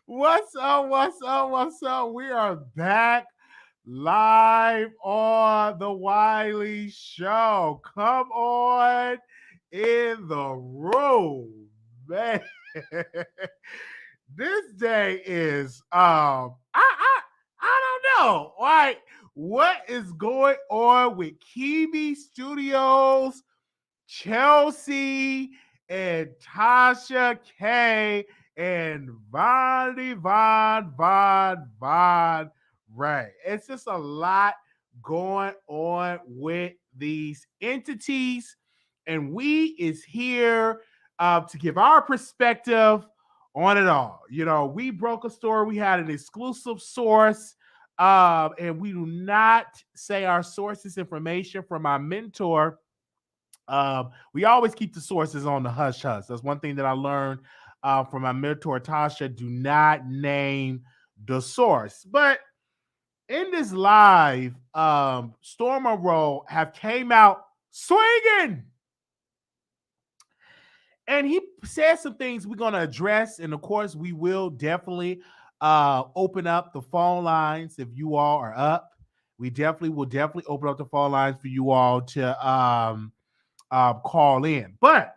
What's up? What's up? What's up? We are back live on the Wiley Show. Come on in the room, man. This day is I don't know. Like, what is going on with Kiwi Studios, Chelsea, and Tasha K and Von Ray. It's just a lot going on with these entities, and we is here to give our perspective on it all. You know, we broke a story. We had an exclusive source, and we do not say our sources information from our mentor. We always keep the sources on the hush hush. That's one thing that I learned from my mentor Tasha. Do not name the source. But in this live, Storm Monroe have came out swinging, and he said some things we're going to address. And of course, we will definitely open up the phone lines if you all are up. We definitely will open up the phone lines for you all to call in. But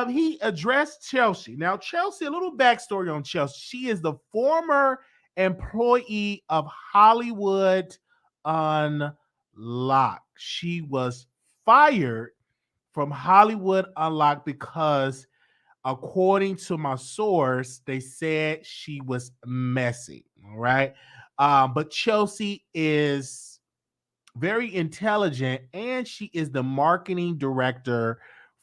he addressed Chelsea. Now, Chelsea, a little backstory on Chelsea. She is the former employee of Hollywood Unlocked. She was fired from Hollywood Unlocked because, according to my source, they said she was messy. All right. But Chelsea is very intelligent, and she is the marketing director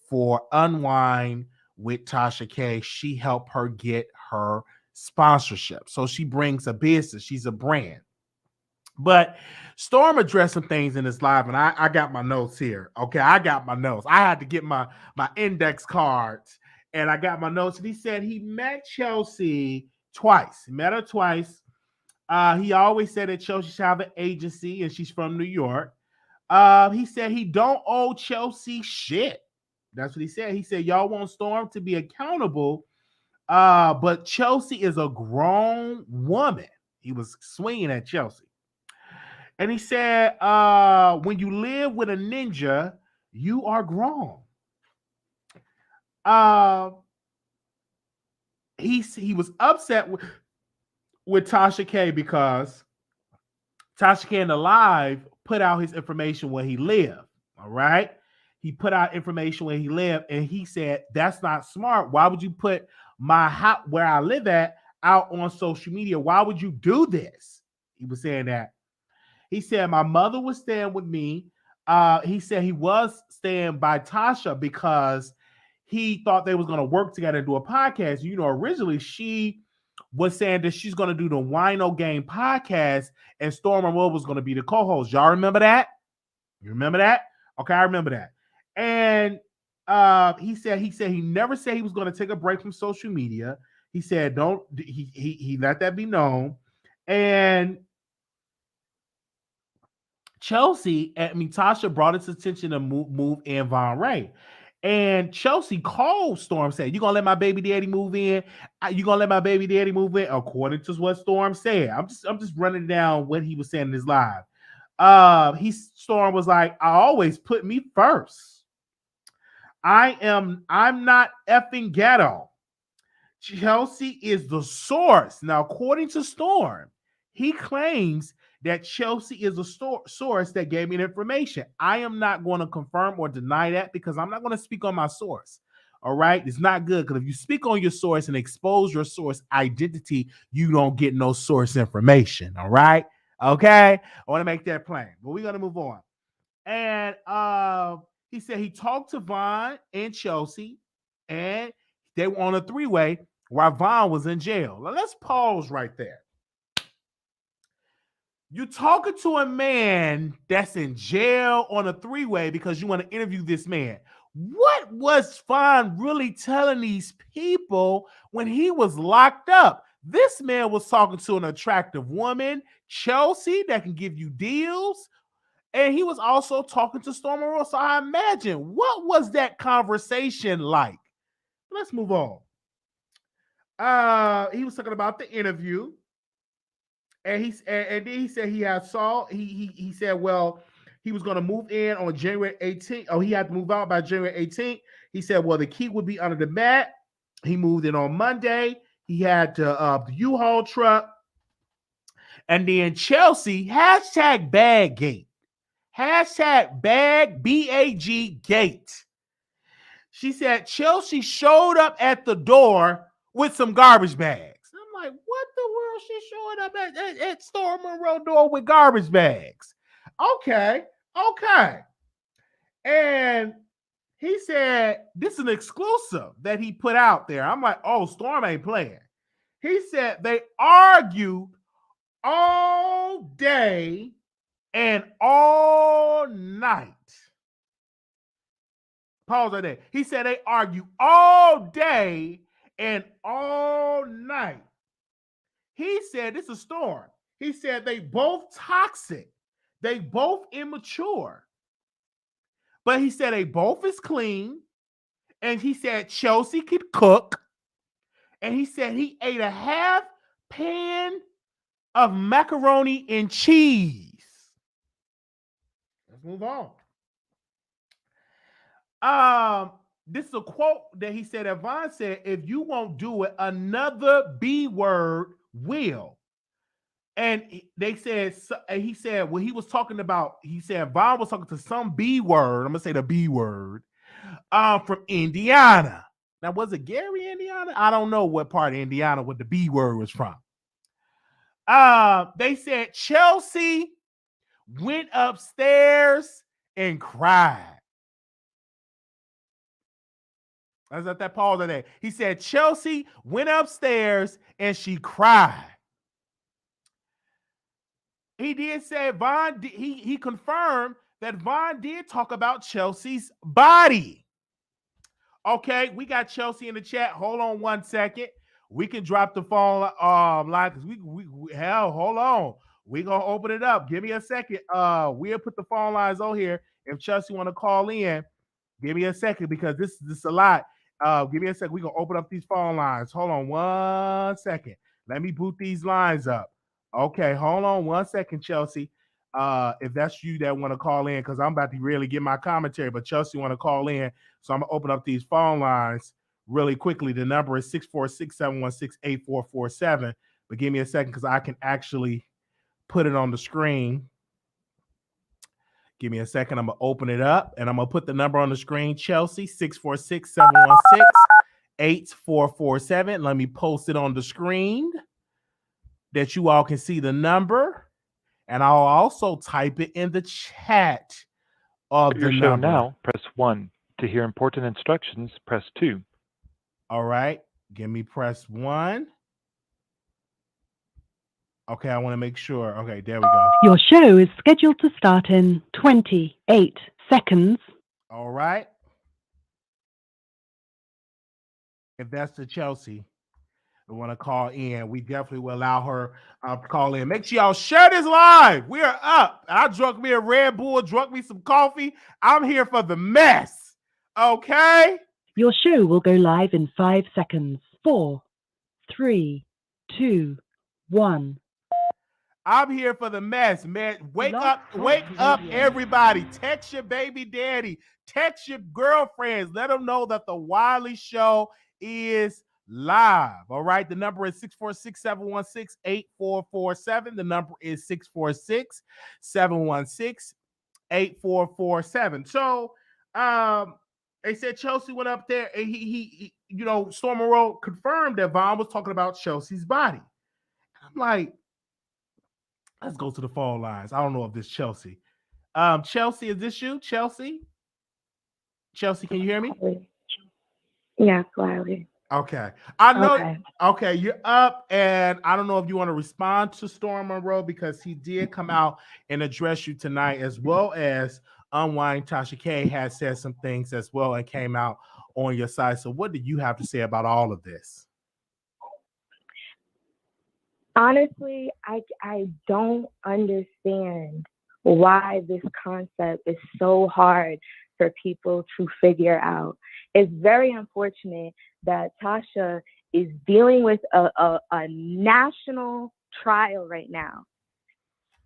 for Unwind with Tasha K. She helped her get her sponsorship. So she brings a business. She's a brand. But Storm addressed some things in this live, and I got my notes here. Okay, I got my notes. I had to get my index cards, and I got my notes. And he said he met Chelsea twice. He met her twice. He always said that Chelsea should have an agency, and she's from New York. He said he don't owe Chelsea shit. That's what he said. He said y'all want Storm to be accountable, but Chelsea is a grown woman. He was swinging at Chelsea. And he said, when you live with a ninja, you are grown. He was upset with Tasha K because Tasha K in the live put out his information where he lived. All right. He put out information where he lived, and he said, that's not smart. Why would you put my house where I live at out on social media? Why would you do this? He was saying that. He said, my mother was staying with me. He said he was staying by Tasha because he thought they was going to work together and do a podcast. You know, originally she was saying that she's going to do the Wino Game podcast, and Storm Monroe was going to be the co-host. Y'all remember that? You remember that? Okay, I remember that. And he said he never said he was going to take a break from social media. He said he let that be known. And Tasha brought its attention to move in Von Ray. And Chelsea called Storm, said, you going to let my baby daddy move in? You going to let my baby daddy move in? According to what Storm said. I'm just running down what he was saying in his live. Storm was like, I always put me first. I'm not effing ghetto. Chelsea is the source. Now, according to Storm, he claims that Chelsea is a source that gave me the information. I am not going to confirm or deny that because I'm not going to speak on my source. All right. It's not good because if you speak on your source and expose your source identity, you don't get no source information. All right. Okay. I want to make that plain, but we're going to move on. And he said he talked to Von and Chelsea, and they were on a three-way while Von was in jail. Now, let's pause right there. You're talking to a man that's in jail on a three-way because you want to interview this man. What was Von really telling these people when he was locked up? This man was talking to an attractive woman, Chelsea, that can give you deals. And he was also talking to Storm Monroe. So I imagine, what was that conversation like? Let's move on. He was talking about the interview, and then he said he had saw he said, well, he was going to move in on January 18th. Oh, he had to move out by January 18th. He said, well, the key would be under the mat. He moved in on Monday. He had the U-Haul truck. And then Chelsea, hashtag bag gate. Hashtag bag, B-A-G gate. She said Chelsea showed up at the door with some garbage bags. I'm like, what the world? She showing up at Storm Monroe door with garbage bags. Okay. And he said, this is an exclusive that he put out there. I'm like, oh, Storm ain't playing. He said they argued all day and all night. Pause right there. He said they argue all day and all night. He said, this is Storm. He said they both toxic. They both immature. But he said they both is clean. And he said Chelsea could cook. And he said he ate a half pan of macaroni and cheese. Let's move on. This is a quote that he said, Von said, if you won't do it, another B word will. And they said, he said, when he was talking about, he said, Von was talking to some B word. I'm going to say the B word from Indiana. Now, was it Gary, Indiana? I don't know what part of Indiana what the B word was from. They said Chelsea went upstairs and cried. I was at that pause today. He said Chelsea went upstairs and she cried. He did say Von. He confirmed that Von did talk about Chelsea's body. Okay, we got Chelsea in the chat. Hold on 1 second. We can drop the phone line because we hold on. We're gonna open it up. Give me a second. We'll put the phone lines on here. If Chelsea want to call in, give me a second because this is a lot. Give me a second. We're gonna open up these phone lines. Hold on 1 second. Let me boot these lines up. Okay, hold on 1 second, Chelsea. If that's you that want to call in, because I'm about to really get my commentary, but Chelsea want to call in. So I'm gonna open up these phone lines really quickly. The number is 646-716-8447. But give me a second because I can actually put it on the screen. Give me a second. I'm going to open it up and I'm going to put the number on the screen. Chelsea, 646-716-8447. Let me post it on the screen that you all can see the number. And I'll also type it in the chat of the number. Now, press 1. To hear important instructions, press 2. All right. Give me press 1. Okay, I want to make sure. Okay, there we go. Your show is scheduled to start in 28 seconds. All right. If that's the Chelsea who want to call in, we definitely will allow her to call in. Make sure y'all share this live. We are up. I drunk me a Red Bull, drunk me some coffee. I'm here for the mess. Okay? Your show will go live in 5 seconds. 4, 3, 2, 1. I'm here for the mess, man. Wake up, everybody. Text your baby daddy. Text your girlfriends. Let them know that the Wiley Show is live. All right. The number is 646-716-8447. The number is 646-716-8447. So they said Chelsea went up there and he Storm Monroe confirmed that Von was talking about Chelsea's body. I'm like, let's go to the phone lines. I don't know if this Chelsea. Chelsea, is this you? Chelsea, can you hear me? Yes, Wiley. Okay. I know. Okay, you're up, and I don't know if you want to respond to Storm Monroe because he did come out and address you tonight, as well as Unwind Tasha K has said some things as well and came out on your side. So what do you have to say about all of this? Honestly, I don't understand why this concept is so hard for people to figure out. It's very unfortunate that Tasha is dealing with a national trial right now,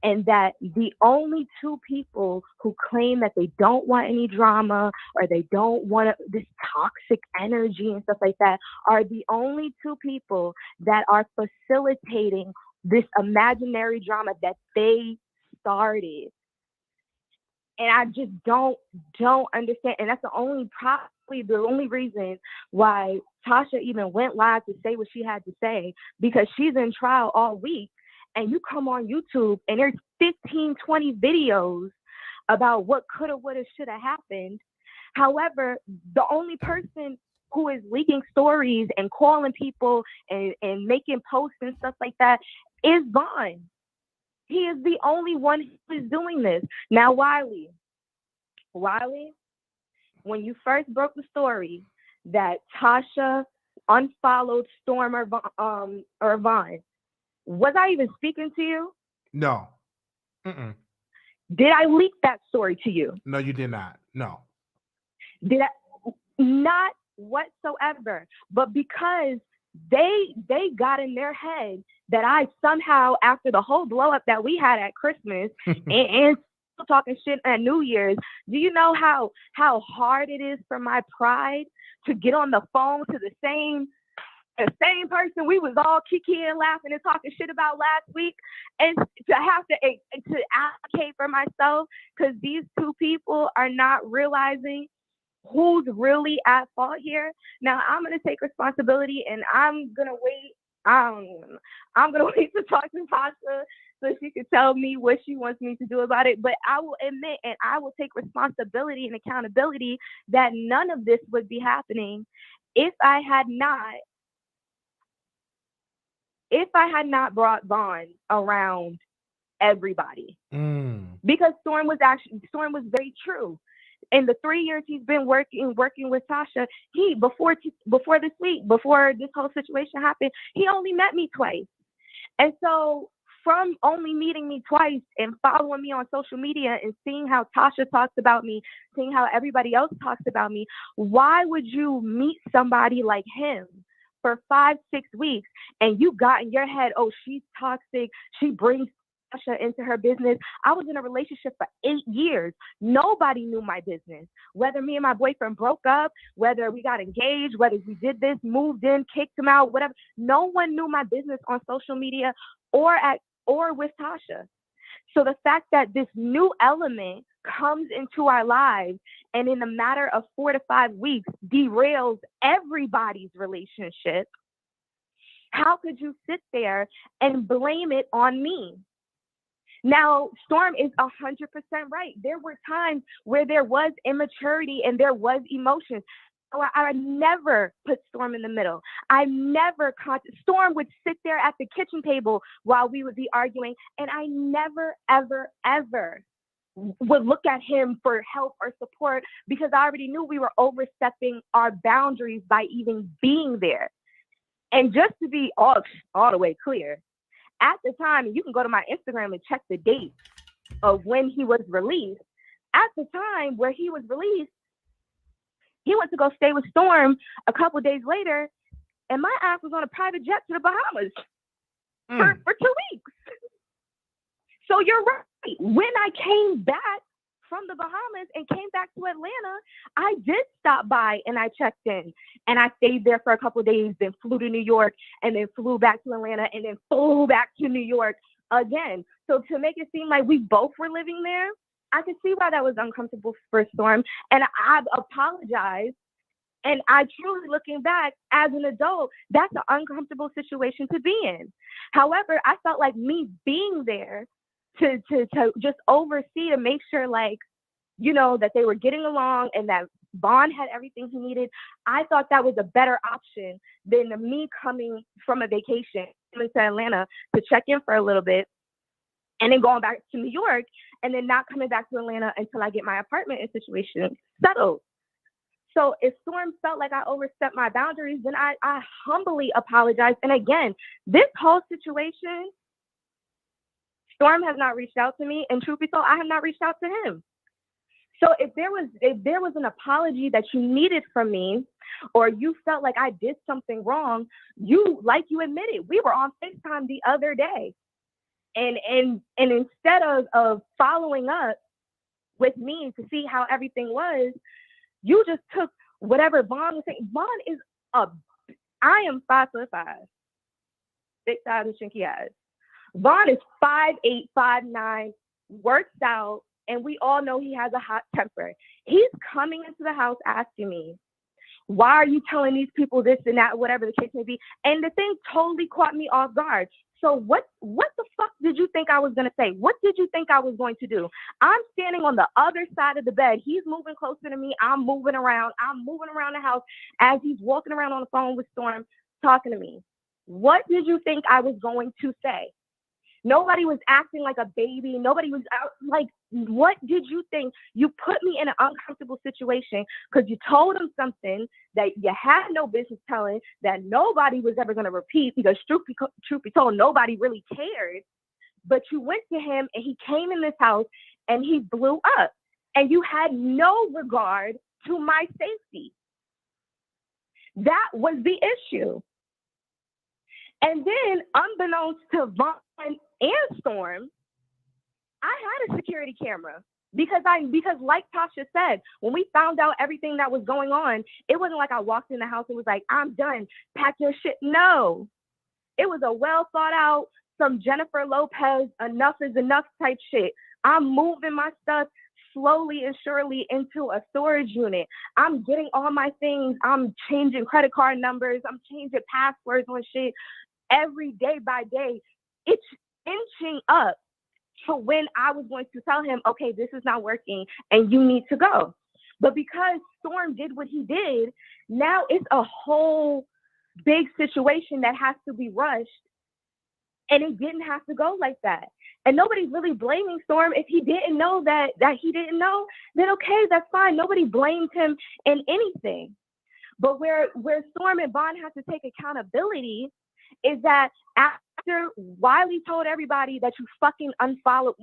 and that the only two people who claim that they don't want any drama or they don't want this toxic energy and stuff like that are the only two people that are facilitating this imaginary drama that they started. And I just don't understand. And that's probably the only reason why Tasha even went live to say what she had to say, because she's in trial all week. And you come on YouTube and there's 15, 20 videos about what coulda, woulda, shoulda happened. However, the only person who is leaking stories and calling people and making posts and stuff like that is Vaughn. He is the only one who is doing this. Now, Wiley, when you first broke the story that Tasha unfollowed Storm or Vaughn, was I even speaking to you? No. Mm-mm. Did I leak that story to you? No, you did not. No. Did I? Not whatsoever. But because they got in their head that I somehow, after the whole blow up that we had at Christmas and still talking shit at New Year's, do you know how hard it is for my pride to get on the phone to the same person we was all kikiing, laughing, and talking shit about last week, and to have to advocate for myself, because these two people are not realizing who's really at fault here. Now I'm gonna take responsibility, and I'm gonna wait. I'm gonna wait to talk to Tasha so she can tell me what she wants me to do about it. But I will admit, and I will take responsibility and accountability, that none of this would be happening if I had not brought Vaughn around everybody. Because Storm was very true. In the 3 years he's been working with Tasha, before this week, before this whole situation happened, he only met me twice. And so from only meeting me twice and following me on social media and seeing how Tasha talks about me, seeing how everybody else talks about me, why would you meet somebody like him for 5-6 weeks and you got in your head, oh, she's toxic, she brings Tasha into her business? I was in a relationship for 8 years. Nobody knew my business. Whether me and my boyfriend broke up, whether we got engaged, whether we did this, moved in, kicked him out, whatever, no one knew my business on social media or with Tasha. So the fact that this new element comes into our lives and in a matter of 4 to 5 weeks derails everybody's relationship, how could you sit there and blame it on me? Now, Storm is 100% right. There were times where there was immaturity and there was emotions. So I never put Storm in the middle. Storm would sit there at the kitchen table while we would be arguing, and I never, ever, ever would look at him for help or support, because I already knew we were overstepping our boundaries by even being there. And just to be all the way clear, at the time, you can go to my Instagram and check the date of when he was released. At the time where he was released, he went to go stay with Storm a couple days later, and my ass was on a private jet to the Bahamas for 2 weeks. So you're right. When I came back from the Bahamas and came back to Atlanta, I did stop by and I checked in, and I stayed there for a couple of days, then flew to New York, and then flew back to Atlanta, and then flew back to New York again. So to make it seem like we both were living there, I could see why that was uncomfortable for Storm, and I've apologized. And I truly, looking back as an adult, that's an uncomfortable situation to be in. However, I felt like me being there to just oversee, to make sure, like, you know, that they were getting along and that Vaughn had everything he needed. I thought that was a better option than me coming from a vacation to Atlanta to check in for a little bit and then going back to New York and then not coming back to Atlanta until I get my apartment and situation settled. So if Storm felt like I overstepped my boundaries, then I humbly apologize. And again, this whole situation Storm has not reached out to me, and truth be told, I have not reached out to him. So if there was an apology that you needed from me, or you felt like I did something wrong, you admitted, we were on FaceTime the other day. And instead of following up with me to see how everything was, you just took whatever Vaughn was saying. Vaughn is I am 5'5", big thighs and chinky eyes. Vaughn is 5'8", 5'9", works out, and we all know he has a hot temper. He's coming into the house asking me, why are you telling these people this and that, whatever the case may be? And the thing totally caught me off guard. So what the fuck did you think I was going to say? What did you think I was going to do? I'm standing on the other side of the bed. He's moving closer to me. I'm moving around the house as he's walking around on the phone with Storm talking to me. What did you think I was going to say? Nobody was acting like a baby. Nobody was like, what did you think? You put me in an uncomfortable situation because you told him something that you had no business telling, that nobody was ever going to repeat, because truth be told, nobody really cared. But you went to him and he came in this house and he blew up, and you had no regard to my safety. That was the issue. And then, unbeknownst to Vaughn and Storm, I had a security camera because like Tasha said, when we found out everything that was going on, it wasn't like I walked in the house and was like, I'm done, pack your shit. No, it was a well thought out, some Jennifer Lopez, enough is enough type shit. I'm moving my stuff slowly and surely into a storage unit. I'm getting all my things. I'm changing credit card numbers. I'm changing passwords on shit every day by day. It's inching up to when I was going to tell him, okay, this is not working and you need to go. But because Storm did what he did, now it's a whole big situation that has to be rushed. And it didn't have to go like that. And nobody's really blaming Storm. If he didn't know that he didn't know, then okay, that's fine. Nobody blamed him in anything. But where Storm and Vaughn have to take accountability is that after Wiley told everybody that you fucking unfollowed,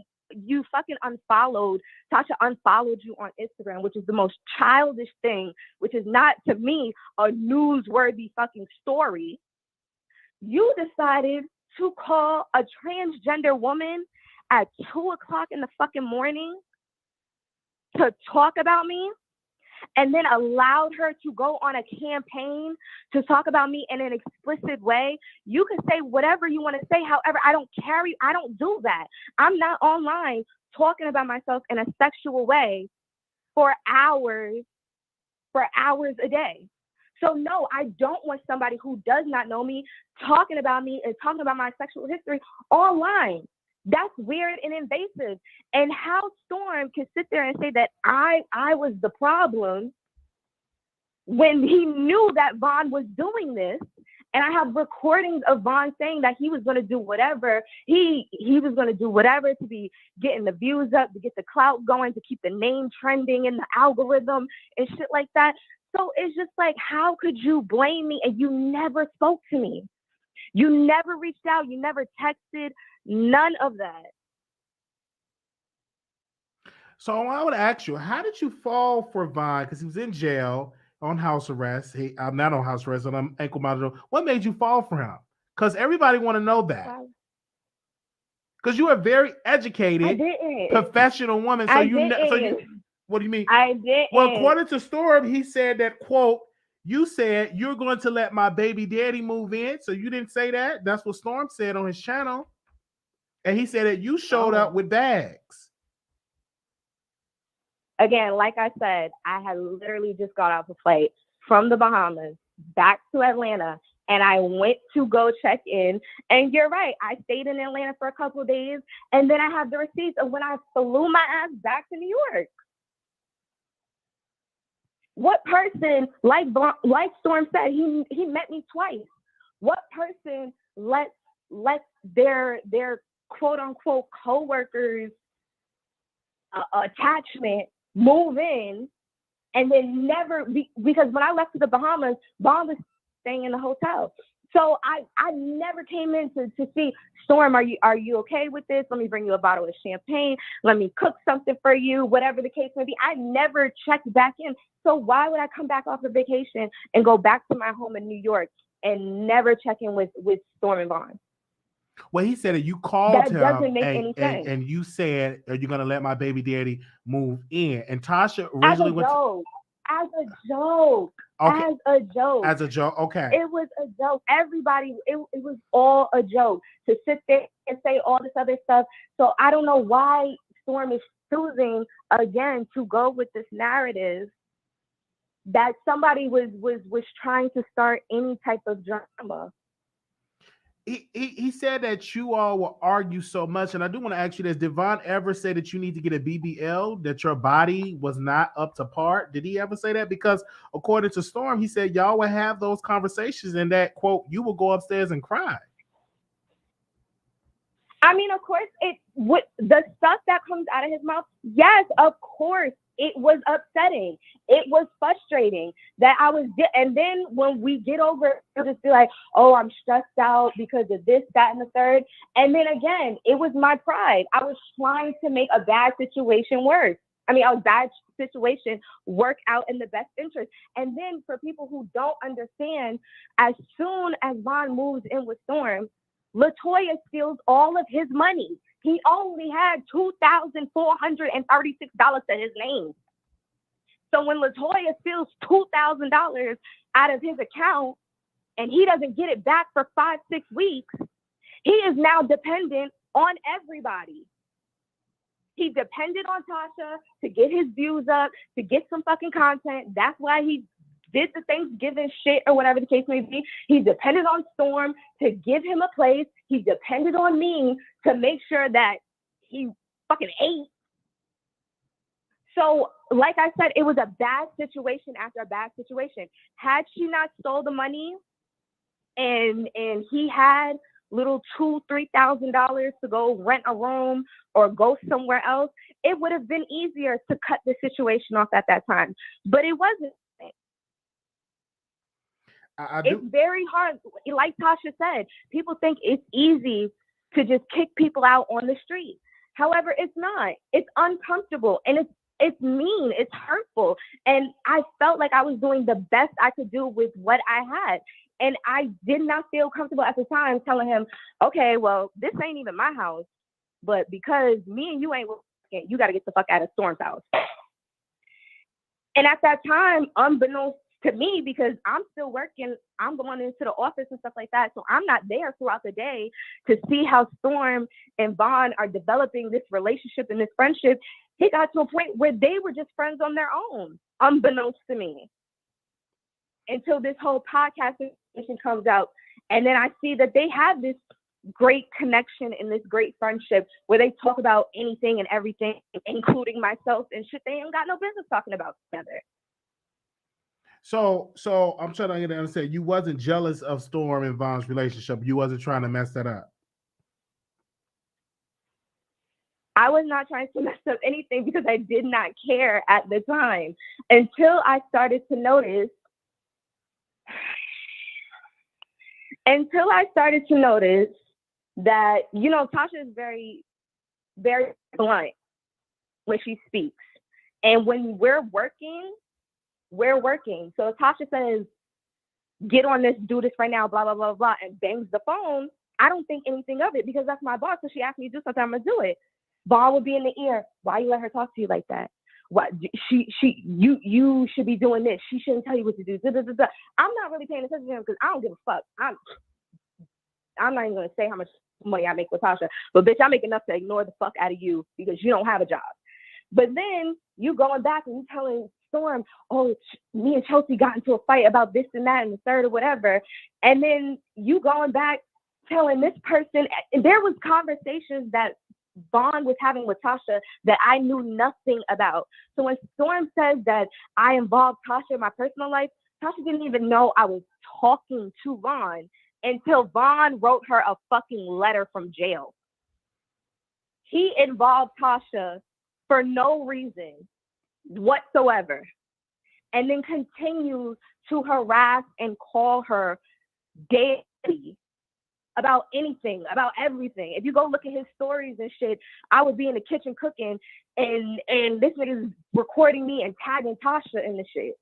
Tasha unfollowed you on Instagram, which is the most childish thing, which is not, to me, a newsworthy fucking story. You decided to call a transgender woman at 2:00 in the fucking morning to talk about me, and then allowed her to go on a campaign to talk about me in an explicit way. You can say whatever you want to say. However, I don't do that. I'm not online talking about myself in a sexual way for hours a day. So no, I don't want somebody who does not know me talking about me and talking about my sexual history online. That's weird and invasive. And how Storm can sit there and say that I was the problem when he knew that Vaughn was doing this. And I have recordings of Vaughn saying that he was going to do whatever. He was going to do whatever to be getting the views up, to get the clout going, to keep the name trending in the algorithm and shit like that. So it's just like, how could you blame me? And you never spoke to me. You never reached out. You never texted. None of that. So I would ask you, how did you fall for Vaughn? Because he was in jail on house arrest. I'm not on house arrest, on ankle monitor. What made you fall for him? Because everybody want to know that. Because you are a very educated, professional woman. So what do you mean? I didn't. Well, according to Storm, he said that, quote, you said you're going to let my baby daddy move in. So you didn't say that. That's what Storm said on his channel. And he said that you showed up with bags. Again, like I said, I had literally just got off a flight from the Bahamas back to Atlanta, and I went to go check in. And you're right, I stayed in Atlanta for a couple of days, and then I have the receipts of when I flew my ass back to New York. What person, like Storm said, he met me twice. What person lets their quote unquote coworkers attachment move in, and then never because when I left to the Bahamas, Vaughn was staying in the hotel. So I never came in to see, Storm, are you okay with this? Let me bring you a bottle of champagne. Let me cook something for you, whatever the case may be. I never checked back in. So why would I come back off of vacation and go back to my home in New York and never check in with Storm and Vaughn? Well, he said that you called That him doesn't make any sense. and you said, "Are you gonna let my baby daddy move in?" And Tasha As originally a went joke. As a joke. Okay. As a joke. As a joke. Okay. It was a joke. Everybody, it was all a joke to sit there and say all this other stuff. So I don't know why Storm is choosing again to go with this narrative that somebody was trying to start any type of drama. He said that you all will argue so much, and I do want to ask you this: did Vaughn ever say that you need to get a BBL, that your body was not up to par? Did he ever say that? Because according to Storm, he said y'all would have those conversations, and that quote, you will go upstairs and cry. I mean, of course, the stuff that comes out of his mouth. Yes, of course, it was upsetting. It was frustrating that I was, and then when we get over it, it'll just be like, oh, I'm stressed out because of this, that, and the third. And then again, it was my pride. I was trying to make a bad situation worse. I mean, a bad situation work out in the best interest. And then for people who don't understand, as soon as Vaughn moves in with Storm, LaToya steals all of his money. He only had $2,436 to his name. So when LaToya steals $2,000 out of his account and he doesn't get it back for 5-6 weeks, he is now dependent on everybody. He depended on Tasha to get his views up, to get some fucking content. That's why he did the Thanksgiving shit or whatever the case may be. He depended on Storm to give him a place. He depended on me to make sure that he fucking ate. So, like I said, it was a bad situation after a bad situation. Had she not stole the money and he had little $2,000-$3,000 to go rent a room or go somewhere else, it would have been easier to cut the situation off at that time. But it wasn't. It's very hard. Like Tasha said, people think it's easy to just kick people out on the street. However, it's not. It's uncomfortable and it's mean. It's hurtful. And I felt like I was doing the best I could do with what I had. And I did not feel comfortable at the time telling him, okay, well, this ain't even my house, but because me and you ain't working, you got to get the fuck out of Storm's house. And at that time, unbeknownst to me, because I'm still working, I'm going into the office and stuff like that. So I'm not there throughout the day to see how Storm and Vaughn are developing this relationship and this friendship. He got to a point where they were just friends on their own, unbeknownst to me. Until this whole podcast information comes out. And then I see that they have this great connection and this great friendship where they talk about anything and everything, including myself and shit they ain't got no business talking about together. So I'm trying to get to understand, you wasn't jealous of Storm and Vaughn's relationship. You wasn't trying to mess that up. I was not trying to mess up anything because I did not care at the time until I started to notice that, you know, Tasha is very, very blunt when she speaks. And when we're working. So if Tasha says, get on this, do this right now, blah, blah, blah, blah, and bangs the phone, I don't think anything of it because that's my boss. So she asked me to do something, I'm going to do it. Vaughn would be in the ear. Why you let her talk to you like that? What you should be doing this. She shouldn't tell you what to do. I'm not really paying attention to him because I don't give a fuck. I'm not even going to say how much money I make with Tasha, but bitch, I make enough to ignore the fuck out of you because you don't have a job. But then you going back and you telling Storm, oh, me and Chelsea got into a fight about this and that and the third or whatever. And then you going back telling this person, and there was conversations that Vaughn was having with Tasha that I knew nothing about. So when Storm says that I involved Tasha in my personal life, Tasha didn't even know I was talking to Vaughn until Vaughn wrote her a fucking letter from jail. He involved Tasha for no reason whatsoever, and then continues to harass and call her day about anything, about everything. If you go look at his stories and shit, I would be in the kitchen cooking and this nigga's recording me and tagging Tasha in the shit.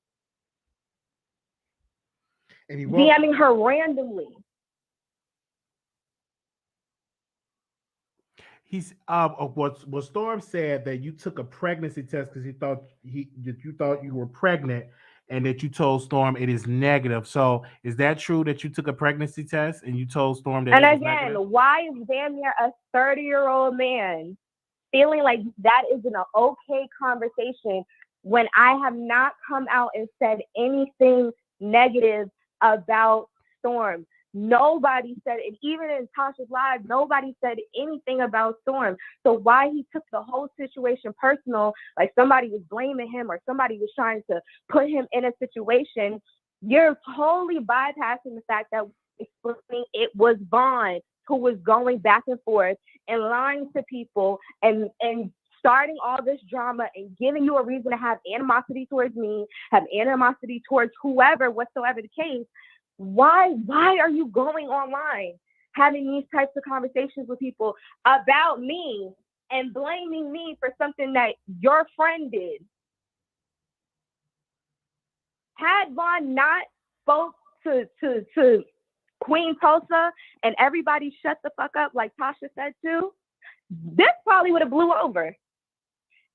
And he DMing her randomly. He's what Storm said, that you took a pregnancy test because you thought you were pregnant, and that you told Storm it is negative. So is that true that you took a pregnancy test and you told Storm that? And it was again, negative? why is damn near a 30-year-old man feeling like that is an okay conversation when I have not come out and said anything negative about Storm? Nobody said it. Even in Tasha's live, nobody said anything about Storm. So why he took the whole situation personal, like somebody was blaming him or somebody was trying to put him in a situation, you're totally bypassing the fact that explaining it was Vaughn who was going back and forth and lying to people and starting all this drama and giving you a reason to have animosity towards me, have animosity towards whoever, whatsoever the case. Why are you going online having these types of conversations with people about me and blaming me for something that your friend did? Had Vaughn not spoke to Queen Tulsa and everybody shut the fuck up like Tasha said too, this probably would have blew over.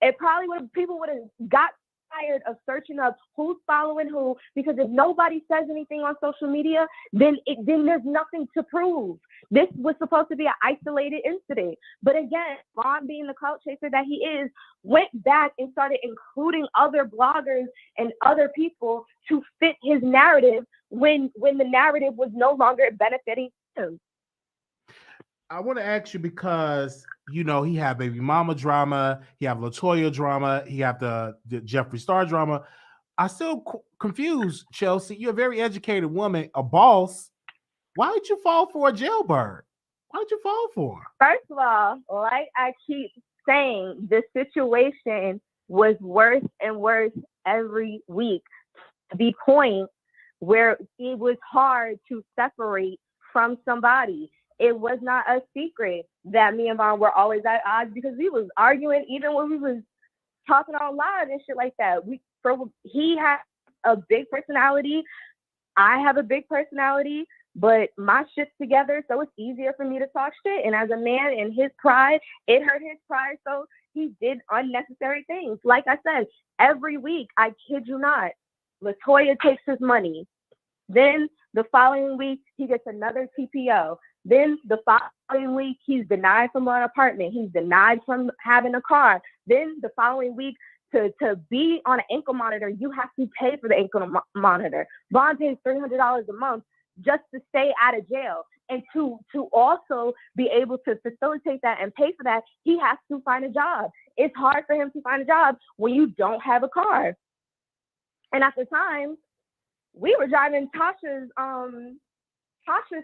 It probably would have, people would have got tired of searching up who's following who, because if nobody says anything on social media, then there's nothing to prove. This was supposed to be an isolated incident. But again, Vaughn, being the clout chaser that he is, went back and started including other bloggers and other people to fit his narrative when the narrative was no longer benefiting him. I want to ask you because, you know, he had baby mama drama, he have LaToya drama, he have the Jeffree Star drama. I still confused, Chelsea. You're a very educated woman, a boss. Why did you fall for a jailbird? Why did you fall for her? First of all, like I keep saying, the situation was worse and worse every week, to the point where it was hard to separate from somebody. It was not a secret that me and Vaughn were always at odds because we was arguing even when we was talking on live and shit like that. He had a big personality. I have a big personality, but my shit's together, so it's easier for me to talk shit. And as a man in his pride, it hurt his pride, so he did unnecessary things. Like I said, every week, I kid you not, LaToya takes his money. Then the following week, he gets another TPO. Then the following week, he's denied from an apartment. He's denied from having a car. Then the following week, to be on an ankle monitor, you have to pay for the ankle monitor. Vaughn pays $300 a month just to stay out of jail. And to also be able to facilitate that and pay for that, he has to find a job. It's hard for him to find a job when you don't have a car. And at the time, we were driving Tasha's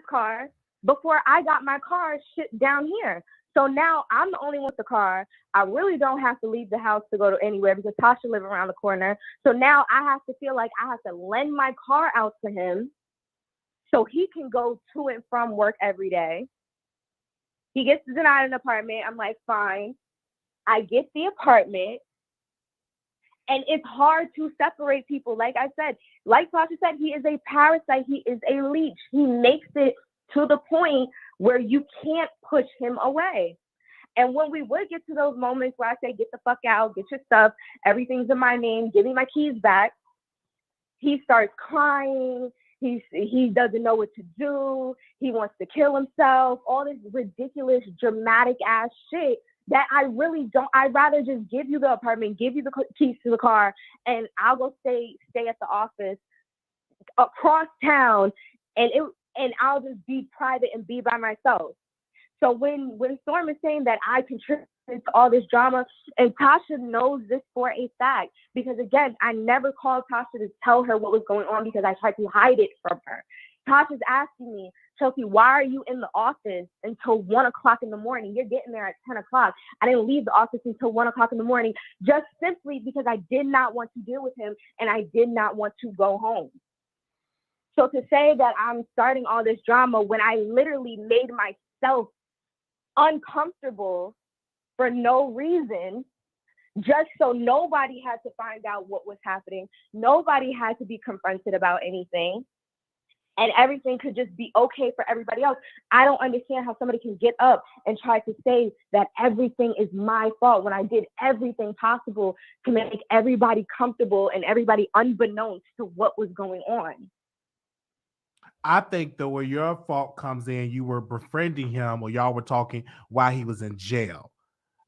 car before I got my car shipped down here. So now I'm the only one with the car. I really don't have to leave the house to go to anywhere because Tasha lives around the corner. So now I have to feel like I have to lend my car out to him so he can go to and from work every day. He gets denied an apartment. I'm like, fine. I get the apartment. And it's hard to separate people. Like I said, like Tasha said, he is a parasite. He is a leech. He makes it to the point where you can't push him away. And when we would get to those moments where I say, get the fuck out, get your stuff, everything's in my name, give me my keys back, he starts crying. He doesn't know what to do. He wants to kill himself. All this ridiculous, dramatic ass shit that I really don't. I'd rather just give you the apartment, give you the keys to the car, and I'll go stay at the office across town, and I'll just be private and be by myself. So when Storm is saying that I contributed to all this drama, and Tasha knows this for a fact, because again, I never called Tasha to tell her what was going on because I tried to hide it from her. Tasha's asking me, Chelsea, why are you in the office until 1 o'clock in the morning? You're getting there at 10 o'clock. I didn't leave the office until 1 o'clock in the morning, just simply because I did not want to deal with him and I did not want to go home. So to say that I'm starting all this drama when I literally made myself uncomfortable for no reason, just so nobody had to find out what was happening, nobody had to be confronted about anything, and everything could just be okay for everybody else. I don't understand how somebody can get up and try to say that everything is my fault when I did everything possible to make everybody comfortable and everybody unbeknownst to what was going on. I think that where your fault comes in, you were befriending him or y'all were talking while he was in jail.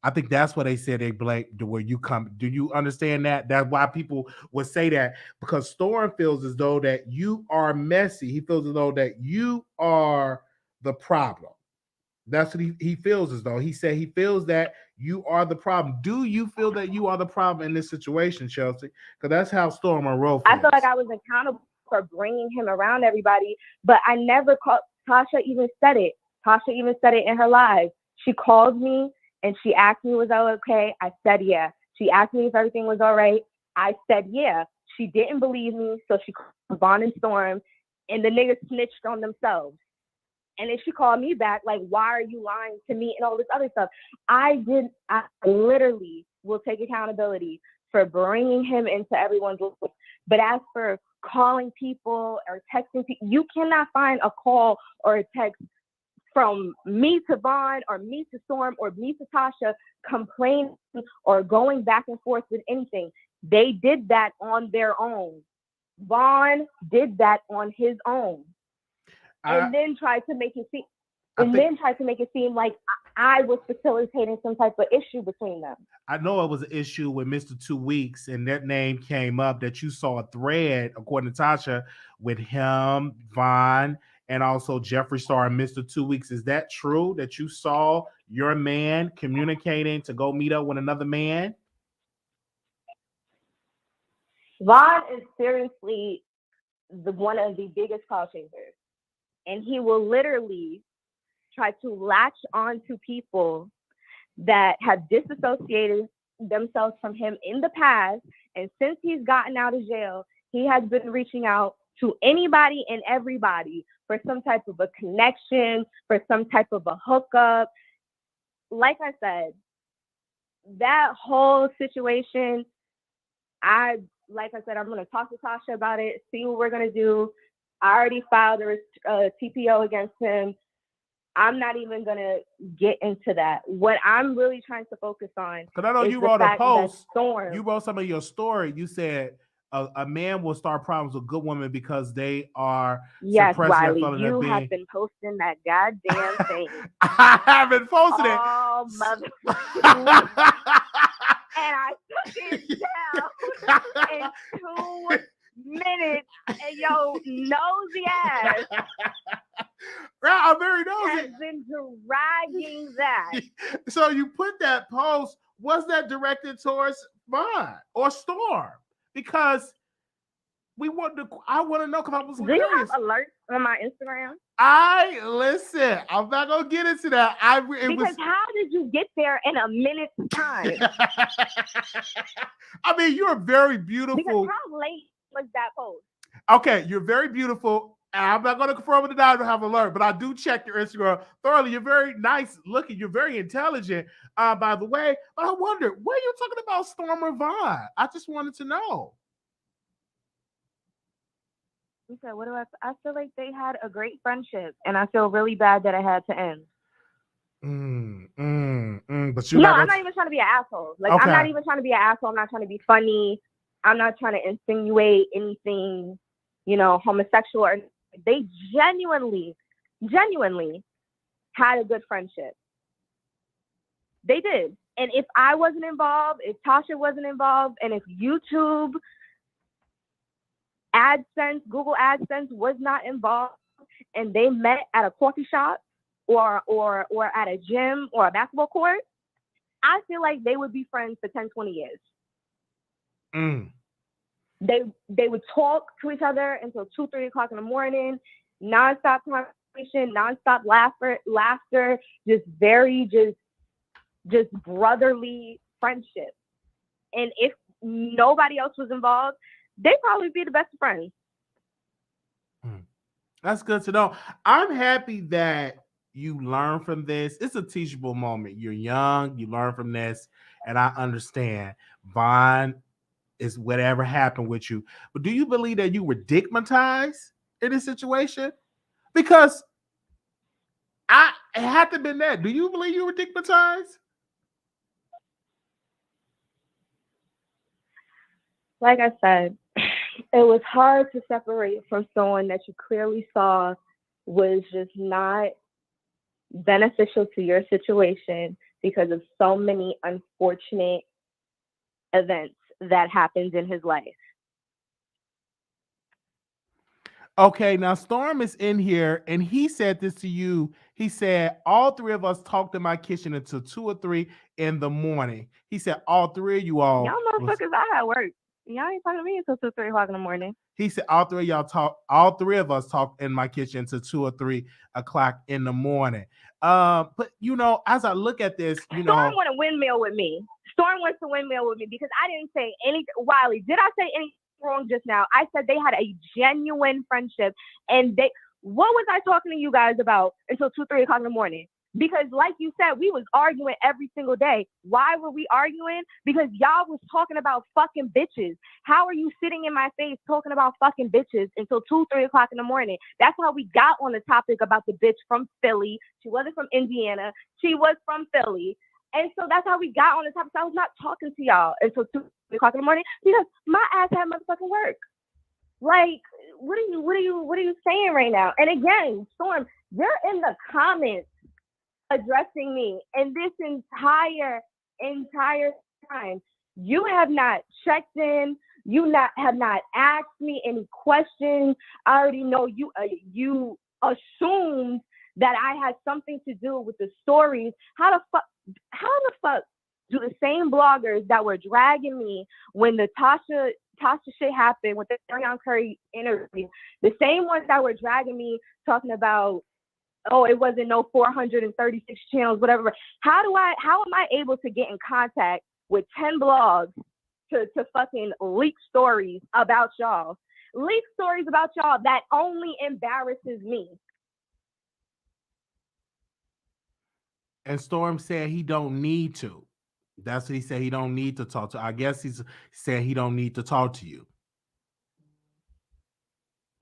I think that's what they said they blamed where you come. Do you understand that? That's why people would say that, because Storm feels as though that you are messy. He feels as though that you are the problem. That's what he feels as though. He said he feels that you are the problem. Do you feel that you are the problem in this situation, Chelsea? Because that's how Storm Monroe feels. I feel like I was accountable for bringing him around everybody, but I never called. Tasha even said it. Tasha even said it in her live. She called me and she asked me, was I okay? I said, yeah. She asked me if everything was all right. I said, yeah. She didn't believe me, so she called Vaughn and Storm, and the niggas snitched on themselves. And then she called me back, like, why are you lying to me and all this other stuff? I literally will take accountability for bringing him into everyone's life. But as for calling people or texting people, you cannot find a call or a text from me to Vaughn or me to Storm or me to Tasha complaining or going back and forth with anything. They did that on their own. Vaughn did that on his own. And then tried to make it seem like I was facilitating some type of issue between them. I know it was an issue with Mr. 2 Weeks, and that name came up that you saw a thread, according to Tasha, with him, Vaughn, and also Jeffree Star and Mr. 2 Weeks. Is that true that you saw your man communicating to go meet up with another man? Vaughn is seriously one of the biggest call chasers. And he will literally try to latch on to people that have disassociated themselves from him in the past. And since he's gotten out of jail, he has been reaching out to anybody and everybody for some type of a connection, for some type of a hookup. Like I said, that whole situation, I'm going to talk to Tasha about it, see what we're going to do. I already filed a TPO against him. I'm not even going to get into that. What I'm really trying to focus on, because I know you wrote a post. You wrote some of your story. You said a man will start problems with good women because they are suppressing Wiley, their feelings. You have been posting that goddamn thing. I haven't posted it. Oh, mother. And I took it down in 2 minutes, and yo nosy ass I'm very nosy. has been dragging that. So you put that post, was that directed towards Vaughn or Storm? Because I want to know, because I was curious. Do you have alerts on my Instagram? Listen, I'm not gonna get into that. How did you get there in a minute's time? I mean, you're very beautiful. Because how late was that post? Okay, you're very beautiful. I'm not going to confirm with the I don't have alert, but I do check your Instagram thoroughly. You're very nice looking. You're very intelligent, by the way. But I wonder, what are you talking about, Storm or Vaughn? I just wanted to know. Okay, what do I feel like they had a great friendship, and I feel really bad that it had to end. But I'm not even trying to be an asshole. Like, okay. I'm not even trying to be an asshole. I'm not trying to be funny. I'm not trying to insinuate anything, homosexual. Or they genuinely had a good friendship. They did. And if I wasn't involved, if Tasha wasn't involved, and if YouTube AdSense, Google AdSense was not involved, and they met at a coffee shop or at a gym or a basketball court, I feel like they would be friends for 10, 20 years. They would talk to each other until 2, 3 o'clock in the morning, nonstop conversation, nonstop laughter, just brotherly friendship. And if nobody else was involved, they'd probably be the best friends. That's good to know. I'm happy that you learn from this. It's a teachable moment. You're young, you learn from this, and I understand. Vaughn is whatever happened with you. But do you believe that you were stigmatized in this situation? Because it had to have been that. Do you believe you were stigmatized? Like I said, it was hard to separate from someone that you clearly saw was just not beneficial to your situation because of so many unfortunate events that happened in his life. Okay, now Storm is in here and he said this to you. He said, all three of us talked in my kitchen until 2 or 3 in the morning. He said, all three of you all. Y'all motherfuckers, I had work. Y'all ain't talking to me until 2, 3 o'clock in the morning. He said, all three of us talked in my kitchen until 2 or 3 o'clock in the morning. But you know, as I look at this, you know, Storm want to windmill with me. Storm wants to windmill with me because I didn't say anything. Wiley, did I say anything wrong just now? I said they had a genuine friendship, and what was I talking to you guys about until 2, 3 o'clock in the morning? Because like you said, we was arguing every single day. Why were we arguing? Because y'all was talking about fucking bitches. How are you sitting in my face talking about fucking bitches until 2, 3 o'clock in the morning? That's how we got on the topic about the bitch from Philly. She wasn't from Indiana. She was from Philly. And so that's how we got on the topic. So I was not talking to y'all until 2, 3 o'clock in the morning because my ass had motherfucking work. Like, what are you saying right now? And again, Storm, you're in the comments addressing me, and this entire time you have not checked in, have not asked me any questions. I already know you assumed that I had something to do with the stories. How the fuck do the same bloggers that were dragging me when the Tasha shit happened with the Ariana Curry interview, the same ones that were dragging me talking about, oh, it wasn't no 436 channels, whatever. How am I able to get in contact with 10 blogs to fucking leak stories about y'all? Leak stories about y'all that only embarrasses me. And Storm said he don't need to. That's what he said. He don't need to talk to. I guess he's saying he don't need to talk to you.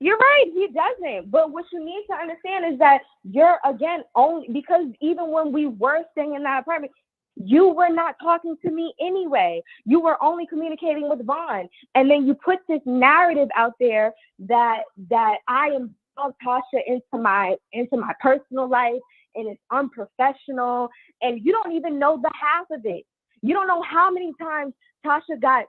You're right, he doesn't. But what you need to understand is that you're, again, only because even when we were staying in that apartment, you were not talking to me anyway. You were only communicating with Vaughn. And then you put this narrative out there that I involved Tasha into my personal life and it's unprofessional. And you don't even know the half of it. You don't know how many times Tasha got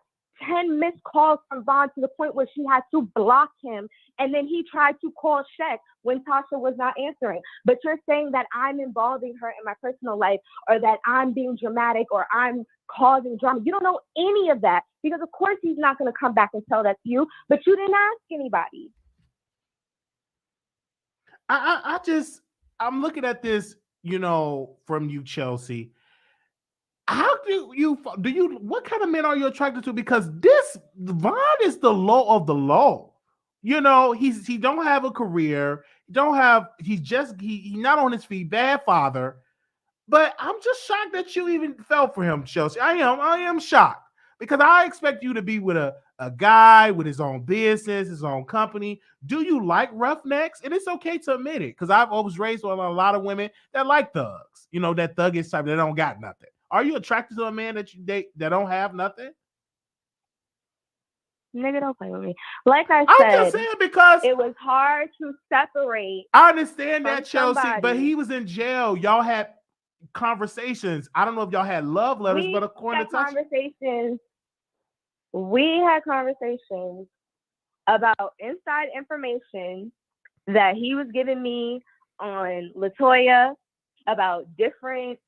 10 missed calls from Vaughn to the point where she had to block him. And then he tried to call Shaq when Tasha was not answering. But you're saying that I'm involving her in my personal life or that I'm being dramatic or I'm causing drama. You don't know any of that because, of course, he's not going to come back and tell that to you. But you didn't ask anybody. I'm looking at this, you know, from you, Chelsea. How do you what kind of men are you attracted to? Because this Vaughn is the low of the low. You know, he don't have a career. He's not on his feet, bad father. But I'm just shocked that you even fell for him, Chelsea. I am shocked because I expect you to be with a guy with his own business, his own company. Do you like roughnecks? And it's okay to admit it because I've always raised with a lot of women that like thugs. You know, that thuggish type that don't got nothing. Are you attracted to a man that you date that don't have nothing? Nigga, don't play with me. Like I said, I'm just saying because it was hard to separate. I understand that, Chelsea, somebody. but he was in jail. Y'all had conversations. I don't know if y'all had love letters, but according to conversations, we had conversations about inside information that he was giving me on LaToya about different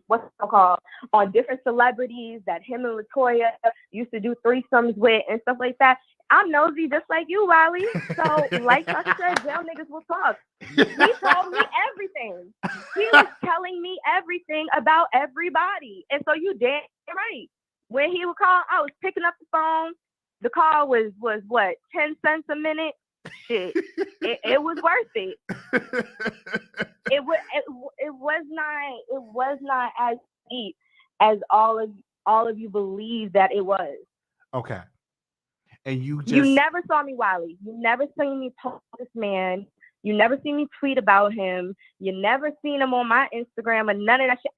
what's it called, on different celebrities that him and LaToya used to do threesomes with and stuff like that. I'm nosy just like you, Wiley. So like I said, jail niggas will talk. He told me everything. He was telling me everything about everybody. And so you damn right. When he would call, I was picking up the phone. The call was what, 10 cents a minute? shit, it was worth it. It was not as deep as all of you believe that it was. Okay. And you never saw me, Wiley. You never seen me post this man. You never seen me tweet about him. You never seen him on my Instagram or none of that shit.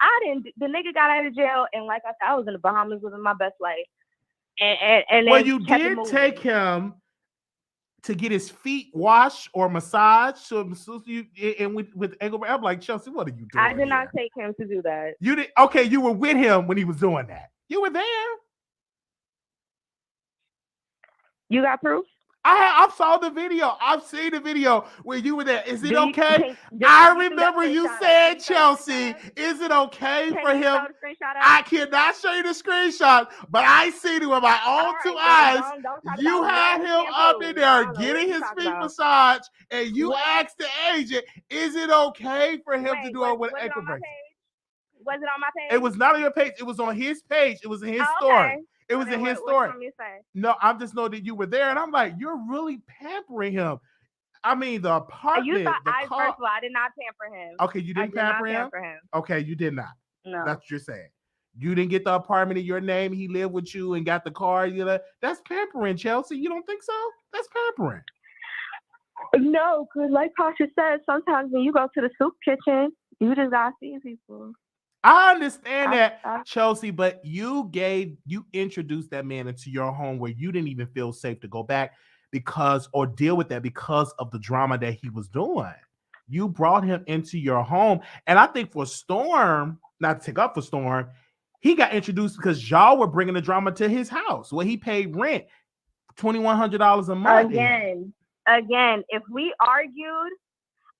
The nigga got out of jail, and like I said, I was in the Bahamas living my best life. And well, you did take him to get his feet washed or massaged. So you and with Engelbert, I'm like, Chelsea, what are you doing? I did not take him to do that. You did. Okay, you were with him when he was doing that. You were there. You got proof? I saw the video. I've seen the video where you were there. Is it okay? I remember you said, Chelsea, is it okay for him? I cannot show you the screenshot, but I seen it with my own two eyes. You had him up in there getting his feet massaged, and you asked the agent, is it okay for him to do it with ankle bracelet? Was it on my page? It was not on your page. It was on his page. It was in his story. It was in his story. No, I just know that you were there, and I'm like, you're really pampering him. I mean, the apartment. You thought first of all, I did not pamper him. Okay, you didn't pamper him? Okay, you did not. No, that's what you're saying. You didn't get the apartment in your name. He lived with you and got the car. That's pampering, Chelsea. You don't think so? That's pampering. No, because like Tasha said, sometimes when you go to the soup kitchen, you just gotta see people. I understand that, Chelsea, but you introduced that man into your home where you didn't even feel safe to go back or deal with that because of the drama that he was doing. You brought him into your home. And I think for Storm, not to take up for Storm, he got introduced because y'all were bringing the drama to his house where he paid rent, $2,100 a month. Again, if we argued,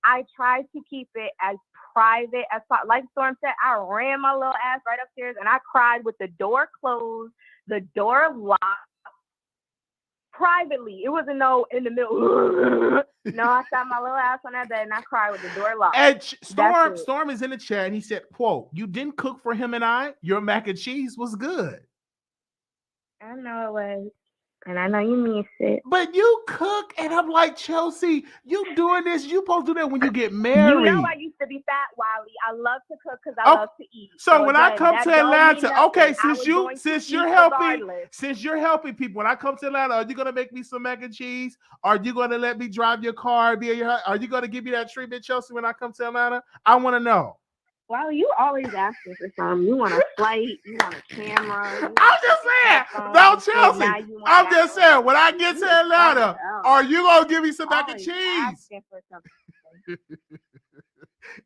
I tried to keep it as private as possible. Like Storm said, I ran my little ass right upstairs and I cried with the door closed, the door locked, privately. It wasn't no in the middle. No, I sat my little ass on that bed and I cried with the door locked. And Storm is in the chat and he said, quote, you didn't cook for him and I? Your mac and cheese was good. I know it was. And I know you miss it. But you cook, and I'm like, Chelsea, you doing this, you supposed to do that when you get married. You know I used to be fat, Wiley. I love to cook because I love to eat. So when I come to Atlanta, okay, since you're helping people, when I come to Atlanta, are you gonna make me some mac and cheese? Are you gonna let me drive your car? Are you gonna give me that treatment, Chelsea, when I come to Atlanta? I want to know. Well, you always asking for something. You want a flight, you want a camera. I'm just saying. No, Chelsea. I'm just saying, when I get to Atlanta, are you going to give me some mac and cheese?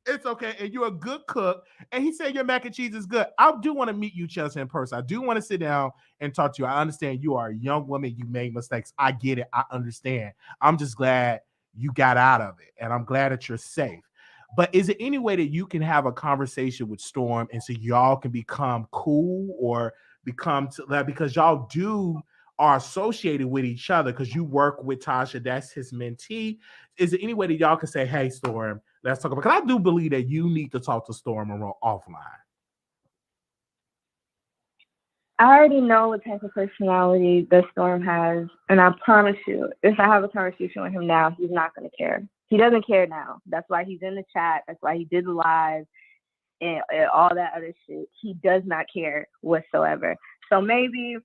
It's okay. And you're a good cook. And he said your mac and cheese is good. I do want to meet you, Chelsea, in person. I do want to sit down and talk to you. I understand you are a young woman. You made mistakes. I get it. I understand. I'm just glad you got out of it. And I'm glad that you're safe. But is there any way that you can have a conversation with Storm and so y'all can become cool or because y'all are associated with each other because you work with Tasha, that's his mentee. Is there any way that y'all can say, hey, Storm, let's talk about, because I do believe that you need to talk to Storm Monroe offline. I already know what type of personality the Storm has. And I promise you, if I have a conversation with him now, he's not going to care. He doesn't care now. That's why he's in the chat. That's why he did the live and all that other shit. He does not care whatsoever. So maybe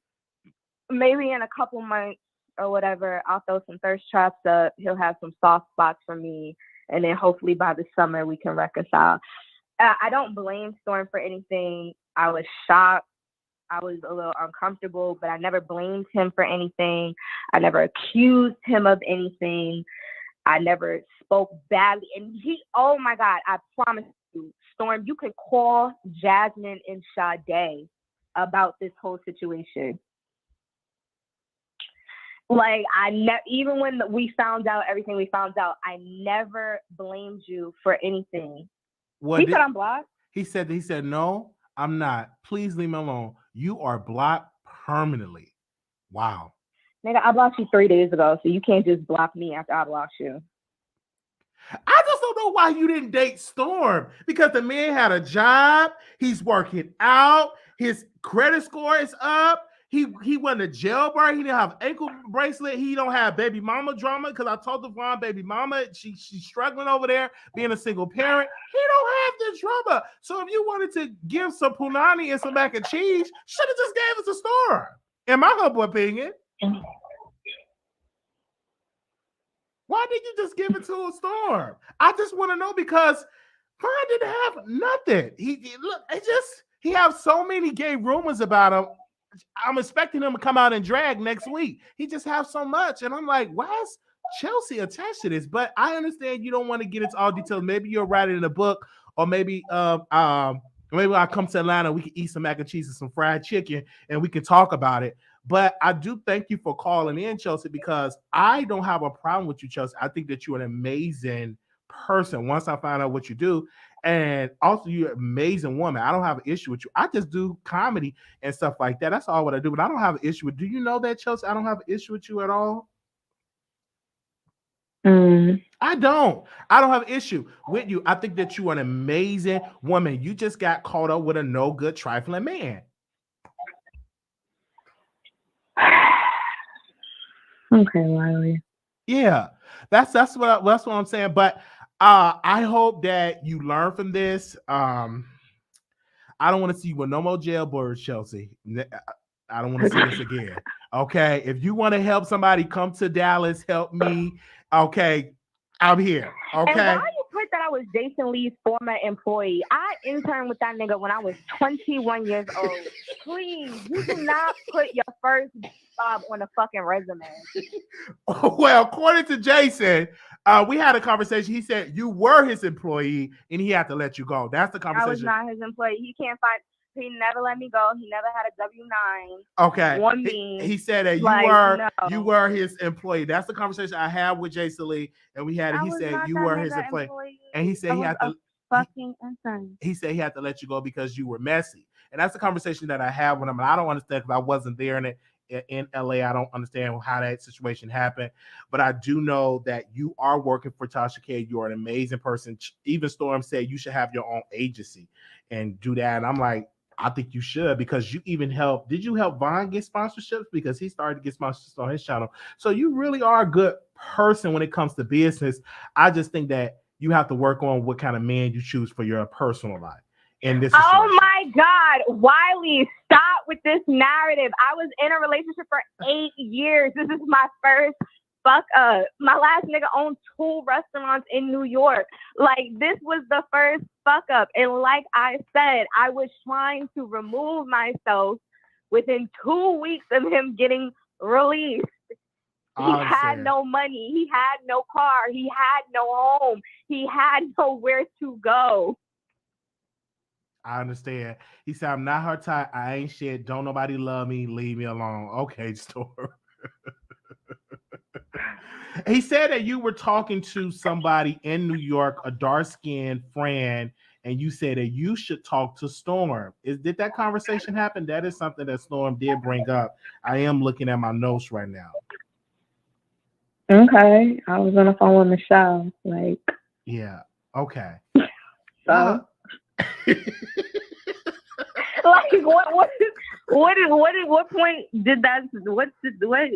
in a couple months or whatever, I'll throw some thirst traps up. He'll have some soft spots for me. And then hopefully by the summer we can reconcile. I don't blame Storm for anything. I was shocked. I was a little uncomfortable, but I never blamed him for anything. I never accused him of anything. I never spoke badly. And oh my God, I promise you, Storm, you can call Jasmine and Sade about this whole situation. Like, even when we found out everything we found out, I never blamed you for anything. He said I'm blocked. He said, no, I'm not. Please leave me alone. You are blocked permanently. Wow. Nigga, I blocked you 3 days ago, so you can't just block me after I blocked you. I just don't know why you didn't date Storm, because the man had a job. He's working out. His credit score is up. He went to jailbird. He didn't have ankle bracelet. He don't have baby mama drama because I told Devon baby mama she's struggling over there being a single parent. He don't have the drama. So if you wanted to give some punani and some mac and cheese, should have just gave us a Storm. In my humble opinion. Why did you just give it to a Storm? I just want to know because Vaughn didn't have nothing. He have so many gay rumors about him. I'm expecting him to come out and drag next week. He just have so much. And I'm like, why is Chelsea attached to this? But I understand you don't want to get into all details. Maybe you'll write it in a book, or maybe maybe I'll come to Atlanta, we can eat some mac and cheese and some fried chicken and we can talk about it. But I do thank you for calling in, Chelsea, because I don't have a problem with you, Chelsea. I think that you're an amazing person once I find out what you do. And also, you're an amazing woman. I don't have an issue with you. I just do comedy and stuff like that. That's all what I do. But I don't have an issue with. Do you know that, Chelsea? I don't have an issue with you at all. I don't have an issue with you. I think that you're an amazing woman. You just got caught up with a no good trifling man. Okay, Wiley. Yeah, that's what I'm saying. But I hope that you learn from this. I don't want to see you with no more jailbirds, Chelsea. I don't want to see this again. Okay, if you want to help somebody come to Dallas, help me. Okay, I'm here. Okay. And why you put that I was Jason Lee's former employee? I interned with that nigga when I was 21 years old. Please, you do not put your first job on a fucking resume. Well, according to Jason, we had a conversation. He said you were his employee and he had to let you go. That's the conversation. I was not his employee. He never let me go. He never had a W-9. Okay. On me. He said that you were his employee. That's the conversation I had with Jason Lee, and we had. He said you were his employee, and he said he had to. Fucking insane. He said he had to let you go because you were messy, and that's the conversation that I have with him. And I don't understand because I wasn't there in LA. I don't understand how that situation happened, but I do know that you are working for Tasha K. You're an amazing person. Even Storm said you should have your own agency and do that, and I'm like, I think you should, because you even helped. Did you help Vaughn get sponsorships? Because he started to get sponsorships on his channel. So you really are a good person when it comes to business. I just think that you have to work on what kind of man you choose for your personal life. In this situation. Oh my God, Wiley, stop with this narrative. I was in a relationship for 8 years. This is my first fuck up. My last nigga owned 2 restaurants in New York. Like, this was the first fuck up. And like I said, I was trying to remove myself within 2 weeks of him getting released. He had no money. He had no car. He had no home. He had nowhere to go. I understand. He said, I'm not her type. I ain't shit. Don't nobody love me. Leave me alone. Okay, Storm. He said that you were talking to somebody in New York, a dark-skinned friend, and you said that you should talk to Storm. Did that conversation happen? That is something that Storm did bring up. I am looking at my notes right now. Okay. I was on the phone with Michelle. Like, yeah. Okay. So like, what point did that?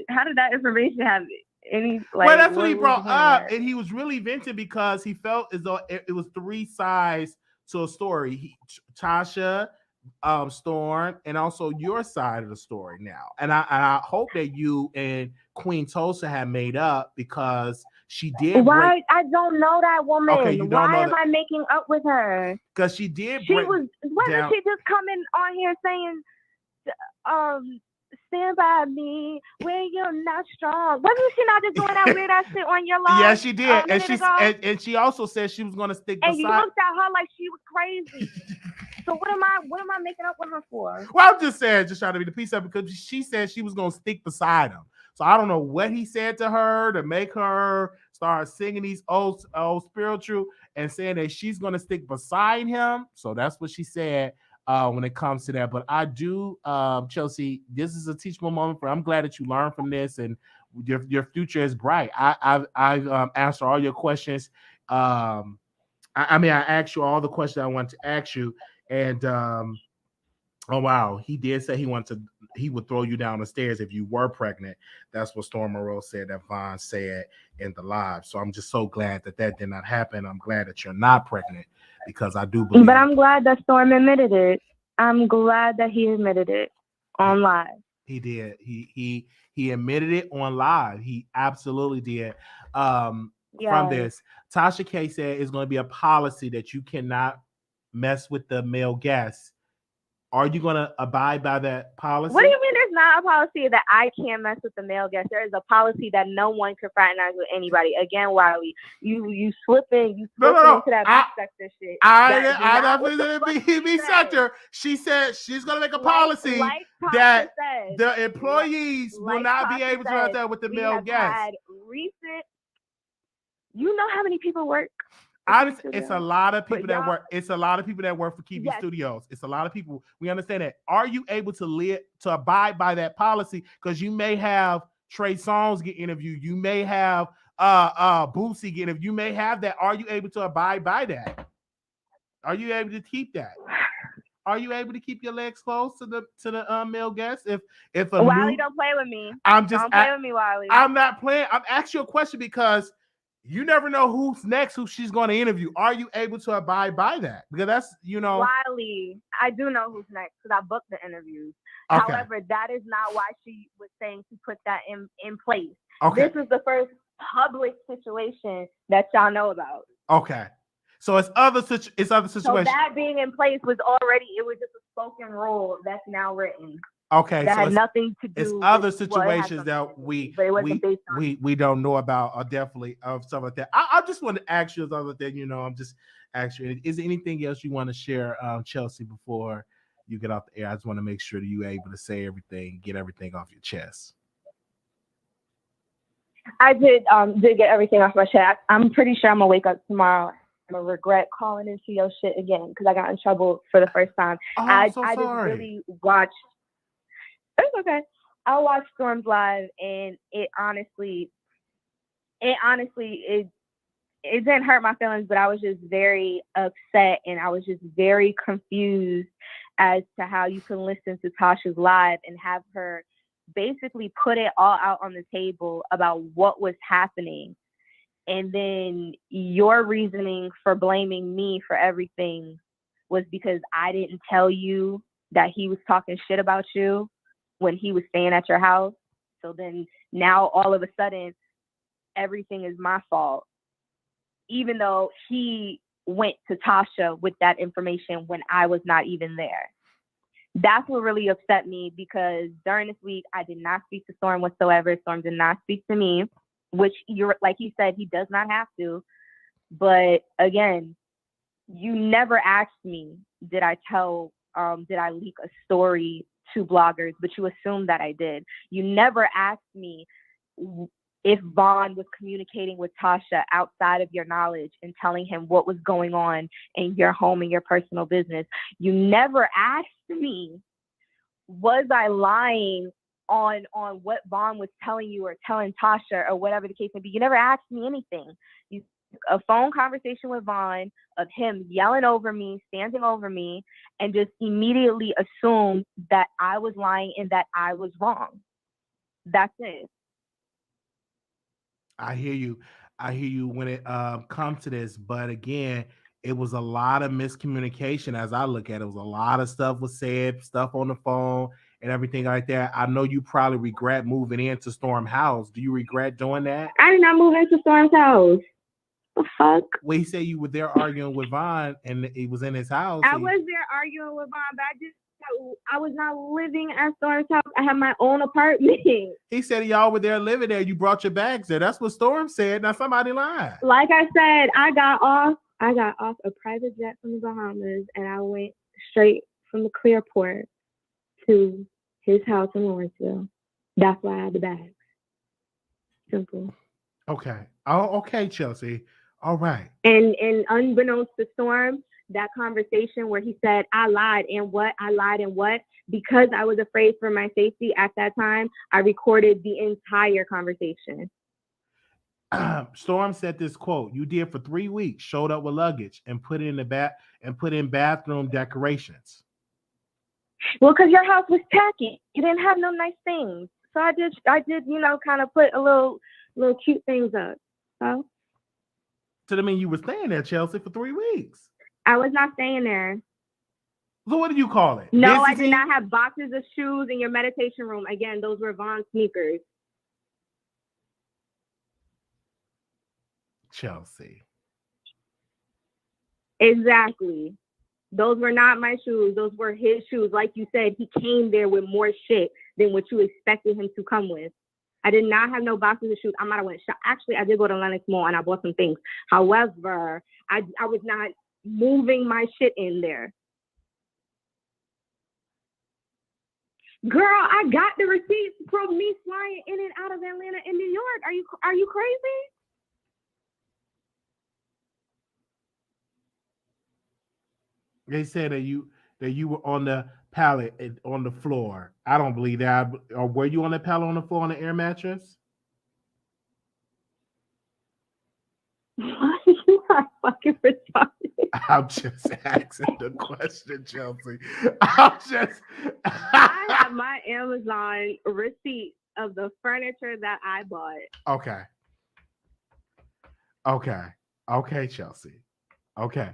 How did that information have any? Like, well, that's what he brought up, and he was really venting because he felt as though it was 3 sides to a story. Tasha, Storm, and also your side of the story now. And I hope that you and Queen Tulsa have made up, because she did. Why? I don't know that woman. Okay, you don't Why know am I making up with her? Because she did. Wasn't she just coming on here saying, stand by me when you're not strong? Wasn't she not just doing that weird ass shit on your live? Yeah, she did. And she also said she was going to stick beside. And you looked at her like she was crazy. So what am I making up with her for? Well, I'm just saying, just trying to be the piece of it, because she said she was going to stick beside him. So I don't know what he said to her to make her start singing these old spiritual and saying that she's going to stick beside him. So that's what she said when it comes to that. But I do, Chelsea, this is a teachable moment I'm glad that you learned from this, and your future is bright. I've answered all your questions. I asked you all the questions I wanted to ask you. And oh wow, he did say he wanted to he would throw you down the stairs if you were pregnant. That's what Storm Monroe said that Von said in the live. So I'm just so glad that did not happen. I'm glad that you're not pregnant because I do believe. But I'm glad that Storm admitted it. I'm glad that he admitted it on live. He did. He admitted it on live. He absolutely did. From this, Tasha K said it's going to be a policy that you cannot mess with the male guests. Are you going to abide by that policy? What do you mean there's not a policy that I can't mess with the male guest? There is a policy that no one can fraternize with anybody. Again, Wiley, you slipping into that B-sector shit. I B-sector. She said she's going to make a policy that the employees will not be able to do that with the male guests. You know how many people work? It's a lot of people that work. It's a lot of people that work for Kiwi Studios. It's a lot of people. We understand that. Are you able to abide by that policy? Because you may have Trey Songz get interviewed. You may have Boosie get interviewed. You may have that. Are you able to abide by that? Are you able to keep that? Are you able to keep your legs close to the male guests? If Wiley, don't play with me. Don't play with me, Wiley. I'm not playing. I'm asking you a question because you never know who's next, who she's going to interview. Are you able to abide by that? Because that's, Wiley, I do know who's next because I booked the interviews. Okay. However, that is not why she was saying to put that in place. Okay. This is the first public situation that y'all know about. Okay. So it's other situations. So that being in place it was just a spoken rule that's now written. Okay, that had nothing to do. It's other situations that we don't know about, or definitely of stuff like that. I just want to ask you this other thing. I'm just asking. Is there anything else you want to share, Chelsea, before you get off the air? I just want to make sure that you're able to say everything, get everything off your chest. I did get everything off my chest. I'm pretty sure I'm gonna wake up tomorrow. I'm gonna regret calling into your shit again because I got in trouble for the first time. I just really watched. It's okay. I watched Storm's live, and it honestly, it didn't hurt my feelings, but I was just very upset, and I was just very confused as to how you can listen to Tasha's live and have her basically put it all out on the table about what was happening, and then your reasoning for blaming me for everything was because I didn't tell you that he was talking shit about you when he was staying at your house. So then now all of a sudden, everything is my fault. Even though he went to Tasha with that information when I was not even there. That's what really upset me because during this week, I did not speak to Storm whatsoever. Storm did not speak to me, which like he said, he does not have to. But again, you never asked me, did I leak a story to bloggers, but you assumed that I did. You never asked me if Vaughn was communicating with Tasha outside of your knowledge and telling him what was going on in your home and your personal business. You never asked me, was I lying on what Vaughn was telling you or telling Tasha or whatever the case may be. You never asked me anything. You a phone conversation with Vaughn of him yelling over me, standing over me, and just immediately assumed that I was lying and that I was wrong. That's it. I hear you. When it comes to this, but again, it was a lot of miscommunication as I look at it. It was a lot of stuff was said, stuff on the phone and everything like that. I know you probably regret moving into Storm's house. Do you regret doing that? I did not move into Storm's house. The fuck? Well, he said you were there arguing with Vaughn and he was in his house. I was there arguing with Vaughn, but I was not living at Storm's house. I had my own apartment. He said y'all were there living there. You brought your bags there. That's what Storm said. Now somebody lied. Like I said, I got off a private jet from the Bahamas and I went straight from the Clearport to his house in Lawrenceville. That's why I had the bags. Simple. Okay. Oh, okay, Chelsea. All right. And unbeknownst to Storm, that conversation where he said, I lied and what? Because I was afraid for my safety at that time, I recorded the entire conversation. Storm said this quote, you did for 3 weeks, showed up with luggage and put it in the bath and put in bathroom decorations. Well, because your house was tacky. You didn't have no nice things. So I did, kind of put a little cute things up. So that mean you were staying there, Chelsea, for 3 weeks? I was not staying there. So what do you call it? No, Visiting? I did not have boxes of shoes in your meditation room. Again, those were Vaughn sneakers. Chelsea. Exactly. Those were not my shoes. Those were his shoes. Like you said, he came there with more shit than what you expected him to come with. I did not have no boxes of shoes. I might have went shop. Actually, I did go to Lenox Mall and I bought some things. However, I was not moving my shit in there. Girl, I got the receipts from me flying in and out of Atlanta and New York. Are you crazy? They said that you were on the pallet on the floor. I don't believe that. Or were you on the pallet on the floor on the air mattress? Why you are fucking retarded? I'm just asking the question, Chelsea. I have my Amazon receipt of the furniture that I bought. Okay, Chelsea. Okay.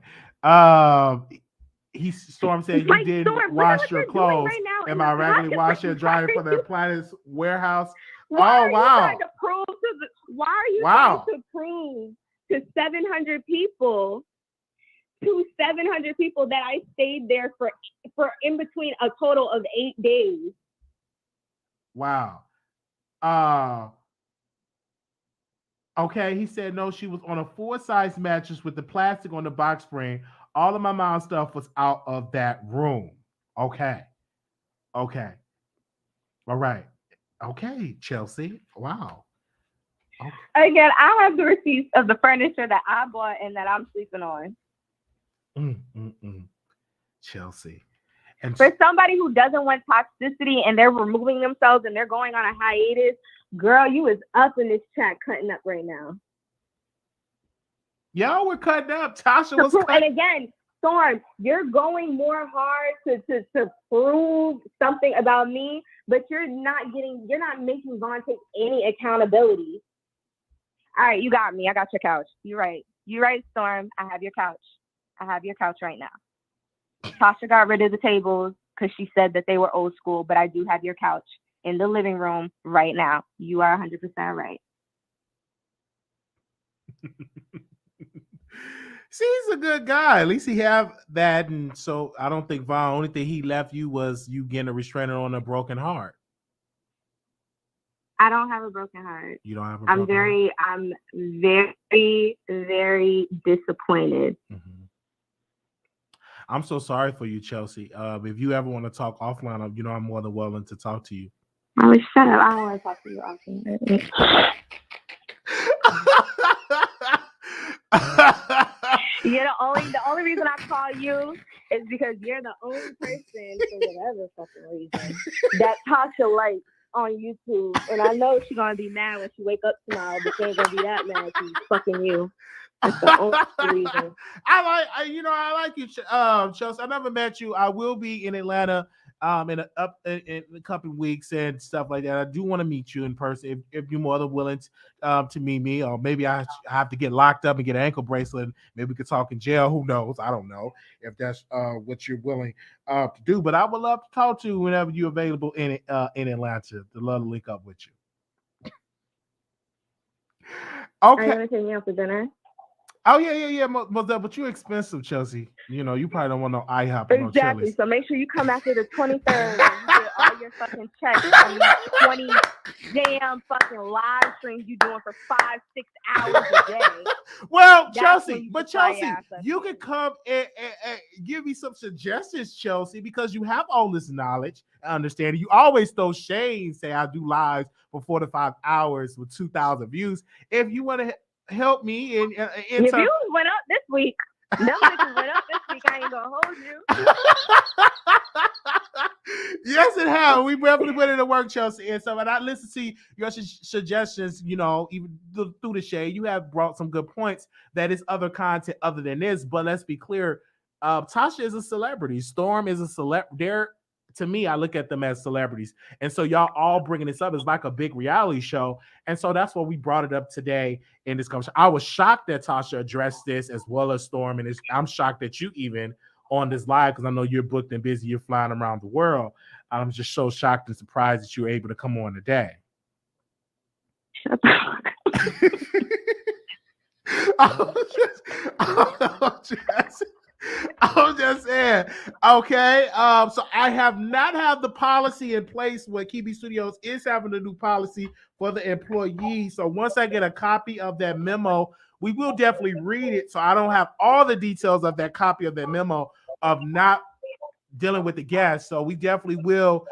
Storm said you didn't wash your clothes. Right now, am I regularly washing and drying for the Planet's warehouse? Why are you wow. trying to prove trying to prove to 700 people that I stayed there for in between a total of 8 days? Wow. Okay, he said no, she was on a 4-size mattress with the plastic on the box spring. All of my mom's stuff was out of that room. Okay. All right. Okay, Chelsea. Wow. Okay. Again, I have the receipts of the furniture that I bought and that I'm sleeping on. Chelsea. And for somebody who doesn't want toxicity and they're removing themselves and they're going on a hiatus, girl, you is up in this chat cutting up right now. Y'all were cutting up. Tasha was cutting. And again, Storm, you're going more hard to prove something about me, but you're not making Vaughn take any accountability. All right, you got me. I got your couch. You're right, Storm. I have your couch. Right now. Tasha got rid of the tables because she said that they were old school, but I do have your couch in the living room right now. You are 100% right. See, he's a good guy. At least he have that, and so I don't think Vaughn. Only thing he left you was you getting a restrainer on a broken heart. I don't have a broken heart. You don't have a broken heart? I'm very, very disappointed. Mm-hmm. I'm so sorry for you, Chelsea. If you ever want to talk offline, I'm more than willing to talk to you. Oh, shut up. I don't want to talk to you offline. You're the only reason I call you is because you're the only person, for whatever fucking reason, that Tasha likes on YouTube. And I know she's gonna be mad when she wake up tomorrow, but she ain't gonna be that mad. She's fucking you. That's the only reason. I like you, Chelsea. I never met you. I will be in Atlanta in a couple of weeks and stuff like that. I do want to meet you in person if you're more than willing to meet me, or maybe I have to get locked up and get an ankle bracelet. Maybe we could talk in jail. Who knows? I don't know if that's what you're willing to do. But I would love to talk to you whenever you're available in Atlanta. To love to link up with you. Okay. Are you gonna take me out for dinner? Oh yeah. But you're expensive, Chelsea. You probably don't want no IHOP or no Exactly. Chili's. So make sure you come after the 23rd and you get all your fucking checks from these 20 damn fucking live streams you doing for 5-6 hours a day. Well, That's Chelsea, you can come and give me some suggestions, Chelsea, because you have all this knowledge and understanding. You always throw shade and say I do lives for 4 to 5 hours with 2,000 views. If you want to help me in your views went up this week. Them bitches went up this week. I ain't gonna hold you. Yes, it has. We definitely put it to work, Chelsea. And so, when I listen to your suggestions, even through the shade, you have brought some good points. That is other content other than this. But let's be clear, Tasha is a celebrity. Storm is a celeb. They're to me, I look at them as celebrities. And so y'all all bringing this up is like a big reality show. And so that's why we brought it up today in this conversation. I was shocked that Tasha addressed this as well as Storm. And I'm shocked that you even on this live, because I know you're booked and busy. You're flying around the world. I'm just so shocked and surprised that you were able to come on today. Shut the fuck I'm just saying. Okay. So I have not had the policy in place where Kibi Studios is having a new policy for the employees. So once I get a copy of that memo, we will definitely read it. So I don't have all the details of that copy of that memo of not dealing with the guests. So we definitely will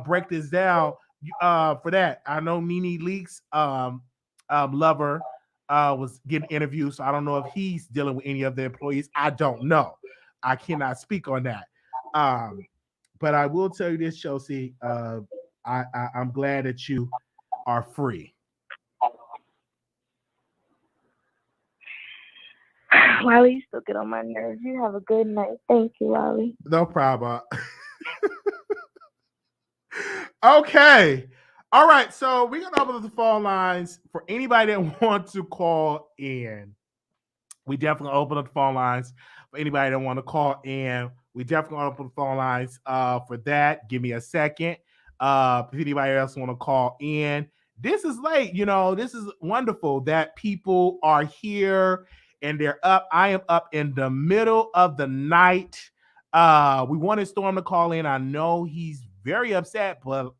break this down for that. I know Nene Leak's lover was getting interviewed, so I don't know if he's dealing with any of the employees. I don't know. I cannot speak on that. But I will tell you this, Chelsea. I'm glad that you are free. Wiley, you still get on my nerves. You have a good night. Thank you, Wiley. No problem. Okay. All right. So we're going to open up the phone lines for anybody that wants to call in. We definitely open up the phone lines for anybody that want to call in. We definitely open the phone lines for that. Give me a second. If anybody else want to call in. This is late. You know, this is wonderful that people are here and they're up. I am up in the middle of the night. We wanted Storm to call in. I know he's very upset, but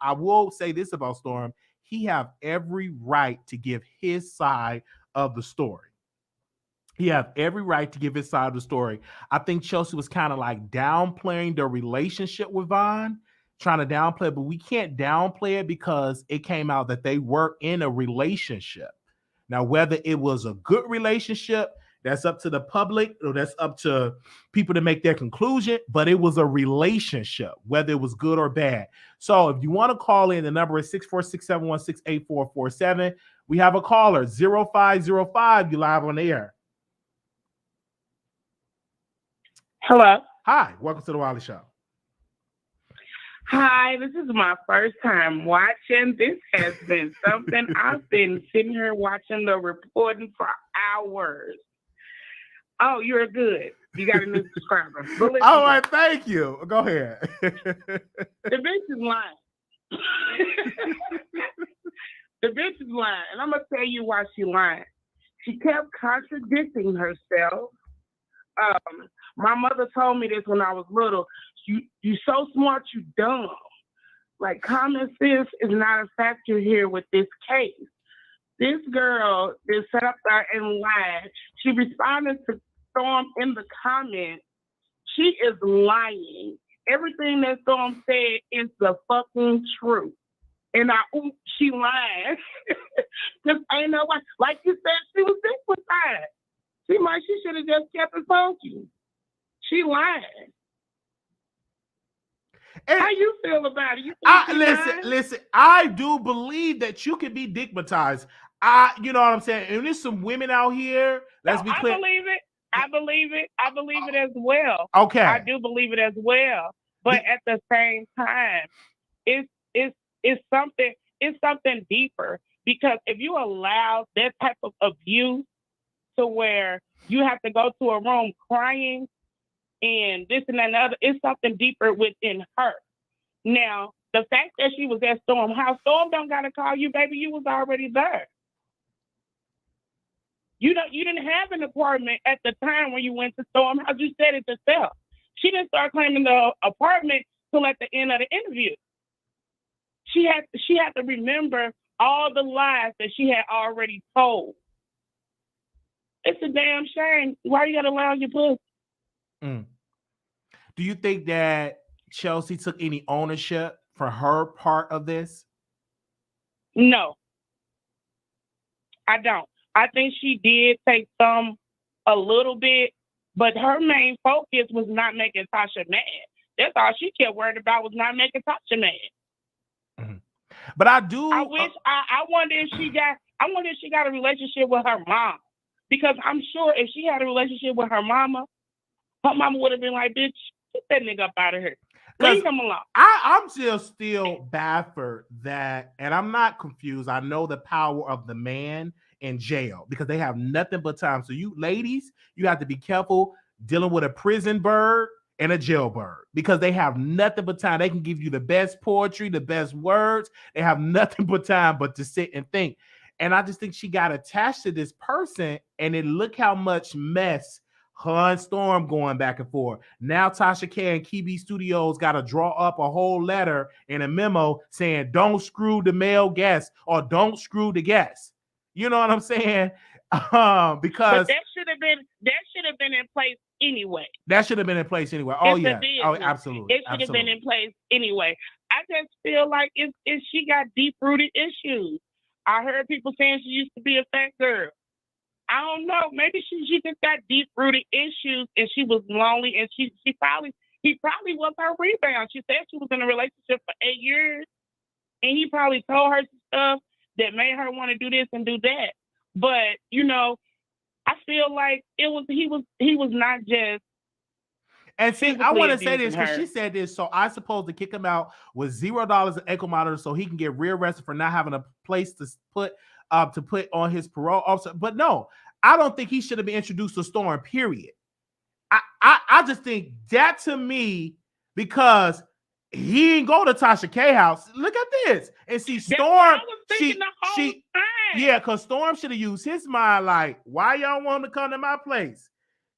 I will say this about Storm. He have every right to give his side of the story. He have every right to give his side of the story. I think Chelsea was kind of like downplaying their relationship with Von, trying to downplay it, but we can't downplay it because it came out that they were in a relationship. Now, whether it was a good relationship, that's up to the public, or that's up to people to make their conclusion, but it was a relationship, whether it was good or bad. So if you want to call in, the number is 646-716-8447. We have a caller, 0505. You live on the air. Hello. Hi, welcome to the Wiley Show. Hi, this is my first time watching. This has been something. I've been sitting here watching the reporting for hours. Oh, you're good. You got a new subscriber. All right, thank you. Go ahead. The bitch is lying. The bitch is lying. And I'm going to tell you why she lying. She kept contradicting herself. My mother told me this when I was little. You so smart, you dumb. Like, common sense is not a factor here with this case. This girl is set up there and lied. She responded to Storm in the comments. She is lying. Everything that Storm said is the fucking truth. And she lied. Just ain't no way. Like you said, she was dignified. She should have just kept it funky. She lied. And how you feel about it? Listen. I do believe that you can be digmatized. You know what I'm saying? And there's some women out here. Let's be clear. I believe it as well. Okay. I do believe it as well. But at the same time, it's something deeper. Because if you allow that type of abuse to where you have to go to a room crying and this and that and the other, it's something deeper within her. Now, the fact that she was at Storm House, Storm don't gotta call you, baby. You was already there. You didn't have an apartment at the time when you went to Storm House. You said it yourself. She didn't start claiming the apartment till at the end of the interview. She had to remember all the lies that she had already told. It's a damn shame. Why you gotta allow your pussy? Do you think that Chelsea took any ownership for her part of this? No, I don't. I think she did take a little bit, but her main focus was not making Tasha mad. That's all she kept worried about, was not making Tasha mad. Mm-hmm. But I wonder if she got a relationship with her mom, because I'm sure if she had a relationship with her mama would have been like, bitch, get that nigga up out of here. Leave him alone. I'm still baffled that, and I'm not confused. I know the power of the man in jail because they have nothing but time. So you ladies, you have to be careful dealing with a prison bird and a jailbird because they have nothing but time. They can give you the best poetry, the best words. They have nothing but time but to sit and think. And I just think she got attached to this person, and then look how much mess her and Storm going back and forth. Now Tasha K and Kibi Studios got to draw up a whole letter and a memo saying don't screw the male guest or don't screw the guest. You know what I'm saying? Because but that should have been in place anyway. That should have been in place anyway. Oh, it's yeah. Oh, absolutely. It should have been in place anyway. I just feel like if she got deep-rooted issues. I heard people saying she used to be a fat girl. I don't know. Maybe she just got deep-rooted issues and she was lonely and he probably was her rebound. She said she was in a relationship for 8 years and he probably told her some stuff that made her want to do this and do that. But, you know, I feel like he was not just. And see, I want to say this because she said this, so I supposed to kick him out with $0 in ankle monitor so he can get rearrested for not having a place to put on his parole officer. But no, I don't think he should have been introduced to Storm, period. I just think that to me, because he didn't go to Tasha K house. Look at this. And see, Storm, because Storm should have used his mind like, why y'all want to come to my place?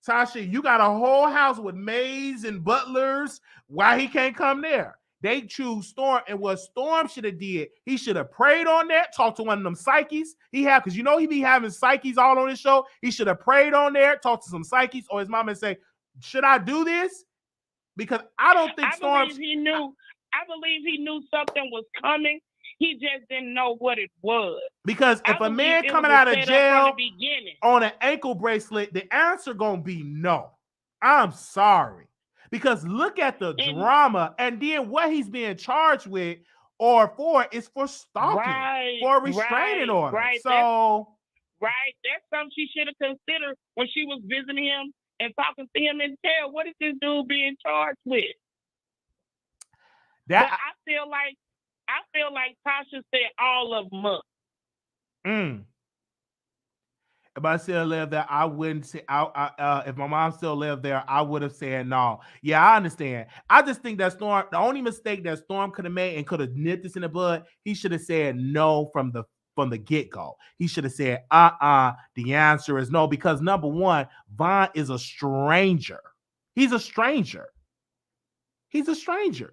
Tasha, you got a whole house with maids and butlers. Why he can't come there? They choose Storm, and what Storm should have did, he should have prayed on that, talked to one of them psyches he had, because you know he be having psyches all on his show. He should have prayed on there, talked to some psyches, or his mom and say, should I do this? Because I don't think Storm. I believe he knew something was coming. He just didn't know what it was. Because if a man coming out of jail on an ankle bracelet, the answer gonna be no. I'm sorry. Because look at the drama, and then what he's being charged with or for is for stalking, for a restraining order. Right. So that's something she should have considered when she was visiting him and talking to him in jail. What is this dude being charged with? But I feel like Tasha said all of them up. If I still lived there, I wouldn't say. If my mom still lived there, I would have said no. Yeah, I understand. I just think that Storm, the only mistake that Storm could have made and could have nipped this in the bud, he should have said no from the get-go. He should have said, the answer is no, because number one, Von is a stranger. He's a stranger.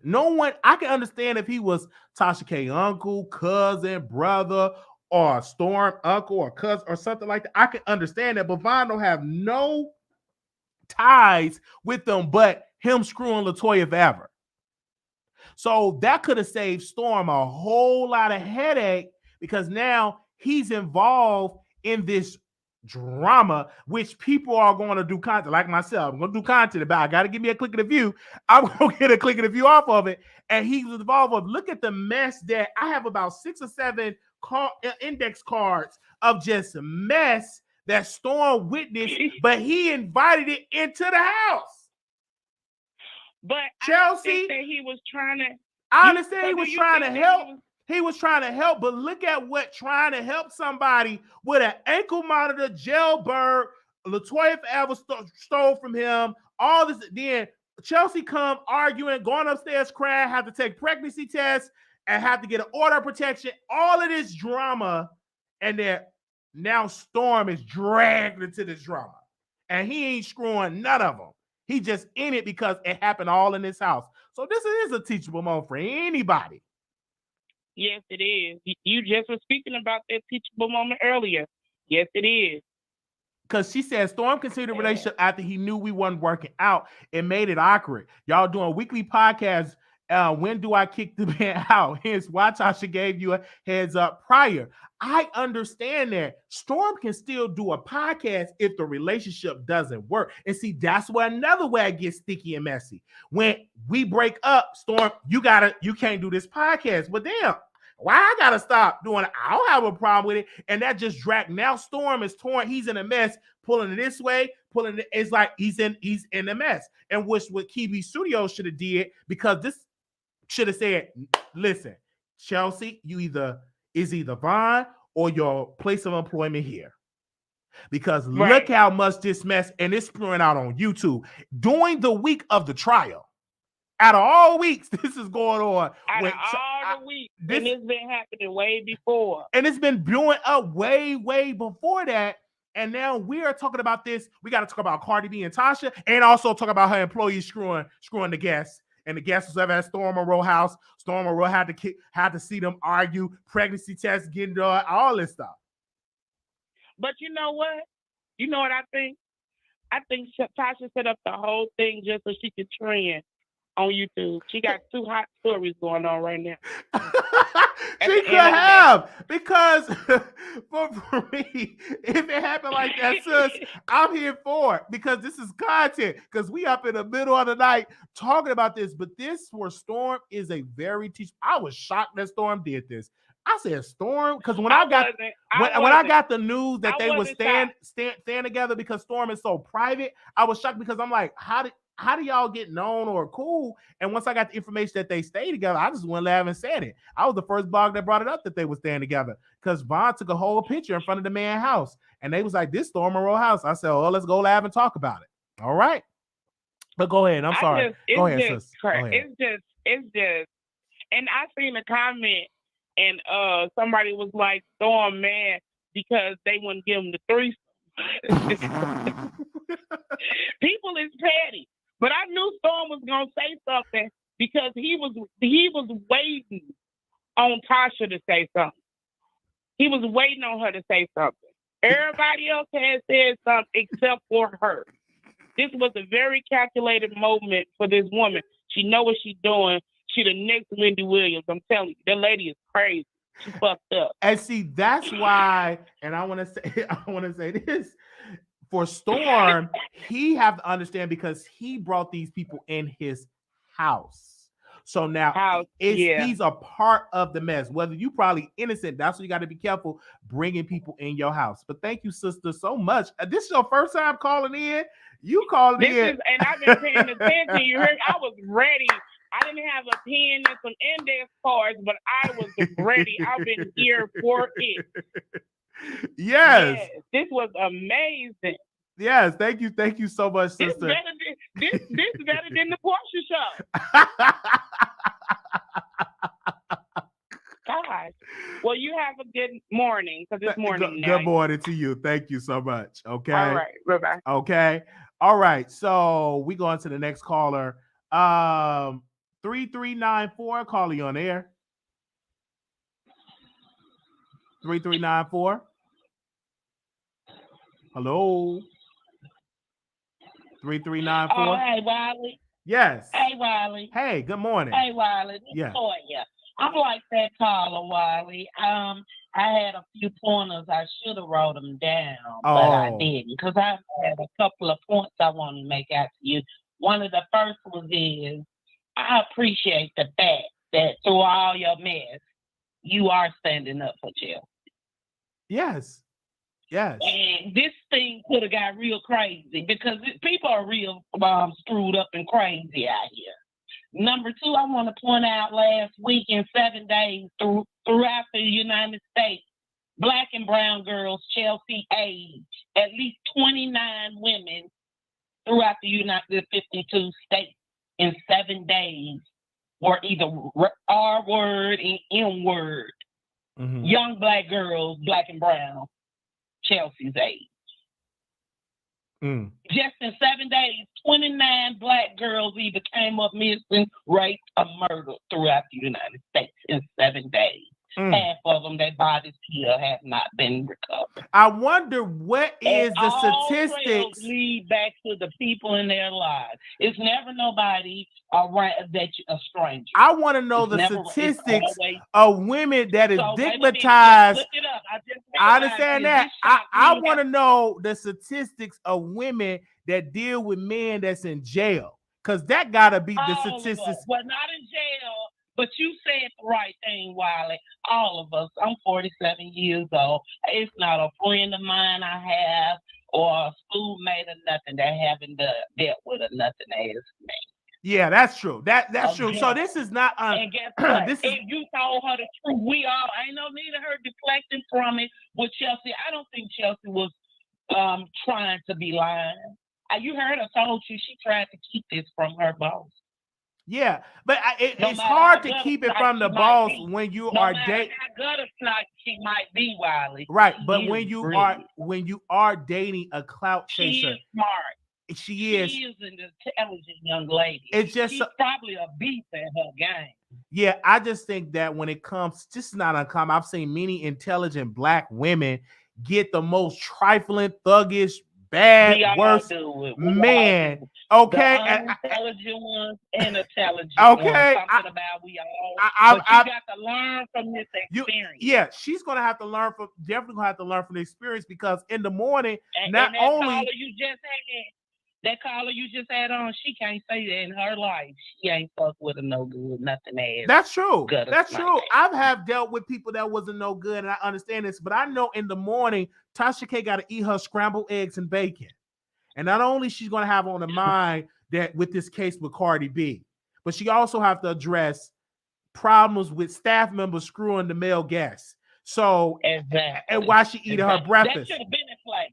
No one, I can understand if he was Tasha K uncle, cousin, brother, or Storm uncle or cousin or something like that. I can understand that, but Von don't have no ties with them but him screwing LaToya forever. So that could have saved Storm a whole lot of headache, because now he's involved in this drama, which people are going to do content like myself. I'm going to do content about. I got to give me a click of the view. I'm going to get a click of the view off of it. And he's involved with, look at the mess that I have about 6 or 7 index cards of just mess that Storm witnessed, but he invited it into the house. But Chelsea, I think that he was trying to. I understand he was trying to help. He was trying to help, but look at what trying to help somebody with an ankle monitor, jailbird, LaToya forever stole from him. All this, then Chelsea come arguing, going upstairs, crying, have to take pregnancy tests, and have to get an order of protection. All of this drama, and then now Storm is dragged into this drama, and he ain't screwing none of them. He just in it because it happened all in his house. So this is a teachable moment for anybody. Yes, it is. You just were speaking about that teachable moment earlier. Yes, it is. Because she said Storm considered a relationship after he knew we weren't working out. It made it awkward. Y'all doing weekly podcasts. When do I kick the man out? Hence why Tasha gave you a heads up prior. I understand that Storm can still do a podcast if the relationship doesn't work. And see, that's where another way it gets sticky and messy. When we break up, Storm, you can't do this podcast. But damn, why I gotta stop doing it? I don't have a problem with it. And that just dragged. Now Storm is torn. He's in a mess, pulling it this way, pulling it. It's like he's in a mess. And which what Kibi Studios should have did, because this should have said, listen, Chelsea, you either Vaughn or your place of employment here. Because look how much this mess, and it's spewing out on YouTube during the week of the trial. Out of all weeks, this is going on. Out of all the weeks, and it's been happening way before. And it's been blowing up way, way before that. And now we are talking about this. We got to talk about Cardi B and Tasha, and also talk about her employees screwing the guests. And the guests was ever at Storm Monroe house. Storm Monroe had to see them argue, pregnancy tests getting done, all this stuff. But you know what? You know what I think? I think Tasha set up the whole thing just so she could trend on YouTube. She got 2 hot stories going on right now. She could have, because for me, if it happened like that, sis, I'm here for it, because this is content. Because we up in the middle of the night talking about this, but this for Storm is a very I was shocked that Storm did this. I said Storm, because when I got the news that they would stand together, because Storm is so private, I was shocked, because I'm like, how do y'all get known or cool? And once I got the information that they stay together, I just went live and said it. I was the first blog that brought it up that they were staying together, because Vaughn took a whole picture in front of the man's house, and they was like, this Storm Monroe house. I said, oh, let's go live and talk about it. All right. But go ahead. I'm sorry. Go ahead, sis. Go ahead. It's just, and I seen a comment, and somebody was like, Storm mad because they wouldn't give him the threesome. People is petty. But I knew Storm was gonna say something, because he was waiting on Tasha to say something. He was waiting on her to say something. Everybody else had said something except for her. This was a very calculated moment for this woman. She know what she's doing. She the next Wendy Williams. I'm telling you, that lady is crazy. She fucked up. And see, that's why. And I want to say this. For Storm, he have to understand, because he brought these people in his house. So now he's a part of the mess. Whether you probably innocent, that's what you got to be careful bringing people in your house. But thank you, sister, so much. This is your first time calling in. You called in. And I've been paying attention. You heard, I was ready. I didn't have a pen and some index cards, but I was ready. I've been here for it. Yes. This was amazing. Yes, thank you so much, sister. This better than the Porsche show. Gosh. Well, you have a good morning, because it's morning now. Good morning to you. Thank you so much. Okay. All right. Bye-bye. Okay. All right. So we go on to the next caller. 3394. Call you on air. 3394. Hello. 3394. Oh, hey, Wiley. Yes. Hey, Wiley. Hey, good morning. Hey, Wiley. Yeah. I'm like that caller, Wiley. I had a few pointers. I should have wrote them down, but I didn't, because I had a couple of points I want to make out to you. One of the first ones is, I appreciate the fact that through all your mess, you are standing up for Chelsea. Yes. Yes. And this thing could have got real crazy, because people are real screwed up and crazy out here. Number two, I want to point out, last week in 7 days throughout the United States, Black and brown girls Chelsea age, at least 29 women throughout the United 52 states in 7 days were either R word and M word. Mm-hmm. Young Black girls, Black and brown, Chelsea's age. Just in 7 days, 29 Black girls either came up missing, raped, or murdered throughout the United States in 7 days. Half of them, their bodies still have not been recovered. I wonder what is the statistics. All lead back to the people in their lives. It's never nobody around that a stranger. I want to know the statistics of women that is stigmatized. Look it up. I understand that. I want to know the statistics of women that deal with men that's in jail, because that gotta be the statistics. Well, not in jail. But you said the right thing, Wiley. All of us. I'm 47 years old. It's not a friend of mine I have, or a schoolmate or nothing that haven't dealt with a nothing as me. Yeah, that's true. That's true. Okay. So this is not And guess what? this is If you told her the truth, we all ain't no need of her deflecting from it with Chelsea. I don't think Chelsea was trying to be lying. You heard her told you she tried to keep this from her boss. yeah, but No it's matter hard how to gutter keep it snipe from the she might boss be. when you No are matter dating. how gutter snipe she might be, Wiley. Right, she but is when you brilliant. are dating a clout She chaser, is smart. she is. She is an intelligent young lady. It's just She's probably a beast at her game. Yeah, I just think that when it comes, just not uncommon. I've seen many intelligent black women get the most trifling, thuggish, bad, We all worst do it. man. The Okay, unintelligent ones and intelligent Okay, ones. Something about we all. I- But you got to learn from this experience. yeah, she's gonna have to learn from. Definitely gonna have to learn from the experience because in the morning, And not that only caller you just had on, she can't say that in her life. She ain't fuck with a no good, nothing ass. that's true. Gutter That's snipe. true. I've have dealt with people that wasn't no good, and I understand this. But I know in the morning, Tasha K got to eat her scrambled eggs and bacon, and not only she's gonna have on the mind that with this case with Cardi B, but she also have to address problems with staff members screwing the male guests. So Exactly. and why she eating her breakfast. That should have been in place.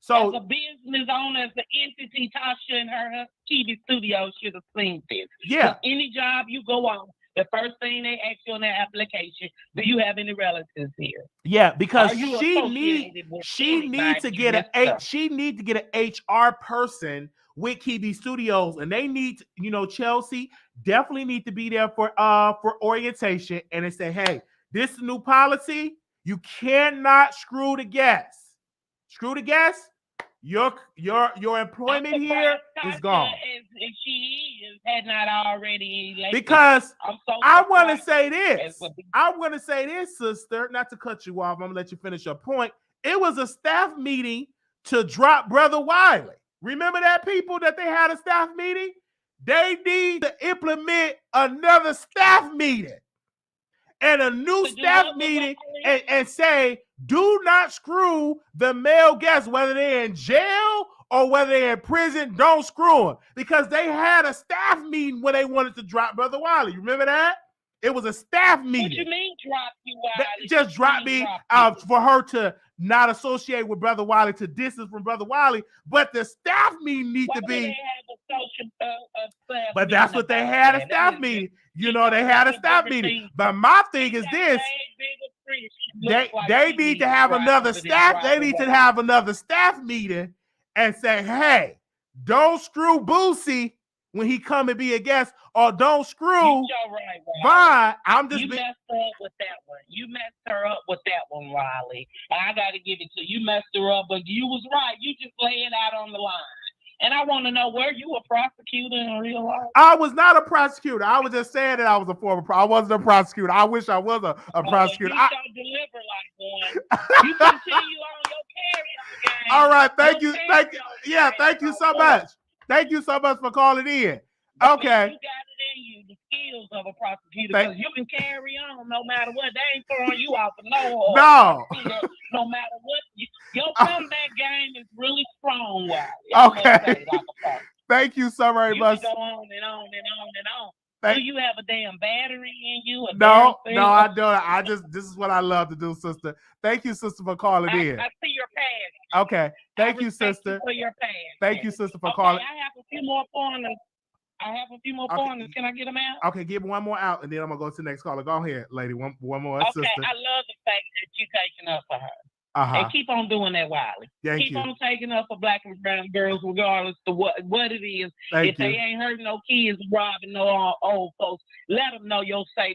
So as a business owner, as an entity, Tasha and her TV studio should have seen this. yeah, 'Cause any job you go on, the first thing they ask you on their application, do you have any relatives here? yeah, because Are you she associated with needs to anybody get in this stuff? she need to get an HR person with KB Studios, and they need to, Chelsea definitely need to be there for orientation, and they say, hey, this is a new policy. You cannot screw the guests. Screw the guests. Your employment here is gone. If she had not already elected, Because I want to say surprised. this. I'm going to say this, sister, not to cut you off. I'm going to let you finish your point. It was a staff meeting to drop Brother Wiley. Remember that, people, that they had a staff meeting? They need to implement another staff meeting and a new staff meeting and say, do not screw the male guests, whether they're in jail or whether they're in prison, don't screw them. Because they had a staff meeting when they wanted to drop Brother Wiley. Remember that? It was a staff meeting. What you mean drop you, Wiley? Just drop me for her to not associate with Brother Wiley, to distance from Brother Wiley. But the staff meeting needs to be. But that's what they had a staff meeting. They had a staff meeting. But my thing is this. They need to have another staff. They need to have another staff meeting and say, hey, don't screw Boosie when he come and be a guest, or don't screw Vaughn. You messed her up with that one. You messed her up with that one, Wiley. And I got to give it to you. You messed her up, but you was right. You just lay it out on the line. And I want to know, were you a prosecutor in real life? I was not a prosecutor. I was just saying that I was a former I wasn't a prosecutor. I wish I was a prosecutor. You don't deliver like one. You continue on your carry-on game. All right, thank you so much. Thank you so much for calling in. Okay. You got it in you, the skills of a prosecutor, because you can carry on no matter what. They ain't throwing you off of no. No matter what, your comeback game is really strong. Okay. Thank you so very much. You can go on and on and on and on. Do you have a damn battery in you? No, I don't. This is what I love to do, sister. Thank you, sister, for calling in. I see your passion. Okay. Thank you, sister. You for your passion. Thank you, sister, for calling. I have a few more pointers. Can I get them out? Okay, give one more out, and then I'm gonna go to the next caller. Go ahead, lady. One more, okay, sister. I love the fact that you taking up for her. And keep on doing that, Wiley. Keep on taking up for black and brown girls, regardless of what it is. If they ain't hurting no kids, robbing no old folks, let them know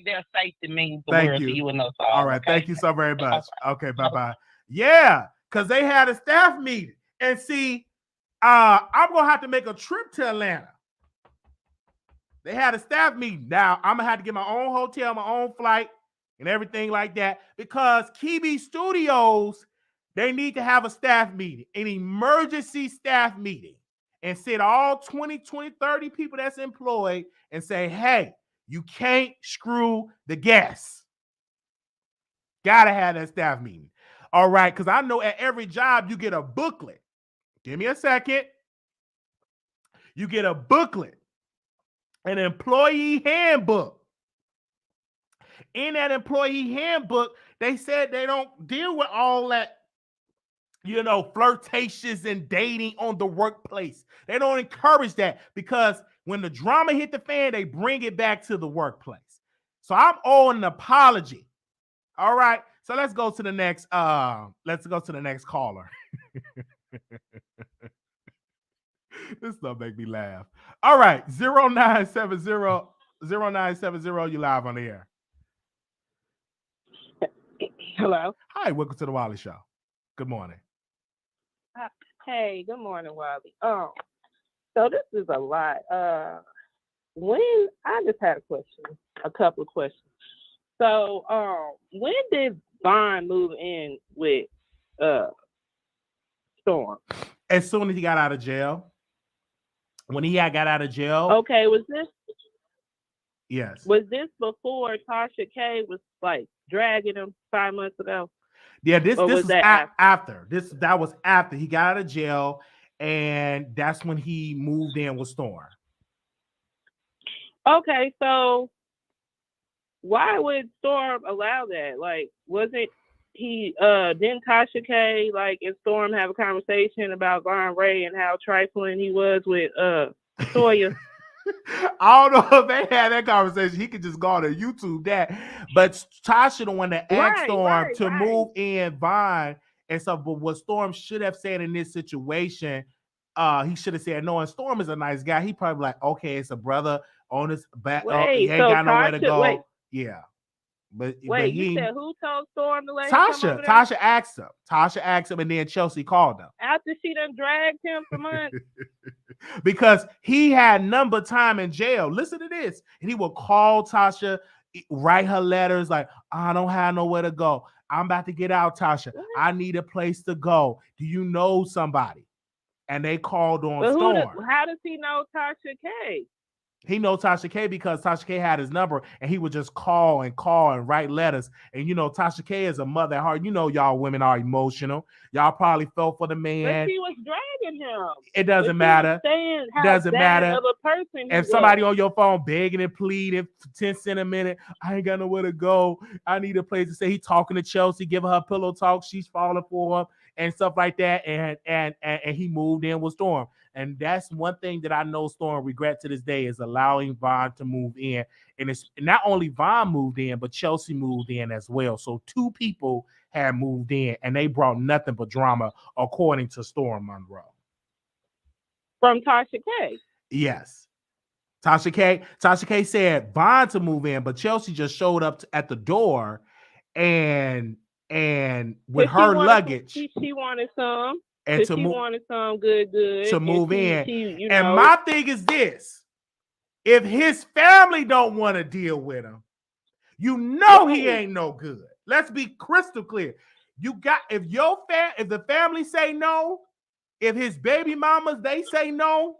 their safety means the world to you and us all. All right, thank you so very much. Okay, bye-bye. Yeah, because they had a staff meeting. And see, I'm going to have to make a trip to Atlanta. They had a staff meeting. Now, I'm going to have to get my own hotel, my own flight, and everything like that, because KB Studios, they need to have a staff meeting, an emergency staff meeting, and sit all 20, 30 people that's employed and say, hey, you can't screw the guests. Gotta have that staff meeting. All right, because I know at every job you get a booklet. Give me a second. You get a booklet an employee handbook. In that employee handbook, they said they don't deal with all that, flirtatious and dating on the workplace. They don't encourage that because when the drama hit the fan, they bring it back to the workplace. So I'm owing an apology. All right. So let's go to the next caller. This stuff make me laugh. All right. 0970, you live on the air. Hello. Hi, welcome to the Wiley Show. Good morning. Hey, good morning, Wiley. So this is a lot. When I just had a couple of questions. So, when did Vaughn move in with Storm? As soon as he got out of jail. When he got out of jail. Okay, was this before Tasha K was like dragging him 5 months ago? Yeah, this was after? That was after he got out of jail, and that's when he moved in with Storm. Okay, so why would Storm allow that? Like, wasn't he didn't Tasha K and Storm have a conversation about Von Ray and how trifling he was with Toya? I don't know if they had that conversation. He could just go on to YouTube that. But Tasha the one that asked Storm to move in Vaughn and stuff. But what Storm should have said in this situation, he should have said no. And Storm is a nice guy. He probably like, okay, it's a brother on his back. He ain't got nowhere to go. Yeah. But you said who told Storm to let Tasha. him come over there? Tasha asked him. Tasha asked him, and then Chelsea called him. After she done dragged him for months? Because he had number time in jail. Listen to this. And he would call Tasha, write her letters like, I don't have nowhere to go. I'm about to get out, Tasha. What? I need a place to go. Do you know somebody? And they called on Storm. How does he know Tasha K? He knows Tasha K because Tasha K had his number, and he would just call and write letters. And Tasha K is a mother at heart. Y'all women are emotional. Y'all probably fell for the man. But she was dragging him. It doesn't matter. Doesn't matter. Of a person if somebody on your phone begging and pleading for 10 cents a minute, I ain't got nowhere to go. I need a place to stay. He talking to Chelsea, giving her pillow talk. She's falling for him and stuff like that. And he moved in with Storm. And that's one thing that I know Storm regret to this day is allowing Vaughn to move in. And it's not only Vaughn moved in, but Chelsea moved in as well. So two people had moved in, and they brought nothing but drama, according to Storm Monroe. From Tasha K. Yes. Tasha K said Vaughn to move in, but Chelsea just showed up at the door and with her luggage. She wanted some. And she wanted some good to move in. And my thing is this: if his family don't want to deal with him, he ain't no good. Let's be crystal clear. If the family say no, if his baby mamas they say no,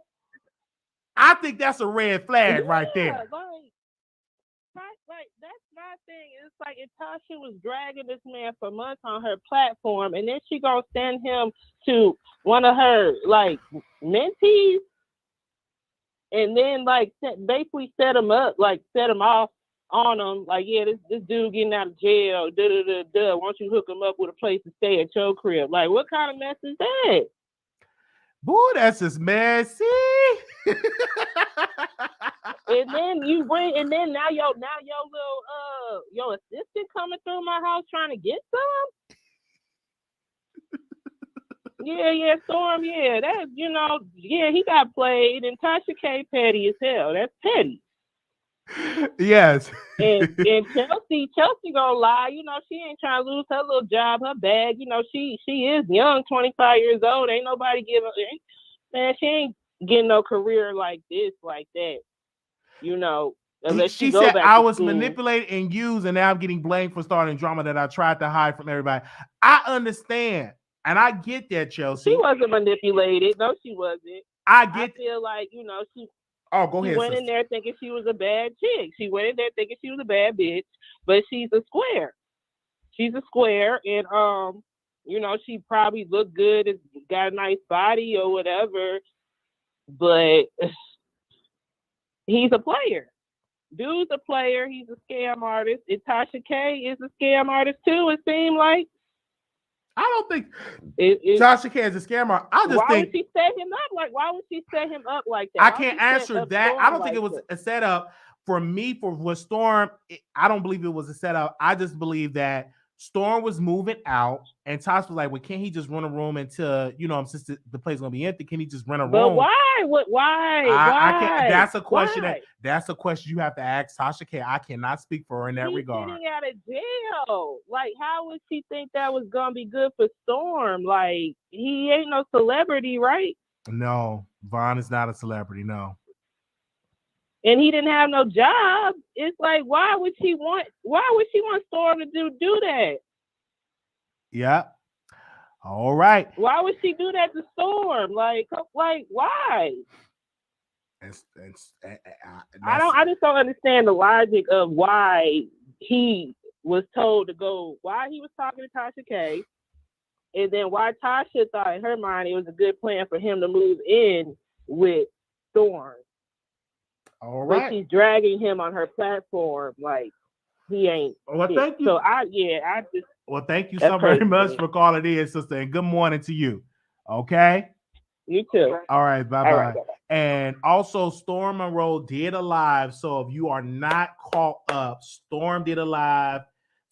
I think that's a red flag right there. That's my thing. It's like if Tasha was dragging this man for months on her platform, and then she gonna send him to one of her mentees, and then basically set him up, set him off on him, this dude getting out of jail, why don't you hook him up with a place to stay at your crib? Like, what kind of mess is that? Boy, that's just messy. And then now your little your assistant coming through my house trying to get some. Yeah, Storm. Yeah, that he got played, and Tasha K petty as hell. That's petty. Yes. and Chelsea gonna lie. She ain't trying to lose her little job, her bag. She is young, 25 years old. Ain't nobody man. She ain't getting no career like this, like that. Unless she go said back I to was school. manipulated and used, and now I'm getting blamed for starting drama that I tried to hide from everybody. I understand, and I get that, Chelsea. She wasn't manipulated. No, she wasn't. I feel like she. Oh, go ahead. She went in there thinking she was a bad chick. She went in there thinking she was a bad bitch, but she's a square. She's a square, and she probably looked good and got a nice body or whatever, but he's a player. Dude's a player. He's a scam artist. And Tasha K is a scam artist too, it seemed like. I don't think Tasha K is a scammer. I just why think would she set him up why would she set him up like that? I can't answer that. I don't think it was a setup for me for Storm. I don't believe it was a setup. I just believe that Storm was moving out, and Tasha was like, "Well, can't he just run a room until since the place is gonna be empty? Can he just rent a room?" But why? Why? I can't. That's a question. Why? That's a question you have to ask Tasha K. I cannot speak for her in that He's regard. Getting out of jail. Like, how would she think that was gonna be good for Storm? Like, he ain't no celebrity, right? No, Vaughn is not a celebrity. No. And he didn't have no job. It's like, why would she want Storm to do that? Yeah. All right. Why would she do that to Storm? Like why? I just don't understand the logic of why he was told to go, why he was talking to Tasha K, and then why Tasha thought in her mind it was a good plan for him to move in with Storm. All right. But she's dragging him on her platform like he ain't. Well, thank you. So Well, thank you so very much for calling in, sister, and good morning to you. Okay. You too. All right. Bye-bye. Right, bye-bye. And also, Storm Monroe did a live. So if you are not caught up, Storm did a live.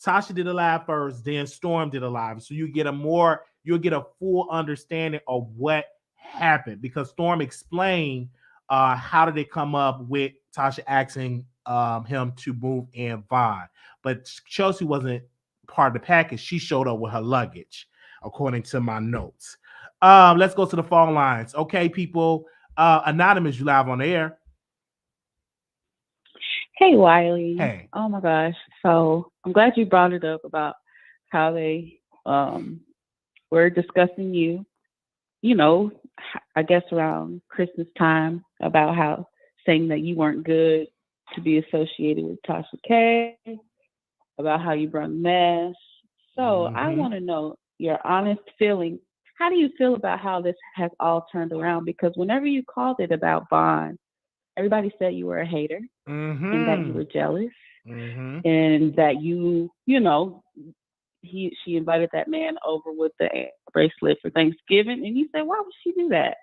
Tasha did a live first, then Storm did a live. So you'll get a full understanding of what happened, because Storm explained how did it come up with Tasha asking him to move in Vaughn. But Chelsea wasn't part of the package. She showed up with her luggage, according to my notes. Let's go to the phone lines. Okay, people. Anonymous, you live on the air. Hey, Wiley. Hey. Oh my gosh. So I'm glad you brought it up about how they were discussing you, I guess around Christmas time, about how saying that you weren't good to be associated with Tasha K, about how you brought a mess. So I want to know your honest feeling. How do you feel about how this has all turned around? Because whenever you called it about Vaughn, everybody said you were a hater and that you were jealous and that she invited that man over with the bracelet for Thanksgiving, and you said, why would she do that?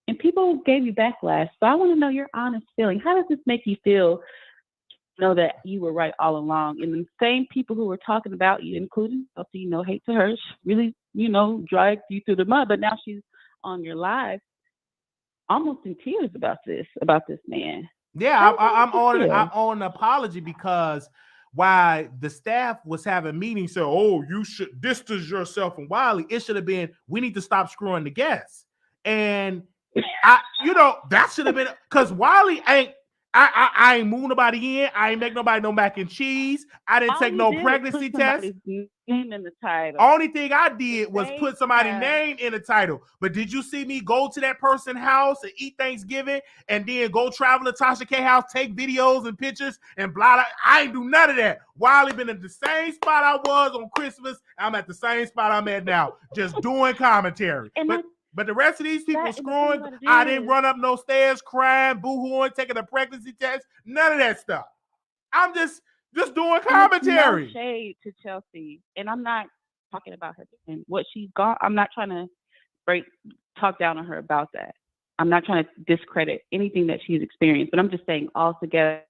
And people gave you backlash. So I want to know your honest feeling. How does this make you feel? Know that you were right all along, and the same people who were talking about you, including Chelsea, hate to her, really, dragged you through the mud. But now she's on your live, almost in tears about this man. Yeah, I'm on an apology, because while the staff was having meetings, said, "Oh, you should distance yourself from Wiley," it should have been, "We need to stop screwing the guests." And that should have been, because Wiley ain't. I ain't move nobody in. I ain't make nobody no mac and cheese. I didn't take no pregnancy test. Name in the title. Only thing I did was put somebody's name in the title. But did you see me go to that person's house and eat Thanksgiving and then go travel to Tasha K house, take videos and pictures and blah, blah? I ain't do none of that. Wiley been in the same spot I was on Christmas. I'm at the same spot I'm at now, just doing commentary. But the rest of these people screwing, I didn't run up no stairs crying, boo-hooing, taking a pregnancy test, none of that stuff. I'm just doing commentary. No shade to Chelsea, and I'm not talking about her and what she's got. I'm not trying to talk down on her about that. I'm not trying to discredit anything that she's experienced, but I'm just saying altogether,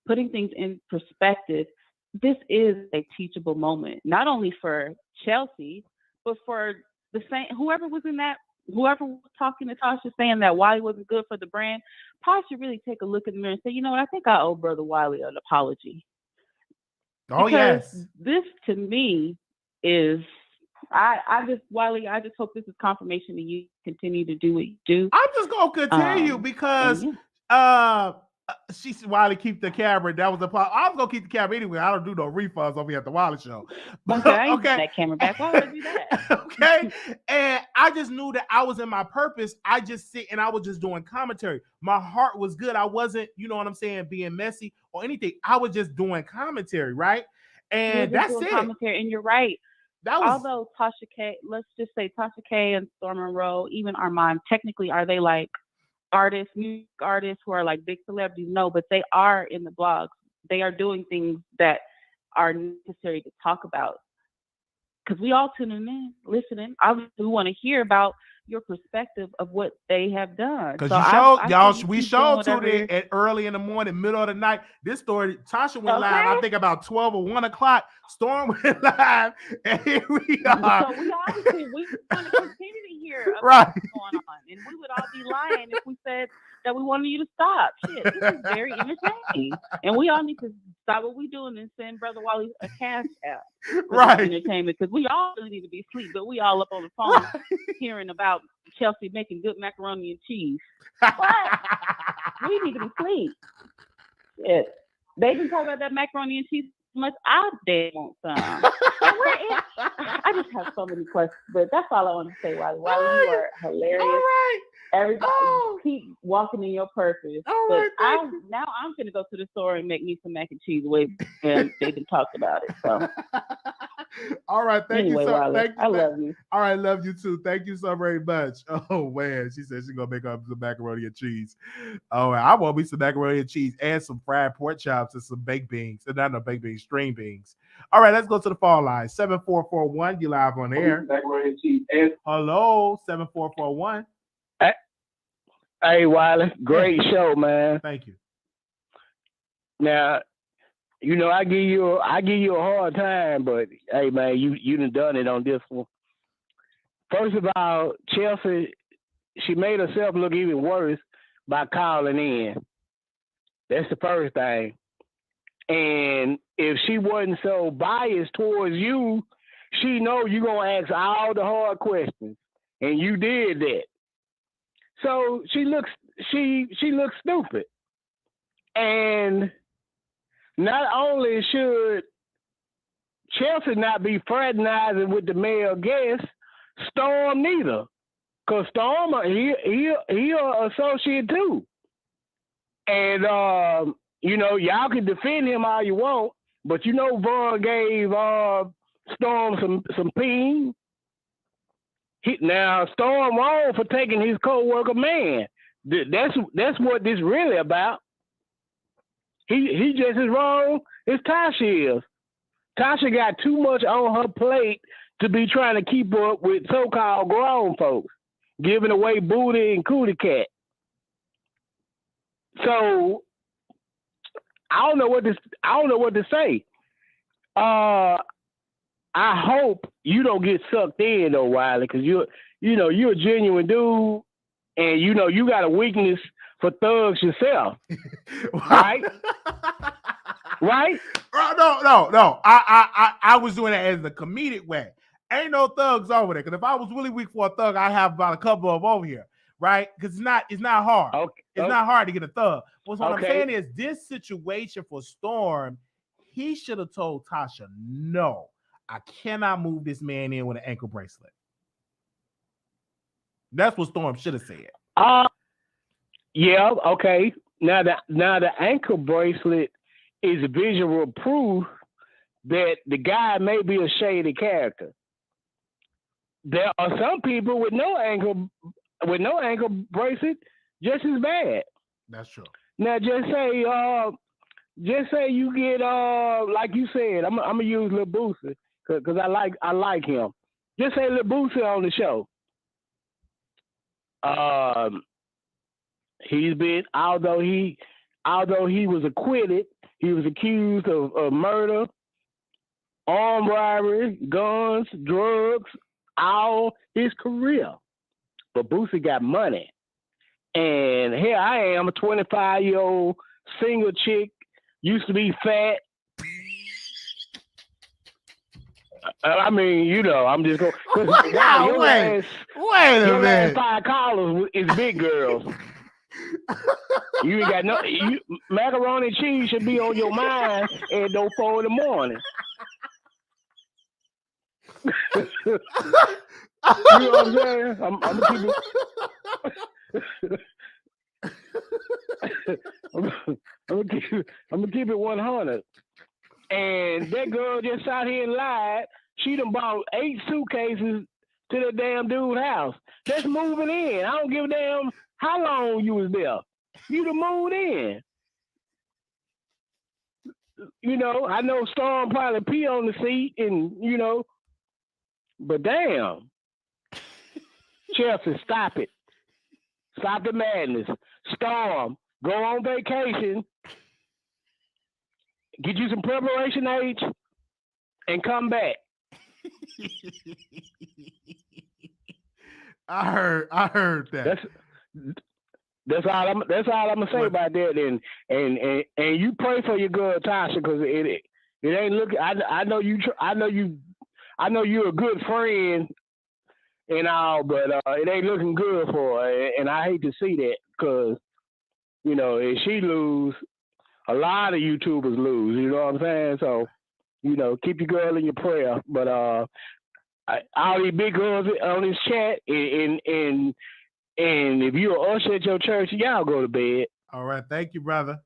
putting things in perspective, this is a teachable moment, not only for Chelsea, but for the same whoever was talking to Tasha saying that Wiley wasn't good for the brand. Tasha should really take a look in the mirror and say, you know what, I think I owe Brother Wiley an apology. Oh, because yes. This to me is I just hope this is confirmation that you continue to do what you do. I'm just gonna continue because she said Wiley keep the camera. That was the part. I'm gonna keep the camera anyway. I don't do no refunds over here at the Wiley Show. Okay. That camera back. Why would I do that? Okay. And I just knew that I was in my purpose. I just sit and I was just doing commentary. My heart was good. I wasn't, being messy or anything. I was just doing commentary, right? And that's it. Commentary, and you're right. Although Tasha K, let's just say Tasha K and Storm Monroe, even Armand, technically, are they like artists, music artists who are like big celebrities, no, but they are in the blogs. They are doing things that are necessary to talk about. Because we all tuning in, listening. Obviously, we want to hear about your perspective of what they have done. Because so we showed to it at early in the morning, middle of the night. This story, Tasha went live, I think about 12 or 1 o'clock. Storm went live, and here we are. So we want to continue to hear about Right. what's going on. And we would all be lying if we said that we wanted you to stop. Shit, this is very entertaining. And we all need to stop what we're doing and send Brother Wiley a cash app. Right. Entertainment, because we all really need to be asleep, but we all up on the phone hearing about Chelsea making good macaroni and cheese. What? We need to be asleep. Shit. They can talk about that macaroni and cheese so much. I damn want some. I just have so many questions, but that's all I want to say, Wiley. Wiley, you are hilarious. All right. Everybody keep walking in your purpose. All but right, I'm gonna go to the store and make me some mac and cheese away, and they've been talked about it. So all right, thank you so Wiley, thank you. I love you. All right, love you too. Thank you so very much. Oh man, she said she's gonna make up some macaroni and cheese. Oh, I want me some macaroni and cheese and some fried pork chops and some baked beans. And not no baked beans, string beans. All right, let's go to the phone line. 7441, you live on air. Macaroni and cheese. Hello, 7441. Hey, Wiley, great show, man. Thank you. Now, you know, I give you a hard time, but hey, man, you done it on this one. First of all, Chelsea, she made herself look even worse by calling in. That's the first thing. And if she wasn't so biased towards you, she know you gonna ask all the hard questions, and you did that. So she looks stupid. And not only should Chelsea not be fraternizing with the male guests, Storm neither. Cause Storm, he an associate too. And you know, y'all can defend him all you want, but you know Vaughn gave Storm some ping. Now Storm wrong for taking his co-worker man. That's what this really about. He just as wrong as Tasha is. Tasha got too much on her plate to be trying to keep up with so-called grown folks, giving away booty and cootie cat. So I don't know what to say. I hope you don't get sucked in though, Wiley, because you're a genuine dude, and you know you got a weakness for thugs yourself, right? Right? No. I was doing it as a comedic way. Ain't no thugs over there. Because if I was really weak for a thug, I have about a couple of them over here, right? Because it's not hard. Okay. It's not hard to get a thug. But what Okay. I'm saying is, this situation for Storm, he should have told Tasha, no, I cannot move this man in with an ankle bracelet. That's what Storm should have said. Yeah, okay. Now the ankle bracelet is visual proof that the guy may be a shady character. There are some people with no ankle bracelet just as bad. That's true. Now just say you get like you said, I'm gonna use Lil Boosie because I like him. Just say Lil Boosie on the show. He's been, although he was acquitted, he was accused of murder, armed robbery, guns, drugs, all his career. But Boosie got money. And here I am, a 25-year-old single chick, used to be fat. I mean, you know, I'm just going. Wait a minute. 5 collars is big girls. You ain't got no. Macaroni and cheese should be on your mind at 4 in the morning. You know what I'm saying? I'm gonna keep it 100. And that girl just out here and lied. She done bought 8 suitcases to the damn dude's house. That's moving in. I don't give a damn How long you was there? You done moved in. You know, I know Storm probably pee on the seat and, you know, but damn. Chelsea, stop it. Stop the madness. Storm, go on vacation. Get you some preparation age and come back. I heard that. That's all I'm gonna say about that. And you pray for your girl Tasha, because it ain't looking. I know you're a good friend and all, but it ain't looking good for her. And I hate to see that, because you know, if she lose, a lot of YouTubers lose. You know what I'm saying? So, you know, keep your girl in your prayer. But all these big girls on this chat, and if you're an usher at your church, y'all go to bed. All right. Thank you, brother.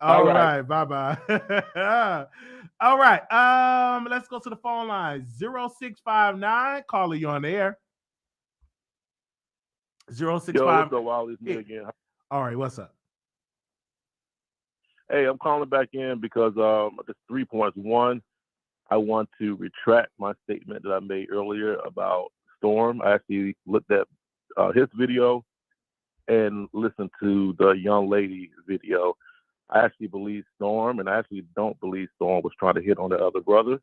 All right. Bye-bye. All right. Let's go to the phone line. 0659. Caller, you on the air. 065. Yo, what's up, Wiley? It's me again. All right. What's up? Hey, I'm calling back in because there's 3 points. One, I want to retract my statement that I made earlier about Storm. I actually looked at his video and listened to the young lady video. I actually believe Storm, and I actually don't believe Storm was trying to hit on the other brother.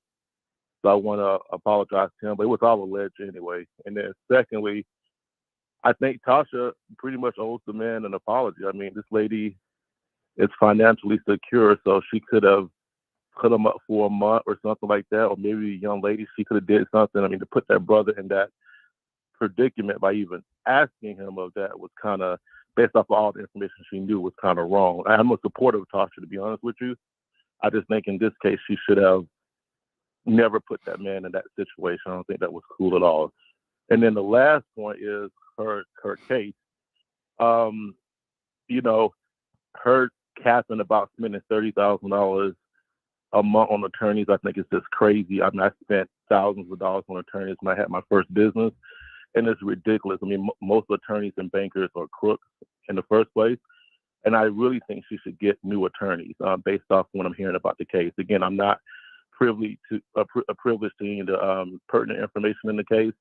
So I want to apologize to him, but it was all alleged anyway. And then secondly, I think Tasha pretty much owes the man an apology. I mean, this lady is financially secure, so she could have put him up for a month or something like that, or maybe a young lady, she could have did something. I mean, to put that brother in that predicament by even asking him of that was kind of, based off of all the information she knew, was kind of wrong. I'm a supporter of Tasha, to be honest with you. I just think in this case, she should have never put that man in that situation. I don't think that was cool at all. And then the last point is her case. You know, her capping about spending $30,000 a month on attorneys, I think it's just crazy. I mean, I spent thousands of dollars on attorneys when I had my first business, and it's ridiculous. I mean, most attorneys and bankers are crooks in the first place, and I really think she should get new attorneys based off what I'm hearing about the case. Again, I'm not privileged to seeing the pertinent information in the case.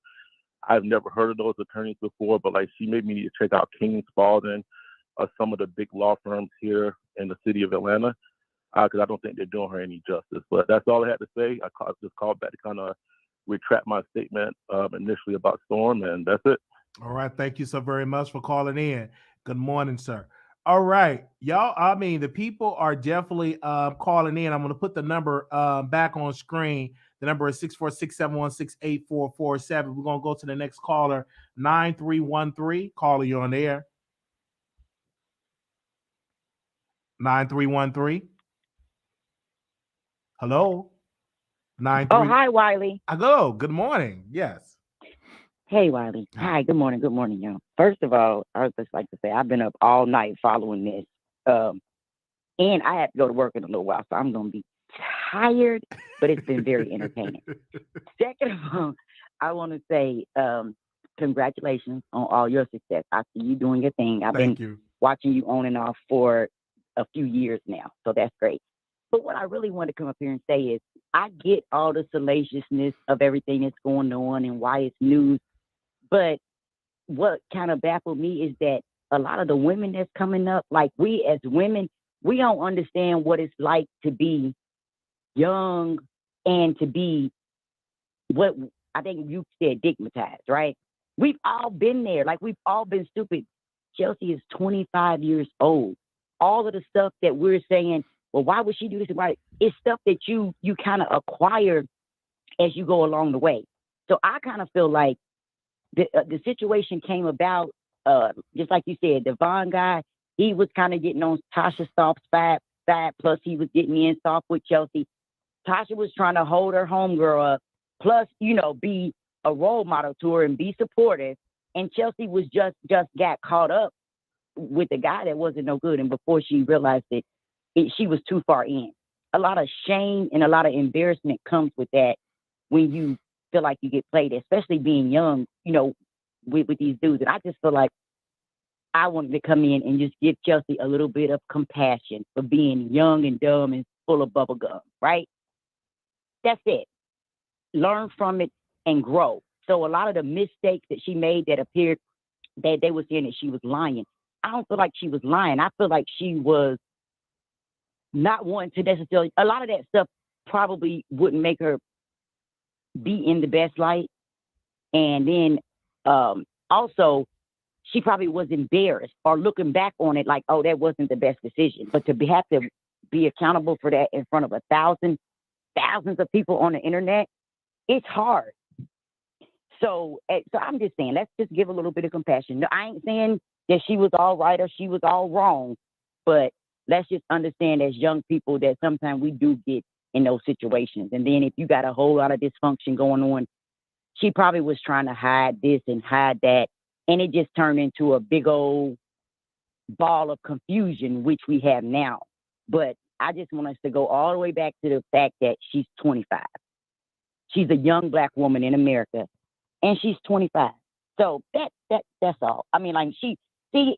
I've never heard of those attorneys before, but like, she made me need to check out King Spalding, some of the big law firms here in the city of Atlanta, because I don't think they're doing her any justice. But that's all I had to say. I just called back to kind of retract my statement initially about Storm, and that's it. All right. Thank you so very much for calling in. Good morning, sir. All right, y'all. I mean, the people are definitely calling in. I'm going to put the number back on screen. The number is 646-716-8447. We're going to go to the next caller, 9313. Caller, you on the air. 9313. Hello. 93. Oh, hi, Wiley. Hello. Good morning. Yes. Hey, Wiley. Hi. Good morning. Good morning, y'all. First of all, I would just like to say I've been up all night following this, and I have to go to work in a little while, so I'm going to be tired, but it's been very entertaining. Second of all, I want to say congratulations on all your success. I see you doing your thing. I've been watching you on and off for a few years now, so that's great. But what I really want to come up here and say is I get all the salaciousness of everything that's going on and why it's news, but what kind of baffled me is that a lot of the women that's coming up, like, we as women, we don't understand what it's like to be young and to be what I think you said, stigmatized, right? We've all been there. Like, we've all been stupid. Chelsea is 25 years old. All of the stuff that we're saying, well, why would she do this? Why? It's stuff that you kind of acquire as you go along the way. So I kind of feel like the situation came about, just like you said, the Vaughn guy, he was kind of getting on Tasha Soft's side, plus he was getting in soft with Chelsea. Tasha was trying to hold her homegirl up, plus, you know, be a role model to her and be supportive. And Chelsea was just got caught up with a guy that wasn't no good. And before she realized it, she was too far in. A lot of shame and a lot of embarrassment comes with that when you feel like you get played, especially being young, you know, with these dudes. And I just feel like I wanted to come in and just give Chelsea a little bit of compassion for being young and dumb and full of bubble gum, right? That's it. Learn from it and grow. So a lot of the mistakes that she made that appeared that they were saying that she was lying. I don't feel like she was lying. I feel like she was not wanting to necessarily, a lot of that stuff probably wouldn't make her be in the best light. And then also, she probably was embarrassed or looking back on it like, oh, that wasn't the best decision. But to have to be accountable for that in front of thousands of people on the internet, it's hard. So I'm just saying, let's just give a little bit of compassion. No, I ain't saying that she was all right or she was all wrong, but let's just understand as young people that sometimes we do get in those situations. And then if you got a whole lot of dysfunction going on, she probably was trying to hide this and hide that. And it just turned into a big old ball of confusion, which we have now. But I just want us to go all the way back to the fact that she's 25. She's a young Black woman in America, and she's 25. So that's all. I mean, like and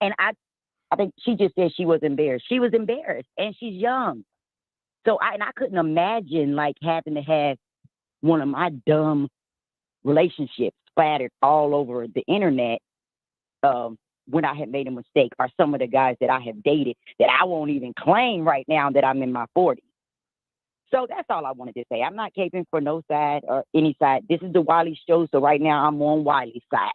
I think she just said she was embarrassed. She was embarrassed, and she's young. So I couldn't imagine like having to have one of my dumb relationships splattered all over the internet when I had made a mistake, or some of the guys that I have dated that I won't even claim right now that I'm in my 40s. So that's all I wanted to say. I'm not caping for no side or any side. This is the Wiley Show, so right now I'm on Wiley's side.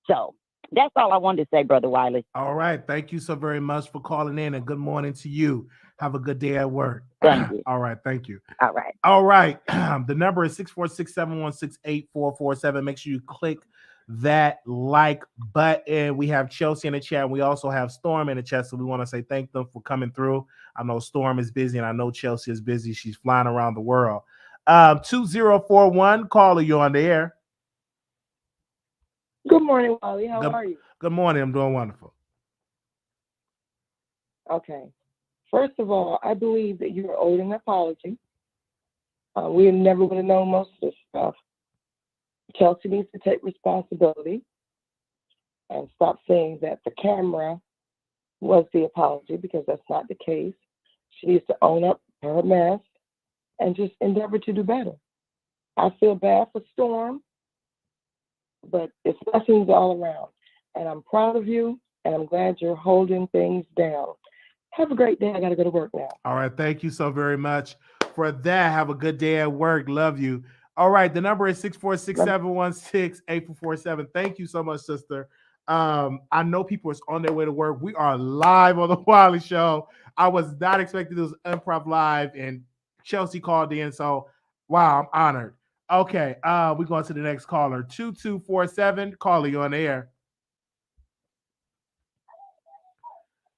So that's all I wanted to say, Brother Wiley. All right. Thank you so very much for calling in, and good morning to you. Have a good day at work. Thank you. All right. Thank you. All right. All right. The number is 646-716-8447. Make sure you click that like button. We have Chelsea in the chat, and we also have Storm in the chat. So we want to say thank them for coming through. I know Storm is busy, and I know Chelsea is busy. She's flying around the world. 2041, caller, you on the air. Good morning, Wiley. How are you? Good morning. I'm doing wonderful. Okay. First of all, I believe that you're owed an apology. We never would have known most of this stuff. Chelsea needs to take responsibility and stop saying that the camera was the apology, because that's not the case. She needs to own up to her mess and just endeavor to do better. I feel bad for Storm, but it's blessings all around. And I'm proud of you, and I'm glad you're holding things down. Have a great day. I got to go to work now. All right. Thank you so very much for that. Have a good day at work. Love you. All right. The number is 646-716-8447. Thank you so much, sister. I know people are on their way to work. We are live on the Wiley Show. I was not expecting this improv live, and Chelsea called in. So, wow, I'm honored. Okay. We're going to the next caller. 2247. Caller, you on the air.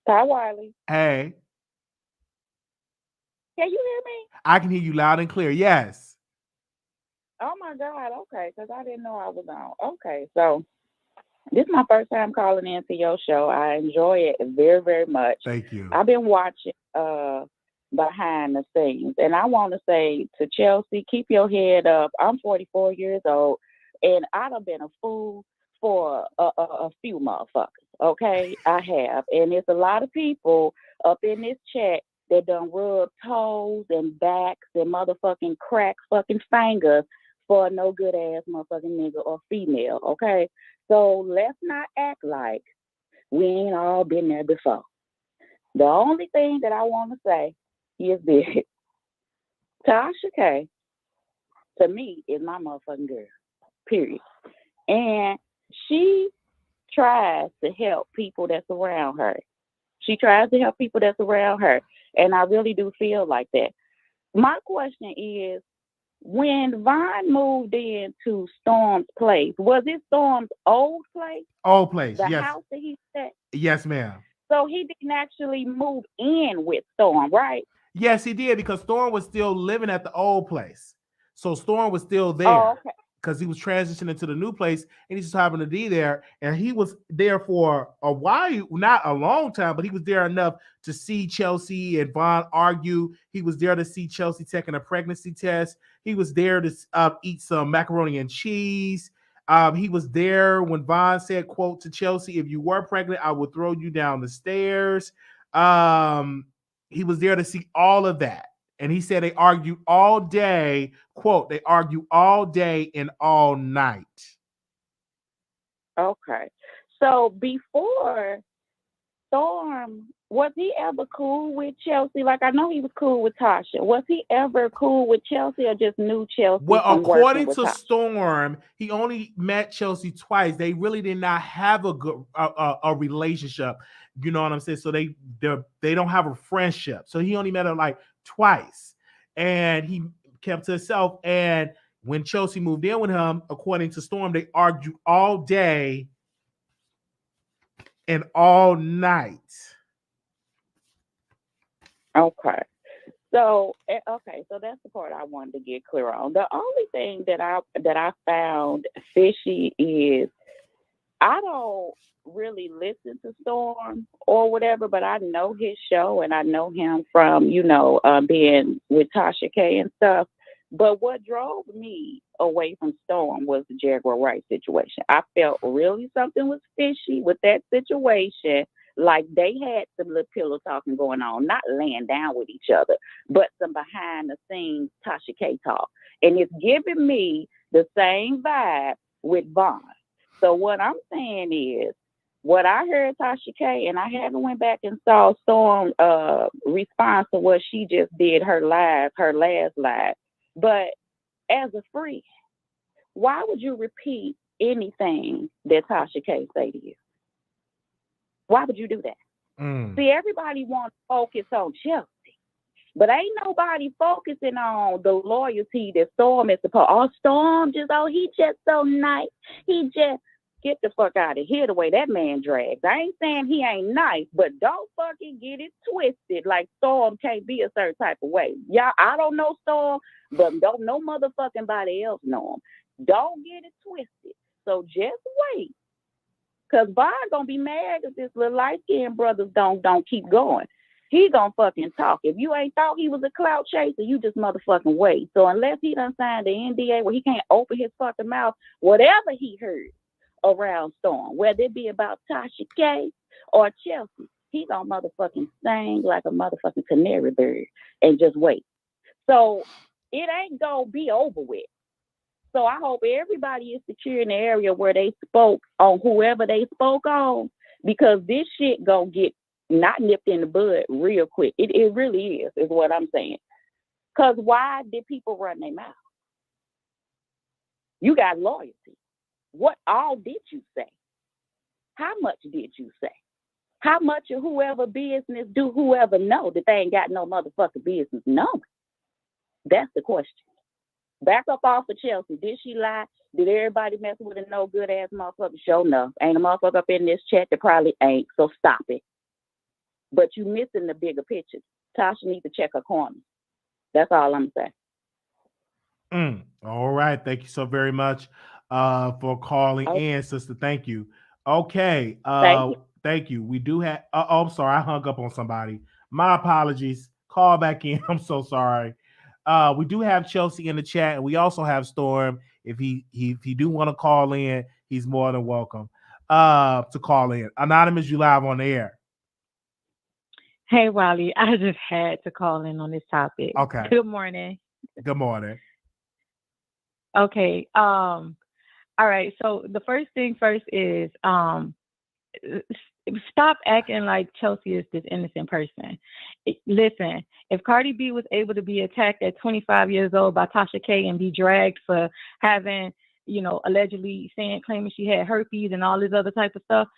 Hi, Wiley. Hey. Can you hear me? I can hear you loud and clear. Yes. Oh, my God. Okay, because I didn't know I was on. Okay, so this is my first time calling into your show. I enjoy it very, very much. Thank you. I've been watching behind the scenes, and I want to say to Chelsea, keep your head up. I'm 44 years old, and I'd have been a fool for a few motherfuckers. Okay, I have. And there's a lot of people up in this chat that done rub toes and backs and motherfucking crack fucking fingers for no good ass motherfucking nigga or female. Okay, so let's not act like we ain't all been there before. The only thing that I want to say is this: Tasha K, to me, is my motherfucking girl. Period. And she tries to help people that's around her. She tries to help people that's around her. And I really do feel like that. My question is, when Vaughn moved into Storm's place, was it Storm's old place? Old place, the yes. house that he said? Yes, ma'am. So he didn't actually move in with Storm, right? Yes, he did, because Storm was still living at the old place. So Storm was still there. Oh, okay. Because he was transitioning to the new place, and he just happened to be there. And he was there for a while, not a long time, but he was there enough to see Chelsea and Vaughn argue. He was there to see Chelsea taking a pregnancy test. He was there to eat some macaroni and cheese. He was there when Vaughn said, quote, to Chelsea, if you were pregnant, I would throw you down the stairs. He was there to see all of that. And he said they argued all day, quote, they argued all day and all night. Okay. So before Storm, was he ever cool with Chelsea? Like, I know he was cool with Tasha. Was he ever cool with Chelsea or just knew Chelsea Well, from according working with to Tasha? Storm, he only met Chelsea twice. They really did not have a good a relationship. You know what I'm saying? So they don't have a friendship. So he only met her like twice, and he kept to himself. And when Chelsea moved in with him, according to Storm, they argued all day and all night. Okay. So so that's the part I wanted to get clear on. The only thing that I found fishy is I don't really listen to Storm or whatever, but I know his show and I know him from, being with Tasha K and stuff. But what drove me away from Storm was the Jaguar Wright situation. I felt really something was fishy with that situation. Like they had some little pillow talking going on, not laying down with each other, but some behind the scenes Tasha K talk. And it's giving me the same vibe with Vaughn. So what I'm saying is, what I heard Tasha K, and I haven't went back and saw Storm response to what she just did, her last live. But as a freak, why would you repeat anything that Tasha K say to you? Why would you do that? See, everybody wants to focus on Chelsea, but ain't nobody focusing on the loyalty that Storm is supposed. Oh, Storm he just so nice. He just get the fuck out of here the way that man drags. I ain't saying he ain't nice, but don't fucking get it twisted. Like Storm can't be a certain type of way. Y'all, I don't know Storm, but don't no motherfucking body else know him. Don't get it twisted. So just wait. Cause Vaughn gonna be mad if this little light-skinned brothers don't keep going. He gonna fucking talk. If you ain't thought he was a clout chaser, you just motherfucking wait. So unless he done signed the NDA where he can't open his fucking mouth, whatever he heard around Storm, whether it be about Tasha K or Chelsea, he gonna motherfucking sing like a motherfucking canary bird and just wait. So it ain't gonna be over with. So I hope everybody is secure in the area where they spoke on whoever they spoke on, because this shit gonna get not nipped in the bud real quick. It really is what I'm saying. Because why did people run their mouth? You got loyalty. What all did you say? How much did you say? How much of whoever business do whoever know that they ain't got no motherfucking business knowing? That's the question. Back up off of Chelsea. Did she lie? Did everybody mess with a no good ass motherfucker? Sure enough. Ain't a motherfucker up in this chat that probably ain't. So stop it. But you missing the bigger picture. Tasha needs to check her corner. That's all I'm saying. All right. Thank you so very much for calling in, sister. Thank you. Okay. Thank you. We do have. I'm sorry. I hung up on somebody. My apologies. Call back in. I'm so sorry. We do have Chelsea in the chat, and we also have Storm. If he do want to call in, he's more than welcome to call in. Anonymous, you live on the air. Hey, Wiley, I just had to call in on this topic. Okay. Good morning. Good morning. Okay. All right. So the first thing first is stop acting like Chelsea is this innocent person. Listen, if Cardi B was able to be attacked at 25 years old by Tasha K and be dragged for having, allegedly claiming she had herpes and all this other type of stuff,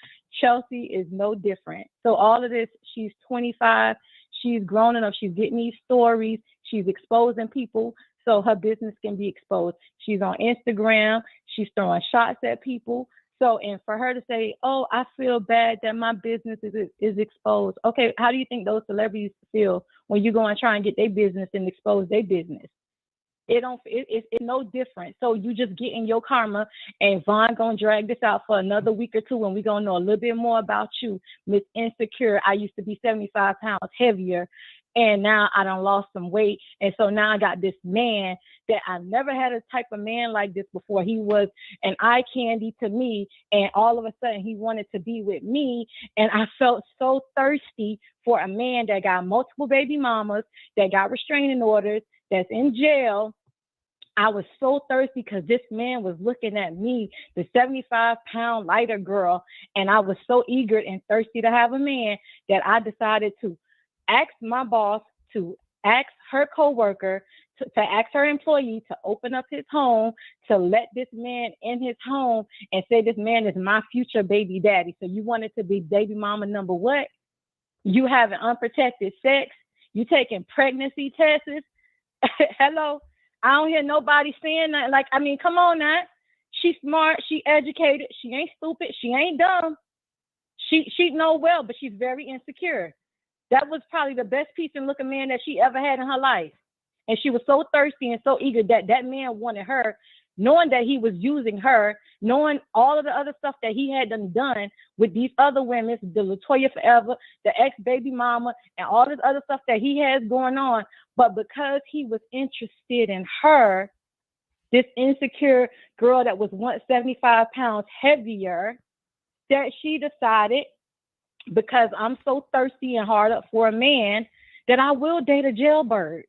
Chelsea is no different. So all of this, she's 25, she's grown enough, she's getting these stories, she's exposing people so her business can be exposed. She's on Instagram, she's throwing shots at people. So, and for her to say, oh, I feel bad that my business is exposed. Okay, how do you think those celebrities feel when you go and try and get their business and expose their business? It's no different. So you just get in your karma, and Vaughn gonna drag this out for another week or two, and we're gonna know a little bit more about you, Miss Insecure. I used to be 75 pounds heavier, and now I done lost some weight. And so now I got this man that I've never had a type of man like this before. He was an eye candy to me, and all of a sudden he wanted to be with me. And I felt so thirsty for a man that got multiple baby mamas, that got restraining orders, that's in jail. I was so thirsty because this man was looking at me, the 75-pound lighter girl, and I was so eager and thirsty to have a man that I decided to ask my boss, to ask her coworker, to ask her employee to open up his home, to let this man in his home and say, this man is my future baby daddy. So you wanted to be baby mama number what? You having unprotected sex? You taking pregnancy tests? Hello? I don't hear nobody saying that. Like, I mean, come on now. She's smart. She educated. She ain't stupid. She ain't dumb. She know well, but she's very insecure. That was probably the best piece and looking man that she ever had in her life. And she was so thirsty and so eager that that man wanted her, knowing that he was using her, knowing all of the other stuff that he had done with these other women, the Latoya Forever, the ex-baby mama, and all this other stuff that he has going on. But because he was interested in her, this insecure girl that was once 75 pounds heavier, that she decided, because I'm so thirsty and hard up for a man, that I will date a jailbird.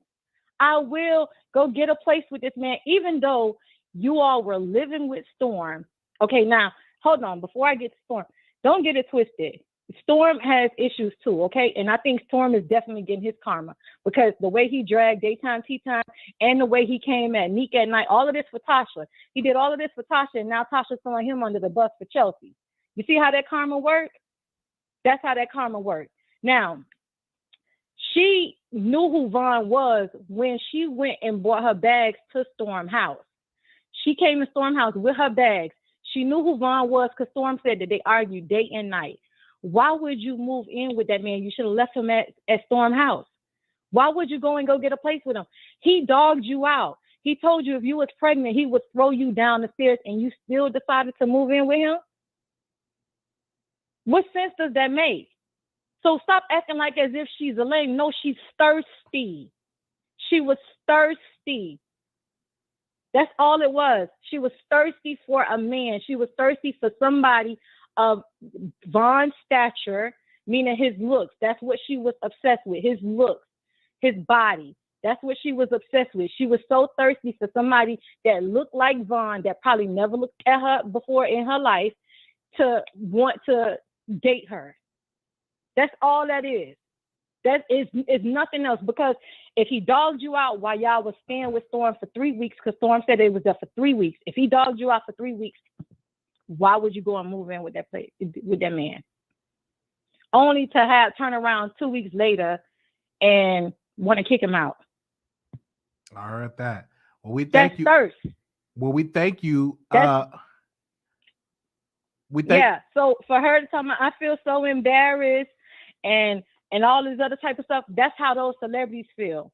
I will go get a place with this man, even though you all were living with Storm. Okay, now, hold on. Before I get to Storm, don't get it twisted. Storm has issues too, okay? And I think Storm is definitely getting his karma because the way he dragged daytime, tea time, and the way he came at Neek at night, all of this for Tasha. He did all of this for Tasha, and now Tasha's throwing him under the bus for Chelsea. You see how that karma worked? That's how that karma worked. Now, she knew who Vaughn was when she went and brought her bags to Storm house. She came to Storm house with her bags. She knew who Vaughn was because Storm said that they argued day and night. Why would you move in with that man? You should have left him at Storm house. Why would you go and go get a place with him? He dogged you out. He told you if you was pregnant, he would throw you down the stairs, and you still decided to move in with him? What sense does that make? So stop acting like as if she's a lame. No, she's thirsty. She was thirsty. That's all it was. She was thirsty for a man. She was thirsty for somebody of Vaughn's stature, meaning his looks. That's what she was obsessed with, his looks, his body. That's what she was obsessed with. She was so thirsty for somebody that looked like Vaughn, that probably never looked at her before in her life, to want to date her. That's all that is. That is nothing else, because if he dogged you out while y'all was staying with Storm for 3 weeks, because Storm said they was there for 3 weeks. If he dogged you out for 3 weeks, why would you go and move in with that place, with that man? Only to turn around 2 weeks later and want to kick him out. I heard that. Well, we thank you. Thirst. Well, we thank you. Yeah. So for her to tell me, I feel so embarrassed and all this other type of stuff. That's how those celebrities feel.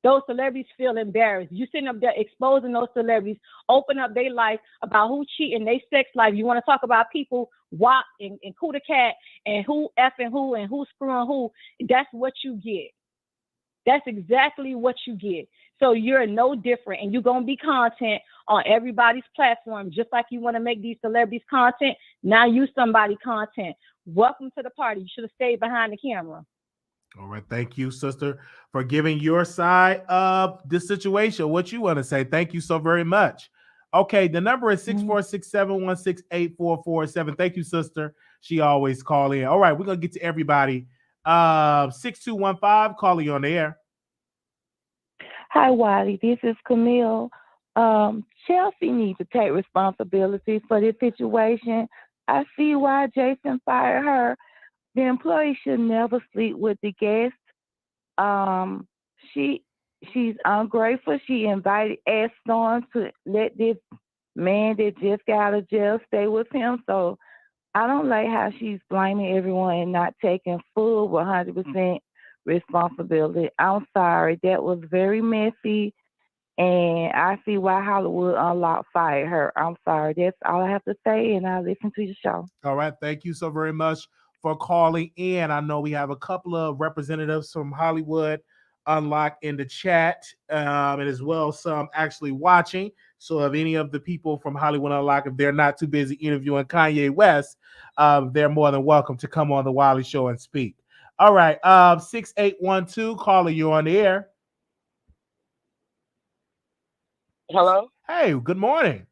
Those celebrities feel embarrassed. You sitting up there exposing those celebrities, open up their life about who cheating, their sex life. You want to talk about people WAP and Kuda Cat and who effing who and who screwing who. That's what you get. That's exactly what you get. So you're no different, and you're going to be content on everybody's platform, just like you want to make these celebrities content. Now you somebody content. Welcome to the party. You should have stayed behind the camera. All right. Thank you, sister, for giving your side of the situation. What you want to say. Thank you so very much. Okay. The number is 646-716-8447. Thank you, sister. She always call in. All right. We're going to get to everybody. 6215, calling on the air. Hi, Wiley. This is Camille. Chelsea needs to take responsibility for this situation. I see why Jason fired her. The employee should never sleep with the guest. She's ungrateful. She asked Storm to let this man that just got out of jail stay with him. So I don't like how she's blaming everyone and not taking full 100% responsibility. I'm sorry. That was very messy. And I see why Hollywood Unlocked fired her. I'm sorry. That's all I have to say, and I'll listen to your show. All right. Thank you so very much for calling in. I know we have a couple of representatives from Hollywood Unlock in the chat, and as well some actually watching. So if any of the people from Hollywood Unlock, if they're not too busy interviewing Kanye West, they're more than welcome to come on the Wiley Show and speak. All right, 6812, caller, you on the air. Hello? Hey, good morning.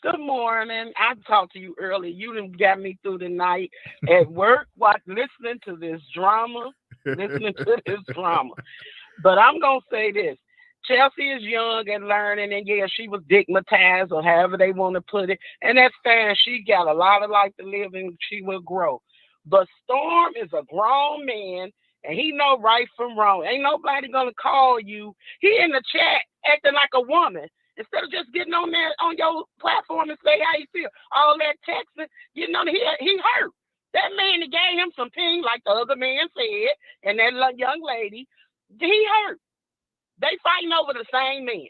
Good morning. I talked to you earlier. You done got me through the night at work, listening to this drama. But I'm going to say this. Chelsea is young and learning, and yeah, she was digmatized or however they want to put it, and that's fine. She got a lot of life to live and she will grow. But Storm is a grown man, and he know right from wrong. Ain't nobody going to call you. He in the chat acting like a woman. Instead of just getting on there on your platform and say how you feel, all that texting, he hurt. That man that gave him some ping, like the other man said, and that young lady, he hurt. They fighting over the same man.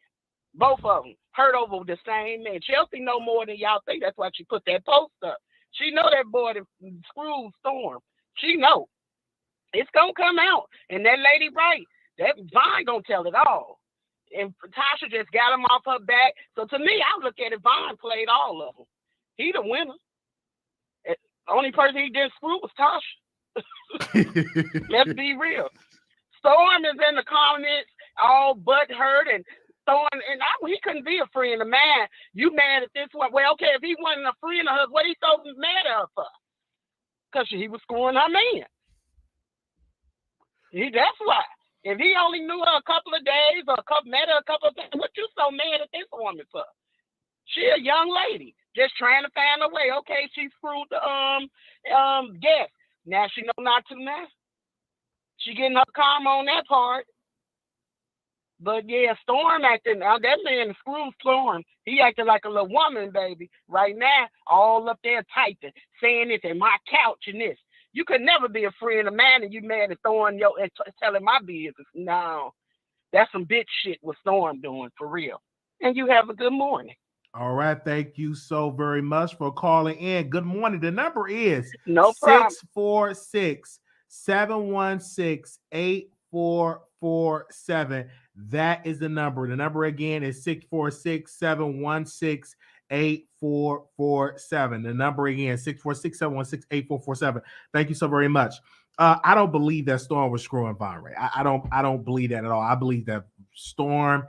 Both of them hurt over the same man. Chelsea know more than y'all think. That's why she put that post up. She know that boy that screwed Storm. She know. It's going to come out. And that lady right. That Vaughn going to tell it all. And Tasha just got him off her back. So to me, I look at it, Vaughn played all of them. He the winner. The only person he didn't screw was Tasha. Let's be real. Storm is in the comments, all butthurt and throwing, and he couldn't be a friend of mine. You mad at this one? Well, okay, if he wasn't a friend of hers, what he so mad at her for? Because he was screwing her man. That's why. If he only knew her a couple of days or met her a couple of times, what you so mad at this woman for? She a young lady just trying to find a way. Okay, she screwed the guest. Now she know not to now. She getting her karma on that part. But yeah, Storm acting, that man screwed Storm. He acting like a little woman, baby. Right now, all up there typing, saying this and my couch and this. You could never be a friend of mine and you mad at throwing and telling my business. No, that's some bitch shit what Storm doing for real. And you have a good morning. All right, thank you so very much for calling in. Good morning. The number is no problem. 646-716-8447. That is the number. The number again is 646-716-8447. The number again, 646-716-8447. Thank you so very much. I don't believe that Storm was screwing Von Ray. I don't believe that at all. I believe that Storm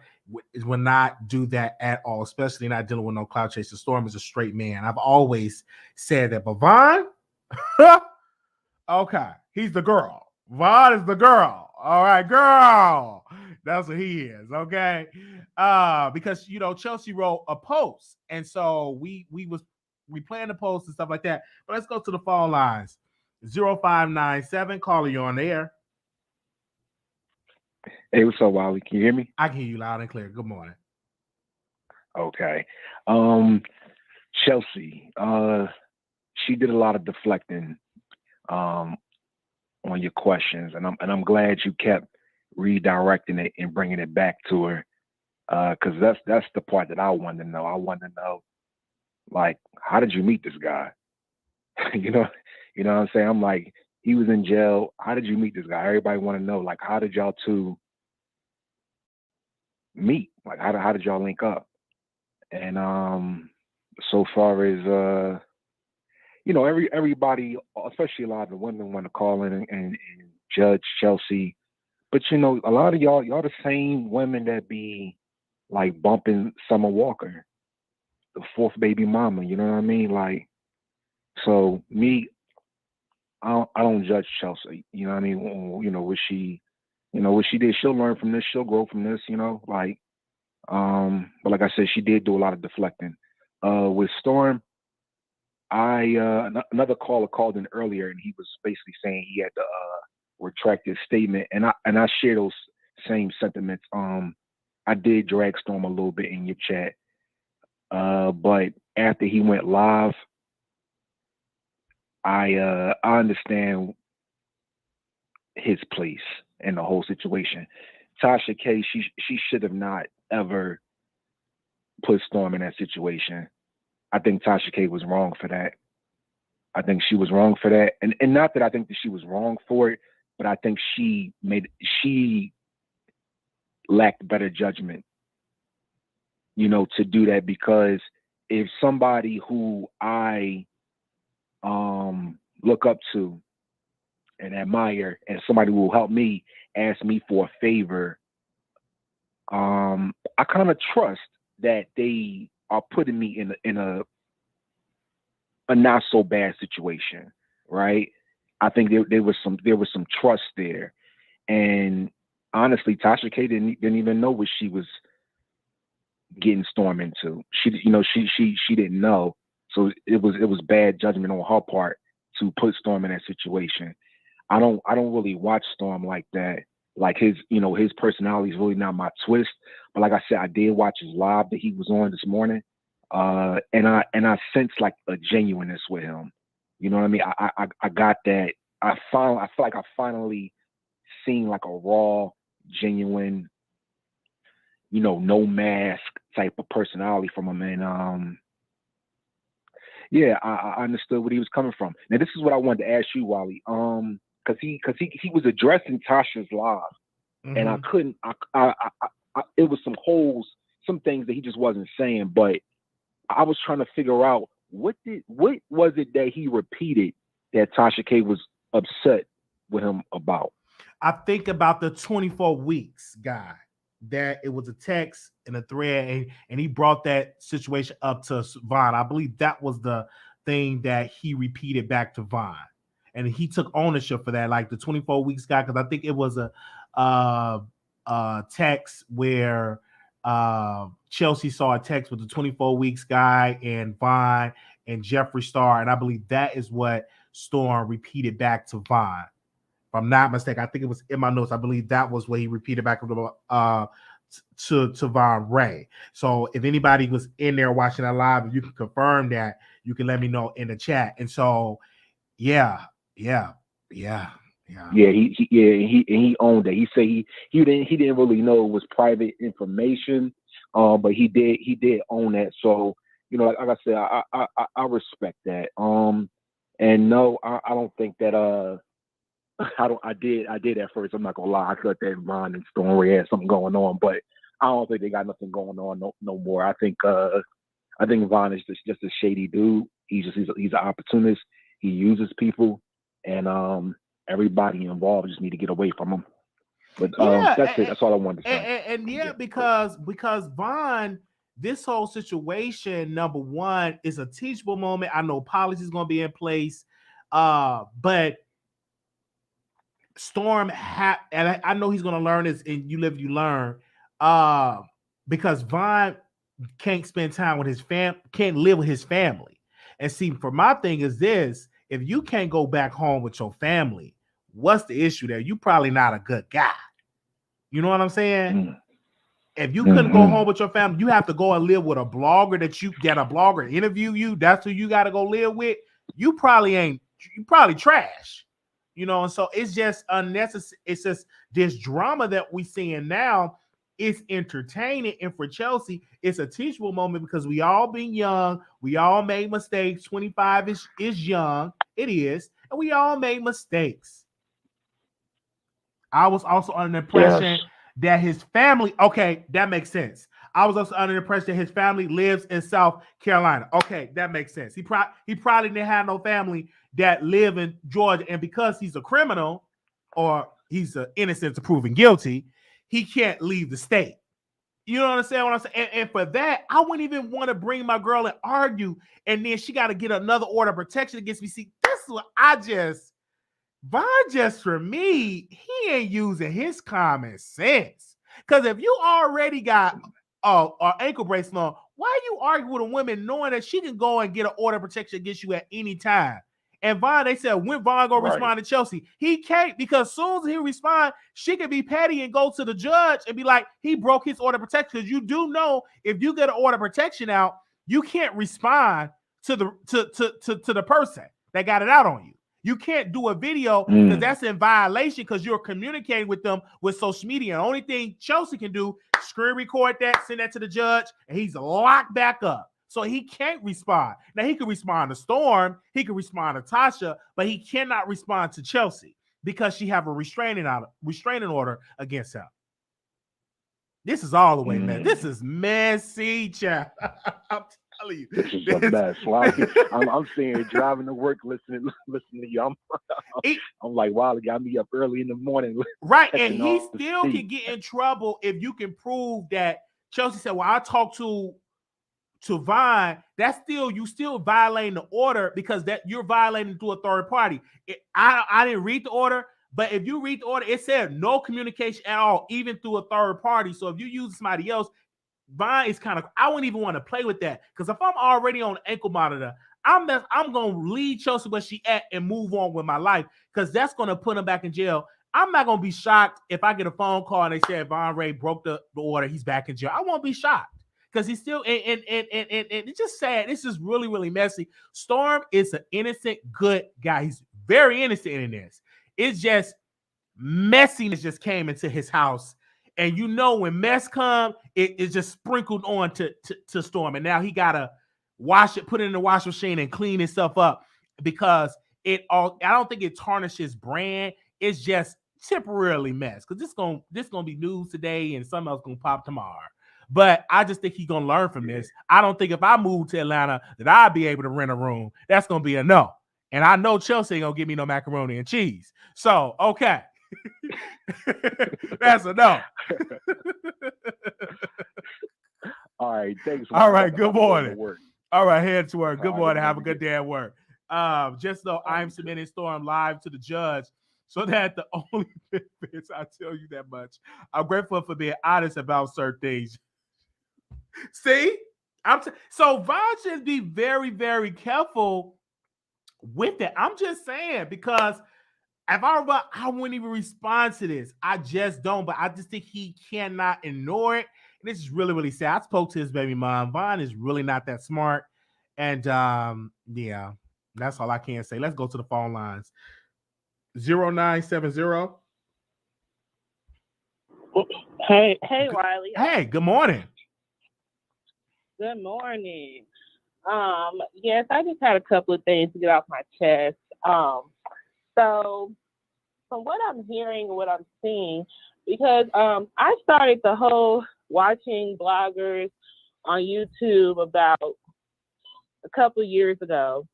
would not do that at all, especially not dealing with no cloud chaser. Storm is a straight man. I've always said that. But Von, okay, he's the girl. Von is the girl. All right, girl. That's what he is, okay? Because Chelsea wrote a post, and so we planned the post and stuff like that. But let's go to the phone lines. 0597, caller, you on the air. Hey, what's up, Wiley? Can you hear me? I can hear you loud and clear. Good morning. Okay. Chelsea, she did a lot of deflecting on your questions, and I'm glad you kept redirecting it and bringing it back to her, because that's the part that I want to know. I want to know, like, how did you meet this guy? You know what I'm saying? I'm like, he was in jail. How did you meet this guy? Everybody want to know, like, how did y'all two meet? Like, how did y'all link up? And so far as everybody, especially a lot of the women, want to call in and judge Chelsea. But a lot of y'all the same women that be like bumping Summer Walker, the fourth baby mama. You know what I mean? Like, so me, I don't judge Chelsea. You know what I mean? What she did, she'll learn from this. She'll grow from this. But like I said, she did do a lot of deflecting. With Storm, another caller called in earlier, and he was basically saying he had to retract his statement, and I share those same sentiments. I did drag Storm a little bit in your chat, but after he went live, I understand his place in the whole situation. Tasha K, she should have not ever put Storm in that situation. I think Tasha K was wrong for that. I think she was wrong for that. And not that I think that she was wrong for it, but I think she lacked better judgment, to do that, because if somebody who I look up to and admire, and somebody who will help me ask me for a favor, I kind of trust that they are putting me in a not so bad situation, right? I think there was some trust there, and honestly, Tasha K didn't even know what she was getting Storm into. She didn't know, so it was bad judgment on her part to put Storm in that situation. I don't really watch Storm like that. Like his personality is really not my twist. But like I said, I did watch his live that he was on this morning, and I sense like a genuineness with him. You know what I mean? I got that. I feel like I finally seen like a raw, genuine, no mask type of personality from him. And I understood where he was coming from. Now this is what I wanted to ask you, Wiley. Because he was addressing Tasha's live, and I couldn't. It was some holes, some things that he just wasn't saying. But I was trying to figure out what was it that he repeated that Tasha K was upset with him about. I think about the 24 weeks guy, that it was a text and a thread, and he brought that situation up to Vaughn. I believe that was the thing that he repeated back to Vaughn, and he took ownership for that, like the 24 weeks guy, because I think it was a text where Chelsea saw a text with the 24 weeks guy and Vaughn and Jeffree Star, and I believe that is what Storm repeated back to Vaughn. If I'm not mistaken, I think it was in my notes. I believe that was what he repeated back to Von Ray. So if anybody was in there watching that live, and you can confirm that, you can let me know in the chat. And so, yeah. He owned it. He said he didn't really know it was private information, but he did own that. So like I said, I respect that. And no, I don't think that I did at first. I'm not gonna lie. I thought that Ron and Storm had something going on, but I don't think they got nothing going on no more. I think Von is just a shady dude. He's an opportunist. He uses people, and everybody involved just need to get away from him. But that's it. That's all I wanted to say. And because Von, this whole situation, number one, is a teachable moment. I know policy is going to be in place, but Storm and I know he's going to learn this, and you live, you learn, because Von can't spend time with his can't live with his family. And see, for my thing is this: if you can't go back home with your family, what's the issue there? You probably not a good guy. You know what I'm saying? If you couldn't go home with your family, you have to go and live with a blogger that a blogger interview you. That's who you got to go live with. You probably trash. And so it's just unnecessary. It's just this drama that we seeing now. It's entertaining, and for Chelsea, it's a teachable moment because we all been young. We all made mistakes. 25 is young. It is, and we all made mistakes. I was also under the impression that his family, okay, that makes sense. I was also under the impression that his family lives in South Carolina. Okay, that makes sense. He probably didn't have no family that live in Georgia, and because he's a criminal or he's innocent to proven guilty, he can't leave the state. You know what I'm saying? What I'm saying? And for that, I wouldn't even want to bring my girl and argue, and then she got to get another order of protection against me. See, this is what Von, just for me, he ain't using his common sense. Because if you already got an ankle bracelet on, why you argue with a woman knowing that she can go and get an order of protection against you at any time? And Von, they said, when Von gonna respond to Chelsea? He can't, because as soon as he respond, she can be petty and go to the judge and be like, he broke his order of protection. Because you do know, if you get an order of protection out, you can't respond to the person that got it out on you. You can't do a video because that's in violation, because you're communicating with them with social media. The only thing Chelsea can do, screen record that, send that to the judge, and he's locked back up. So he can't respond. Now, he can respond to Storm, he can respond to Tasha, but he cannot respond to Chelsea. because she have a restraining order against her. This is all the way messy. This is messy, chat. I'm telling you. This is a mess. I'm sitting here driving to work, listening to you. I'm like, wow, got me up early in the morning. Right, and he still can get in trouble if you can prove that Chelsea said, well, I talked to Vine. That's you still violating the order because that you're violating to a third party. I didn't read the order. But if you read the order, it said no communication at all, even through a third party. So if you use somebody else, Vine is I wouldn't even want to play with that. Because if I'm already on ankle monitor, I'm going to leave Chelsea where she at and move on with my life. Because that's going to put him back in jail. I'm not going to be shocked if I get a phone call and they say Von Ray broke the order. He's back in jail. I won't be shocked. Because he's still, and it's just sad. This is really, really messy. Storm is an innocent, good guy. He's very innocent in this. It's just messiness just came into his house. And when mess come, it's just sprinkled on to Storm. And now he got to wash it, put it in the washing machine and clean himself up because I don't think it tarnishes brand. It's just temporarily mess. Because this gonna be news today and something else gonna pop tomorrow. But I just think he's going to learn from this. I don't think if I move to Atlanta that I'll be able to rent a room. That's going to be a no. And I know Chelsea ain't going to give me no macaroni and cheese. So, okay. That's a no. All right. Thanks. All right. Good morning. All right. Head to work. Good All morning. right, Have a good day at work. Just though I'm submitting Storm live to the judge so that the only benefits, I tell you that much. I'm grateful for being honest about certain things. See, so Von should be very, very careful with that. I'm just saying because if I wouldn't even respond to this. I just don't. But I just think he cannot ignore it. And this is really, really sad. I spoke to his baby mom. Von is really not that smart. And yeah, that's all I can say. Let's go to the phone lines. 0970. Hey, Wiley. Hey, good morning. Good morning. Yes, I just had a couple of things to get off my chest. So from what I'm hearing and what I'm seeing, because I started the whole watching bloggers on YouTube about a couple of years ago,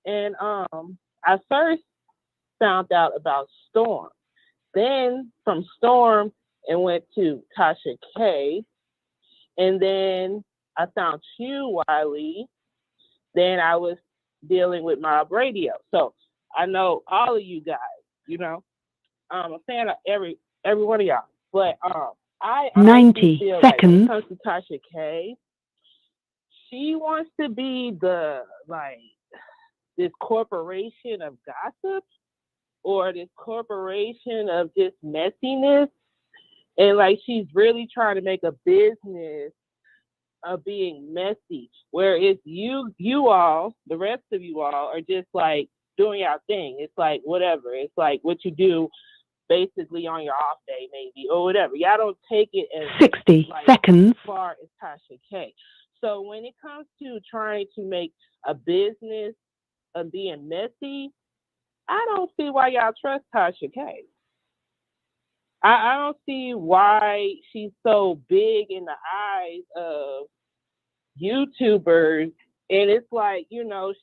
and I first found out about Storm. Then from Storm, it went to Tasha K, and then I found you, Wiley. Then I was dealing with Mob Radio. So I know all of you guys, I'm a fan of every one of y'all. But I 90 feel seconds. Like when it comes to Tasha K, she wants to be this corporation of gossip or this corporation of just messiness. And she's really trying to make a business of being messy, whereas you all, the rest of you all, are just doing your thing. It's whatever. It's what you do basically on your off day, maybe, or whatever. Y'all don't take it as 60 seconds. As far as Tasha K. So when it comes to trying to make a business of being messy, I don't see why y'all trust Tasha K. I don't see why she's so big in the eyes of YouTubers, and it's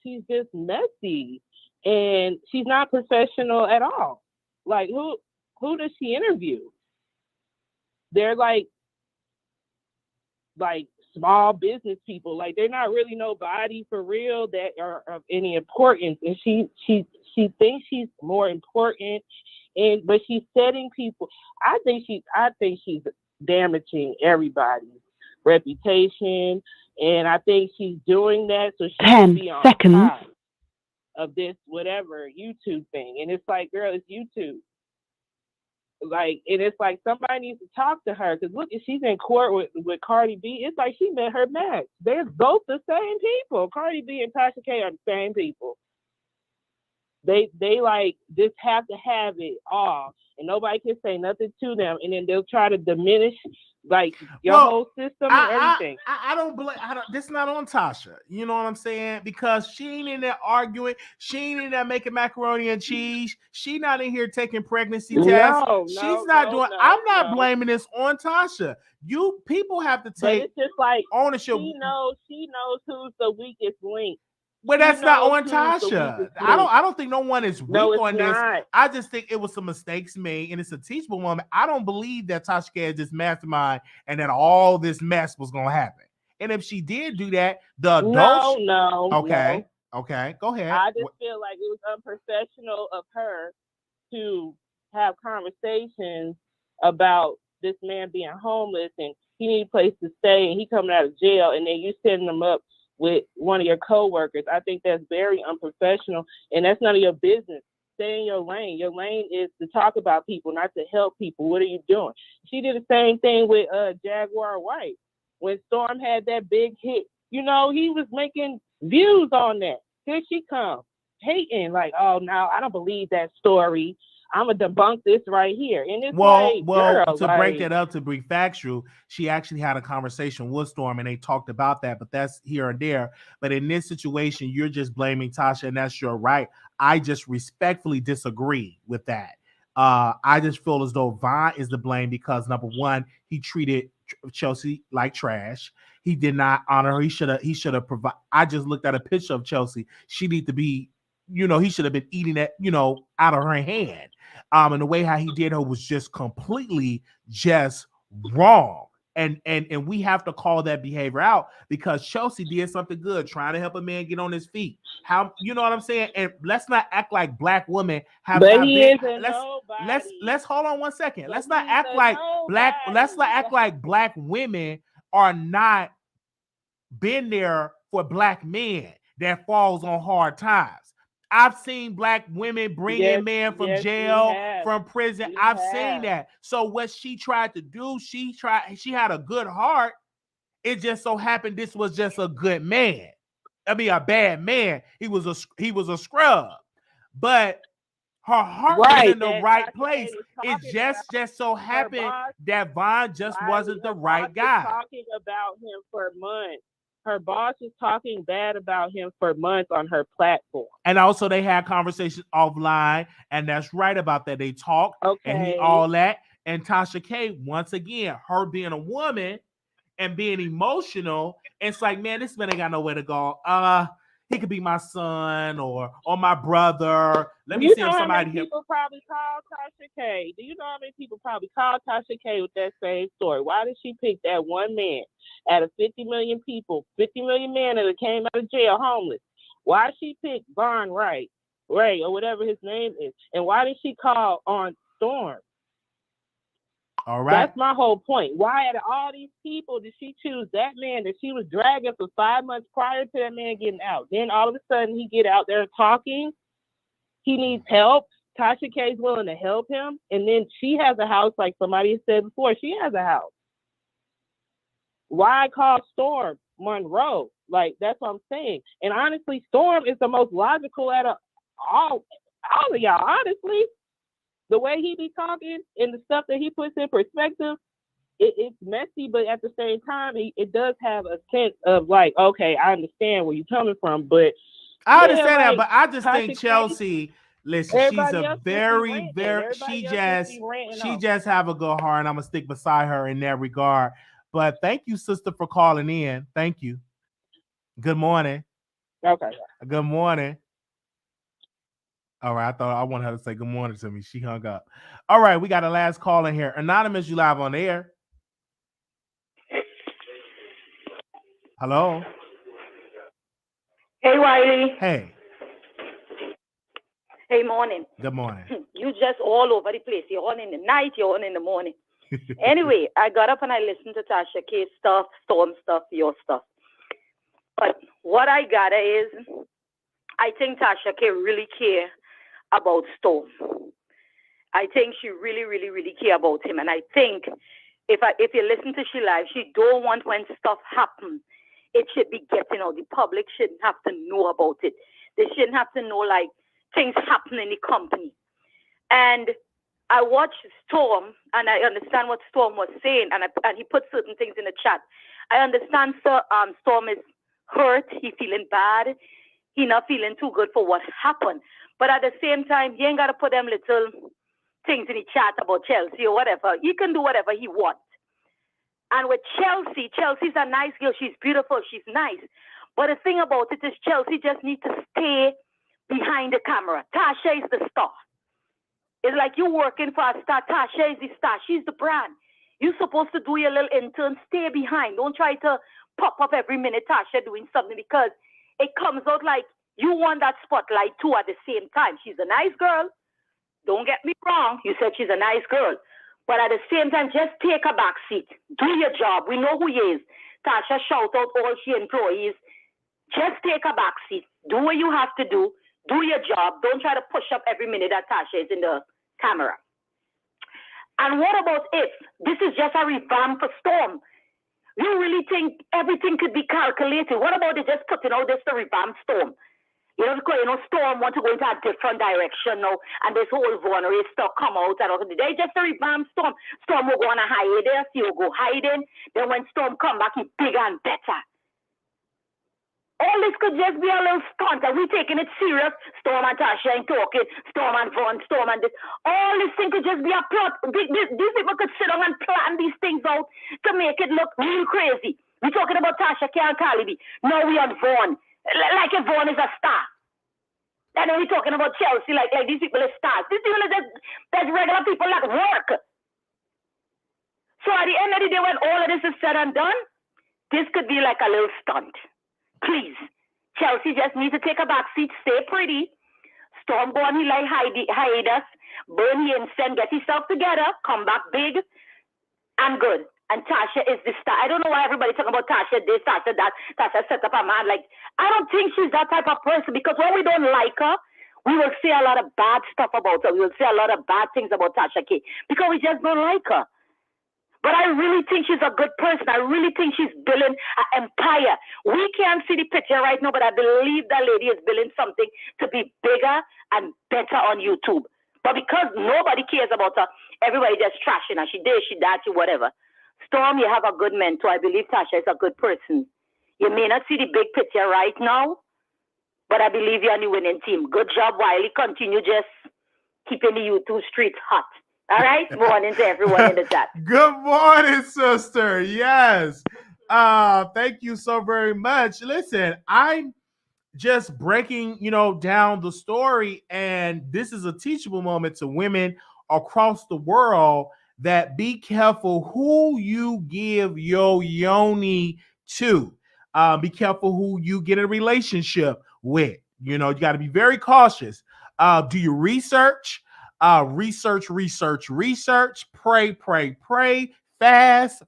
she's just messy and she's not professional at all. Who does she interview? They're like small business people. They're not really nobody for real that are of any importance, and she thinks she's more important, but she's setting people. I think she's damaging everybody's reputation. And I think she's doing that so she 10 can be on seconds. top of this whatever YouTube thing. And it's girl, it's YouTube. And it's somebody needs to talk to her because look, if she's in court with Cardi B, it's she met her match. They're both the same people. Cardi B and Tasha K are the same people. They like just have to have it all, and nobody can say nothing to them, and then they'll try to diminish like your whole system and everything. I don't believe. This not on Tasha. You know what I'm saying? Because she ain't in there arguing. She ain't in there making macaroni and cheese. She not in here taking pregnancy tests. She's not doing. I'm not blaming this on Tasha. You people have to take. But it's just like ownership. She knows who's the weakest link. Well, that's not on Tasha. I don't think no one is weak on this. Not. I just think it was some mistakes made, and it's a teachable woman. I don't believe that Tasha K is this mastermind and that all this mess was gonna happen. And if she did do that, the adults. No. Okay. Go ahead. I just feel like it was unprofessional of her to have conversations about this man being homeless and he need a place to stay and he coming out of jail, and then you sending him up with one of your coworkers. I think that's very unprofessional, and that's none of your business. Stay in your lane. Your lane is to talk about people, not to help people. What are you doing? She did the same thing with Jaguar White. When Storm had that big hit, he was making views on that. Here she comes, hating, like, oh, now I don't believe that story. I'm gonna debunk this right here. And it's break that up, to be factual, she actually had a conversation with Storm and they talked about that, but that's here and there. But in this situation, you're just blaming Tasha, and that's your right. I just respectfully disagree with that. I just feel as though Von is to blame because, number one, he treated Chelsea like trash. He did not honor her. He should have provided. I just looked at a picture of Chelsea. She needs to be, he should have been eating that, out of her hand. And the way how he did her was just completely just wrong. And we have to call that behavior out because Chelsea did something good, trying to help a man get on his feet. How, you know what I'm saying? And let's not act like black women have. But he isn't nobody. Let's hold on one second. But let's not act like black women are not been there for black men that falls on hard times. I've seen black women bring in men from jail, from prison. I've seen that. So what she tried to do, she had a good heart. It just so happened this was just a good man. I mean, a bad man. He was a scrub. But her heart was in the right place. It just so happened that Von just wasn't the right guy. Talking about him for months. Her boss is talking bad about him for months on her platform. And also they had conversations offline, and that's right about that. They talked and all that. And Tasha K, once again, her being a woman and being emotional, it's like, man, this man ain't got nowhere to go. He could be my son or my brother. Let me see if somebody here. People probably call Tasha K. Do you know how many people probably call Tasha K with that same story? Why did she pick that one man out of 50 million people, 50 million men that came out of jail homeless? Why she pick Von Ray or whatever his name is? And why did she call on Storm? All right. That's my whole point. Why out of all these people did she choose that man that she was dragging for 5 months prior to that man getting out? Then all of a sudden he get out there talking. He needs help. Tasha K is willing to help him. And then she has a house, like somebody said before. She has a house. Why call Storm Monroe? Like, that's what I'm saying. And honestly, Storm is the most logical out of all of y'all, honestly. The way he be talking and the stuff that he puts in perspective, it's messy, but at the same time, it does have a sense of like, okay, I understand where you're coming from, but I understand that, but I just think Chelsea, listen, she's a she just have a good heart, and I'm gonna stick beside her in that regard. But thank you, sister, for calling in. Thank you. Good morning. Okay. Good morning. All right, I wanted her to say good morning to me. She hung up. All right, we got a last call in here. Anonymous, you live on the air. Hello. Hey, Wiley. Hey. Hey, morning. Good morning. You just all over the place. You're on in the night, you're on in the morning. Anyway, I got up and I listened to Tasha K stuff, Storm stuff, your stuff. But what I gather is, I think Tasha K really care about Storm. I think she really, really, really care about him. And I think if you listen to she live, she don't want when stuff happens, it should be getting out. The public shouldn't have to know about it. They shouldn't have to know, like, things happen in the company. And I watched Storm, and I understand what Storm was saying, and he put certain things in the chat. I understand Storm is hurt, he feeling bad, he not feeling too good for what happened. But at the same time, he ain't got to put them little things in the chat about Chelsea or whatever. He can do whatever he wants. And with Chelsea, Chelsea's a nice girl. She's beautiful. She's nice. But the thing about it is Chelsea just needs to stay behind the camera. Tasha is the star. It's like you working for a star. Tasha is the star. She's the brand. You're supposed to do your little intern. Stay behind. Don't try to pop up every minute Tasha doing something, because it comes out like you want that spotlight too at the same time. She's a nice girl. Don't get me wrong. You said she's a nice girl. But at the same time, just take a back seat. Do your job. We know who he is. Tasha shout out all she employees. Just take a back seat. Do what you have to do. Do your job. Don't try to push up every minute that Tasha is in the camera. And what about if this is just a revamp for Storm? You really think everything could be calculated? What about they just putting out this to revamp Storm? Storm want to go into a different direction now, and this whole vulnerable stuff come out. And they just a revamp Storm. Storm will go on a hiatus. He will go hiding. Then when Storm come back, he's bigger and better. All this could just be a little stunt, and we taking it serious. Storm and Tasha ain't talking. Storm and Vaughn, Storm and this. All this thing could just be a plot. These people could sit down and plan these things out to make it look real crazy. We're talking about Tasha K and Carly B. Now we on Vaughn. Like if Vaughn is a star. And then we're talking about Chelsea like these people are stars. These people are just regular people that work. So at the end of the day, when all of this is said and done, this could be like a little stunt. Please, Chelsea just needs to take a back seat, stay pretty. Storm go on, he like hiatus, burn the incense, get himself together, come back big and good. And Tasha is the star. I don't know why everybody's talking about Tasha this, Tasha that. Tasha set up a man. Like, I don't think she's that type of person, because when we don't like her, we will say a lot of bad stuff about her. We will say a lot of bad things about Tasha K, because we just don't like her. But I really think she's a good person. I really think she's building an empire. We can't see the picture right now, but I believe that lady is building something to be bigger and better on YouTube. But because nobody cares about her, everybody just trashing her. She this, she that, she whatever. Storm, you have a good mentor. I believe Tasha is a good person. You may not see the big picture right now, but I believe you're on the winning team. Good job, Wiley. Continue just keeping the YouTube streets hot. All right? Morning to everyone in the chat. Good morning, sister. Yes. Thank you so very much. Listen, I'm just breaking, down the story, and this is a teachable moment to women across the world that be careful who you give your yoni to. Be careful who you get a relationship with. You got to be very cautious. Do your research. Research, pray, fast,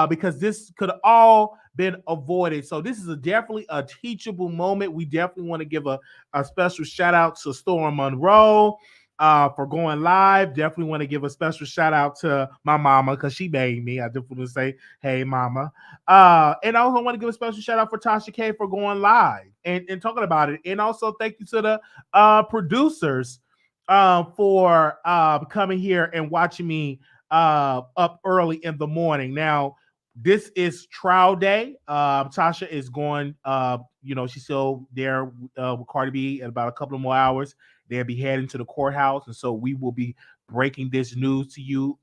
because this could all been avoided. So this is definitely a teachable moment. We definitely want to give a special shout out to Storm Monroe for going live. Definitely want to give a special shout out to my mama, because she made me. I just want to say, hey, mama. And I also want to give a special shout out for Tasha K for going live and talking about it. And also thank you to the producers for coming here and watching me up early in the morning. Now, this is trial day. Tasha is going, she's still there with Cardi B in about a couple of more hours. They'll be heading to the courthouse. And so we will be breaking this news to you.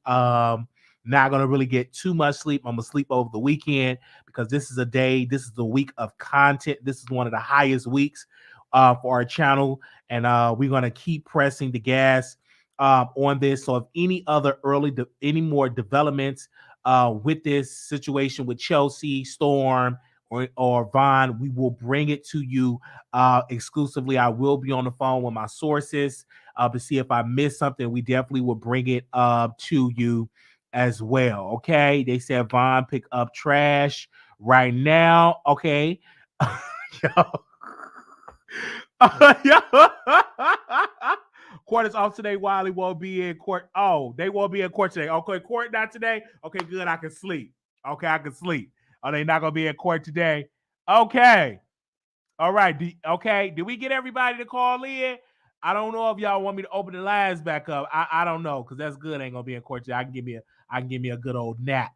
Not going to really get too much sleep. I'm going to sleep over the weekend, because this is the week of content. This is one of the highest weeks for our channel. And we're going to keep pressing the gas on this. So if any more developments with this situation with Chelsea, Storm, or Vaughn, we will bring it to you exclusively. I will be on the phone with my sources to see if I missed something. We definitely will bring it to you as well. Okay. They said Vaughn pick up trash right now. Okay. Court is off today. Wiley won't be in court. Oh, they won't be in court today. Okay, court not today. Okay, good. I can sleep. Okay, I can sleep. Oh, they not gonna be in court today. Okay. All right. Okay. Did we get everybody to call in? I don't know if y'all want me to open the lines back up. I don't know, because that's good. Ain't gonna be in court today. I can give me a good old nap.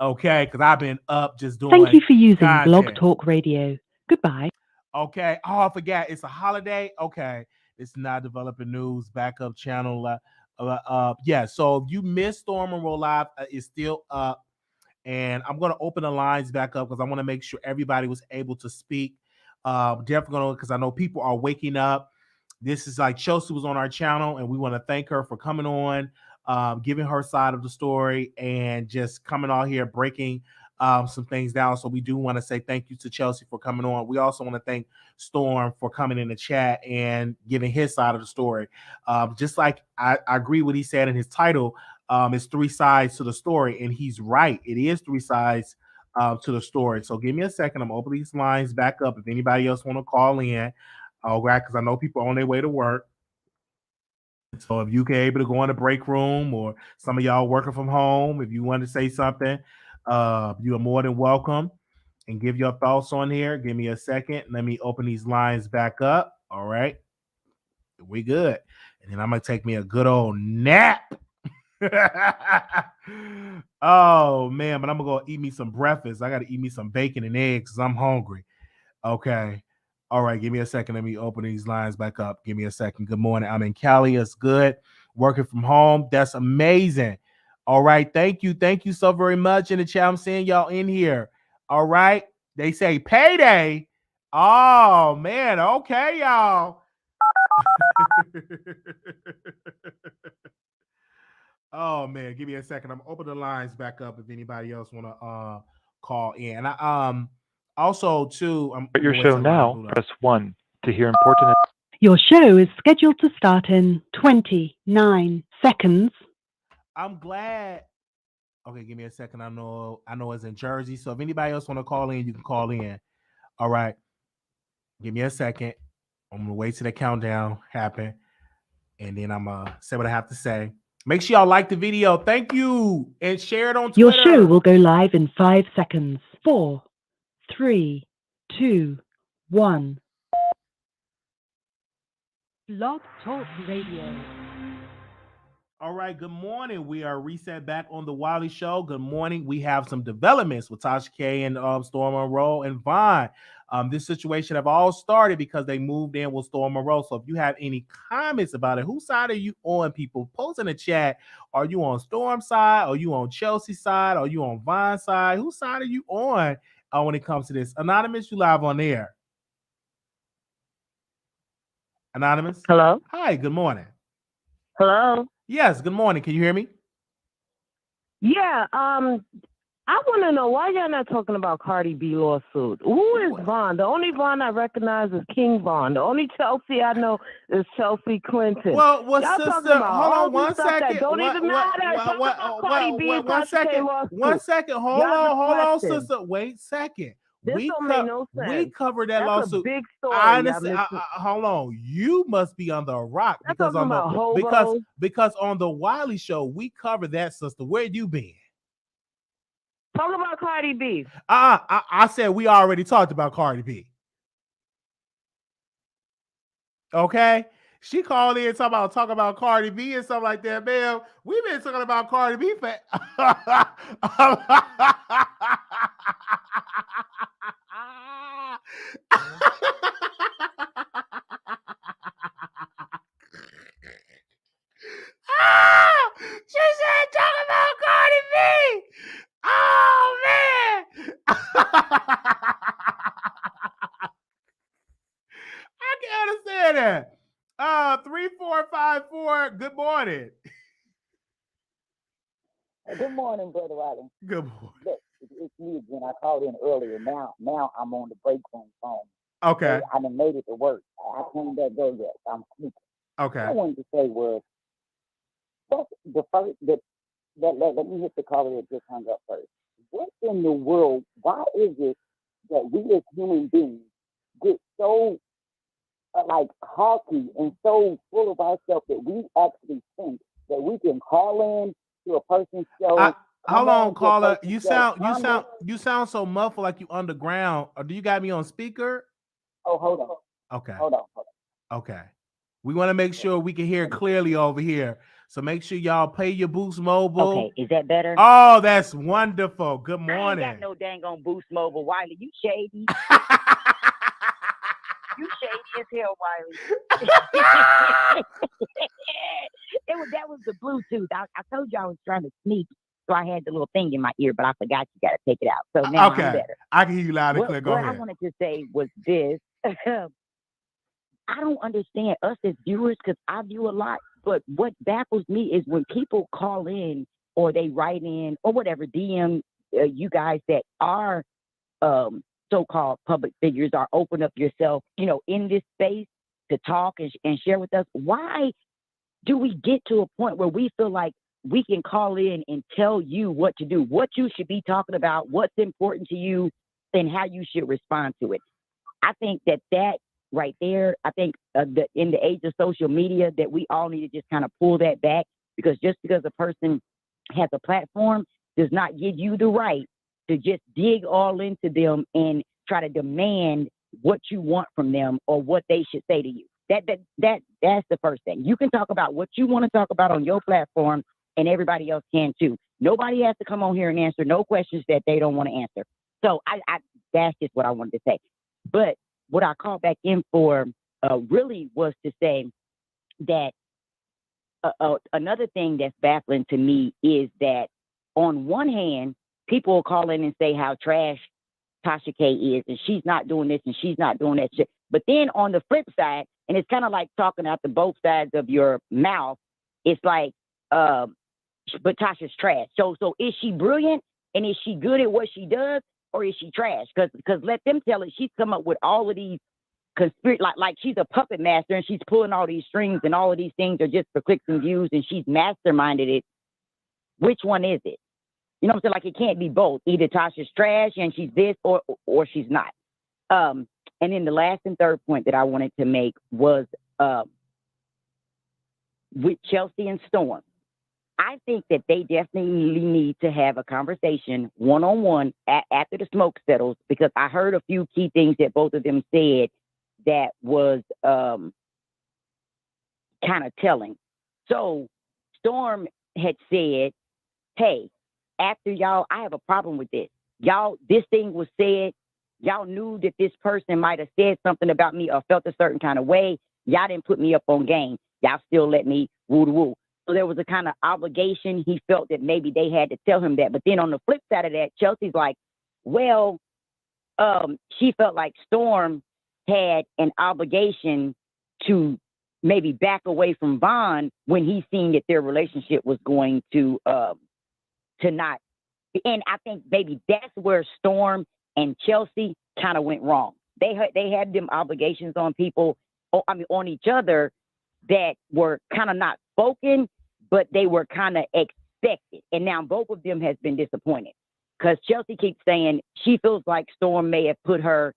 Okay, because I've been up just doing Thank you for using Blog content. Talk Radio. Goodbye. Okay. Oh, I forgot. It's a holiday. Okay. It's not developing news backup channel. Yeah. So if you missed Storm Monroe Live, it's still up. And I'm going to open the lines back up because I want to make sure everybody was able to speak. Definitely going to, because I know people are waking up. This is like Chelsea was on our channel, and we want to thank her for coming on, giving her side of the story, and just coming on here breaking some things down. So we do want to say thank you to Chelsea for coming on. We also want to thank Storm for coming in the chat and giving his side of the story. Just like I agree with what he said in his title, it's three sides to the story, and he's right. It is three sides to the story. So give me a second. I'm opening these lines back up. If anybody else want to call in, all right, because I know people are on their way to work. So if you can able to go in the break room, or some of y'all working from home, if you want to say something, you are more than welcome, and give your thoughts on here. Give me a second. Let me open these lines back up. All right. We good. And then I'm going to take me a good old nap. Oh, man, but I'm going to go eat me some breakfast. I got to eat me some bacon and eggs because I'm hungry. Okay. All right, give me a second. Let me open these lines back up. Give me a second. Good morning. I'm in Cali. It's good. Working from home. That's amazing. All right. Thank you. Thank you so very much in the chat. I'm seeing y'all in here. All right. They say payday. Oh, man. Okay, y'all. Oh, man. Give me a second. I'm opening the lines back up if anybody else want to call in. And I also, too, Start your show now. Press 1 to hear important. Your show is scheduled to start in 29 seconds. I'm glad. Okay, give me a second. I know it's in Jersey. So if anybody else want to call in, you can call in. All right. Give me a second. I'm going to wait till the countdown happen. And then I'm going to say what I have to say. Make sure y'all like the video. Thank you. And share it on Twitter. Your show will go live in 5 seconds. 4, 3, 2, 1. Blog Talk Radio. All right, good morning. We are reset back on the Wiley Show. Good morning. We have some developments with Tasha K and Storm Monroe and Vaughn. This situation have all started because they moved in with Storm Monroe. So if you have any comments about it, whose side are you on, people? Post in the chat. Are you on Storm's side? Are you on Chelsea's side? Are you on Vaughn's side? Whose side are you on when it comes to this? Anonymous, you live on air. Anonymous? Hello? Hi, good morning. Hello? Yes, good morning. Can you hear me? Yeah, I want to know why y'all not talking about Cardi B lawsuit. Who is Vaughn? The only Vaughn I recognize is King Vaughn. The only Chelsea I know is Chelsea Clinton. Well, y'all sister, talking about hold all on one this stuff second. that don't even matter. Talk about Cardi B and Tasha K lawsuit. One second. Hold on, sister. Wait a second. This don't make no sense. We covered that That's lawsuit. a big story. I understand. Hold on. You must be under a rock because on the Wiley Show we covered that, sister. Where you been? Talk about Cardi B. I said we already talked about Cardi B. Okay. She called in talking about Cardi B and stuff like that, man. We've been talking about Cardi B for she said talk about Cardi B. Oh man. I can't understand that. 3454. Good morning. Good morning, Brother Wiley. Good morning. Look, it's me again. I called in earlier. Now I'm on the break room phone. Okay. I done made it to work. I can't let go yet. I'm sleeping. Okay. What I wanted to say was that's the first let me hit the caller that just hung up first. What in the world? Why is it that we as human beings get so like haughty and so full of ourselves that we actually think that we can call in to a person's show? Hold on, caller. You sound so muffled, like you underground. Or do you got me on speaker? Oh, hold on. Okay. Hold on. Okay. We want to make sure we can hear clearly over here. So make sure y'all pay your Boost Mobile. Okay, is that better? Oh, that's wonderful. Good I ain't morning. got no dang on Boost Mobile, Wiley. You shady. You shady as hell, Wiley. That was the Bluetooth. I told you I was trying to sneak, so I had the little thing in my ear, but I forgot you got to take it out. So now I'm better. I can hear you loud and clear. Go what ahead. I wanted to say was this. I don't understand us as viewers because I view a lot, but what baffles me is when people call in or they write in or whatever, DM you guys that are so-called public figures or open up yourself, in this space to talk and share with us. Why do we get to a point where we feel like we can call in and tell you what to do, what you should be talking about, what's important to you, and how you should respond to it? I think that right there, I think in the age of social media that we all need to just kind of pull that back, because just because a person has a platform does not give you the right to just dig all into them and try to demand what you want from them or what they should say to you. That's the first thing. You can talk about what you want to talk about on your platform, and everybody else can too. Nobody has to come on here and answer no questions that they don't want to answer. So I that's just what I wanted to say. But what I called back in for really was to say that another thing that's baffling to me is that on one hand, people will call in and say how trash Tasha K is, and she's not doing this and she's not doing that shit. But then on the flip side, and it's kind of like talking out the both sides of your mouth, it's like, but Tasha's trash. So is she brilliant and is she good at what she does, or is she trash? Because let them tell it. She's come up with all of these conspiracy, like she's a puppet master and she's pulling all these strings, and all of these things are just for clicks and views, and she's masterminded it. Which one is it? You know what I'm saying? Like, it can't be both. Either Tasha's trash and she's this, or she's not. And then the last and third point that I wanted to make was with Chelsea and Storm. I think that they definitely need to have a conversation one-on-one after the smoke settles, because I heard a few key things that both of them said that was kind of telling. So Storm had said, hey, after y'all, I have a problem with this. Y'all, this thing was said. Y'all knew that this person might have said something about me or felt a certain kind of way. Y'all didn't put me up on game. Y'all still let me woo-woo. So there was a kind of obligation. He felt that maybe they had to tell him that. But then on the flip side of that, Chelsea's like, well, she felt like Storm had an obligation to maybe back away from Vaughn when he seen that their relationship was going to not. And I think maybe that's where Storm and Chelsea kind of went wrong. They had them obligations on people, on each other, that were kind of not spoken, but they were kind of expected. And now both of them has been disappointed, because Chelsea keeps saying she feels like Storm may have put her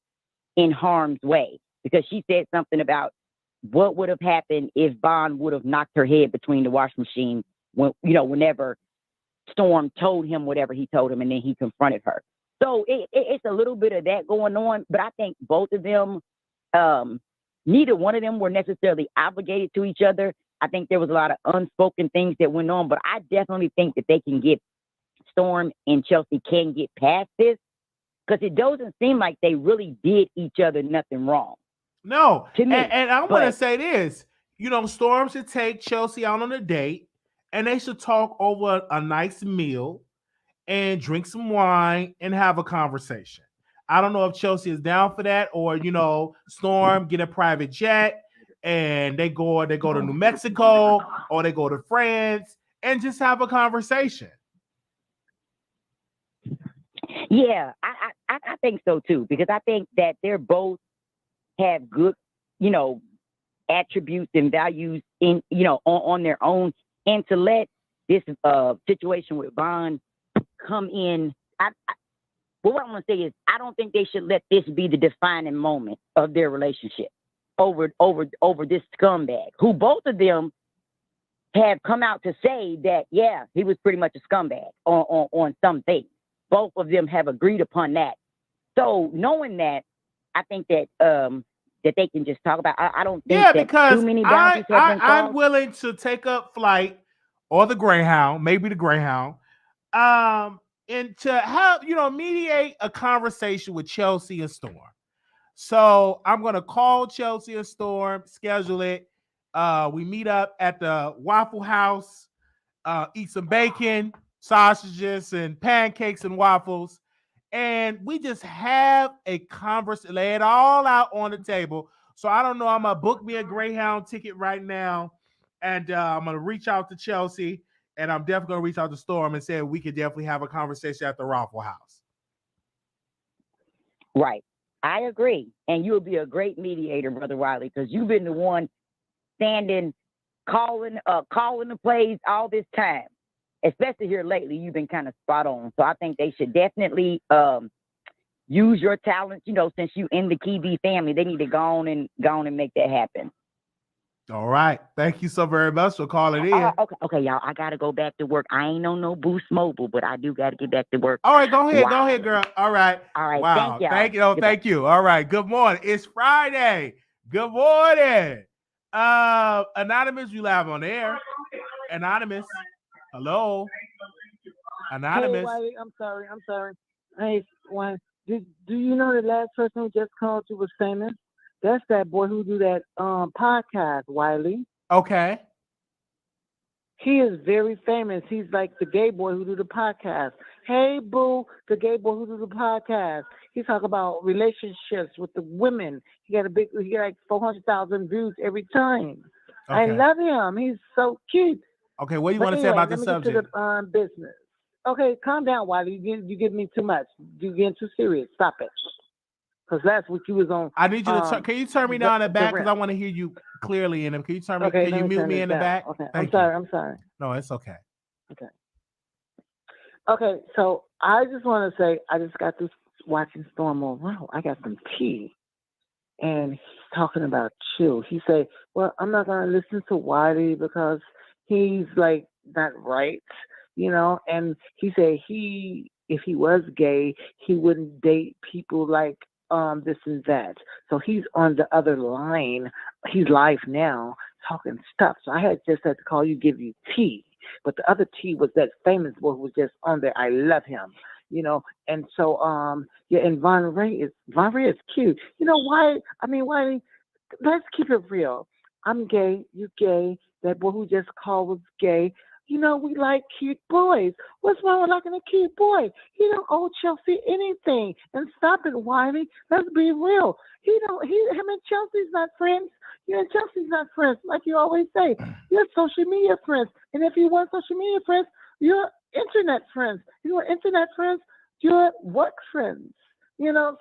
in harm's way, because she said something about what would have happened if Vaughn would have knocked her head between the washing machine whenever Storm told him whatever he told him, and then he confronted her. So it's a little bit of that going on, but I think both of them, neither one of them were necessarily obligated to each other. I think there was a lot of unspoken things that went on, but I definitely think that they can get, Storm and Chelsea can get past this, because it doesn't seem like they really did each other nothing wrong. No, to me. And I want to say this, Storm should take Chelsea out on a date, and they should talk over a nice meal and drink some wine and have a conversation. I don't know if Chelsea is down for that, or Storm get a private jet and they go to New Mexico, or they go to France and just have a conversation. Yeah, I think so too, because I think that they're both have good, attributes and values in, on their own, and to let this situation with Vaughn come in. What I want to say is, I don't think they should let this be the defining moment of their relationship over this scumbag, who both of them have come out to say that, yeah, he was pretty much a scumbag on some things. Both of them have agreed upon that. So knowing that, I think that that they can just talk about. I don't think Yeah, that because too many boundaries have been I'm crossed. willing to take up flight or the Greyhound, maybe the Greyhound, and to help, mediate a conversation with Chelsea and Storm. So I'm gonna call Chelsea and Storm, schedule it. We meet up at the Waffle House, eat some bacon, sausages, and pancakes and waffles, and we just have a conversation, lay it all out on the table. So I don't know. I'm gonna book me a Greyhound ticket right now, and I'm gonna reach out to Chelsea, and I'm definitely gonna reach out to Storm and say we could definitely have a conversation at the Waffle House. Right. I agree. And you'll be a great mediator, Brother Wiley, because you've been the one standing, calling the plays all this time. Especially here lately, you've been kind of spot on. So I think they should definitely use your talent. Since you in the Key family, they need to go on and make that happen. All right. Thank you so very much for calling in. Okay, y'all. I gotta go back to work. I ain't on no Boost Mobile, but I do gotta get back to work. All right, go ahead. Wow. Go ahead, girl. All right. All right. Wow. Thank y'all. Thank you. All right. Good morning. It's Friday. Good morning. Anonymous, you live on air. Anonymous. Hello. Anonymous. Hey, Wiley, I'm sorry. Hey, do you know the last person who just called you was famous? That's that boy who do that podcast, Wiley. Okay. He is very famous. He's like the gay boy who do the podcast. Hey, boo, the gay boy who do the podcast. He talk about relationships with the women. He got like 400,000 views every time. Okay. I love him. He's so cute. Okay, what do you But want to say anyway, about the let me subject? get to the business. Okay, calm down, Wiley. You give me too much. You getting too serious. Stop it. Because that's what you was on. I need you to can you turn me down in the back because I rent. want to hear you clearly in them. Can you turn me? Okay, Can let you mute turn me this in the down. back? Okay, Thank I'm sorry. No, it's okay. Okay, so I just want to say I just got this watching Storm Monroe. I got some tea, and he's talking about chill. He said, "Well, I'm not gonna listen to Wiley because he's like not right, And he said if he was gay, he wouldn't date people like this and that. So he's on the other line. He's live now talking stuff. So I had to call you, give you tea. But the other tea was that famous boy who was just on there. I love him, And so and Von Ray is cute. Why? I mean, why? Let's keep it real. I'm gay. You gay. That boy who just called was gay. We like cute boys. What's wrong with liking a cute boy? He don't owe Chelsea anything. And stop it, Wiley. Let's be real. Him and Chelsea's not friends. You and Chelsea's not friends, like you always say. You're social media friends. And if you want social media friends, you're internet friends. You want internet friends, you're work friends.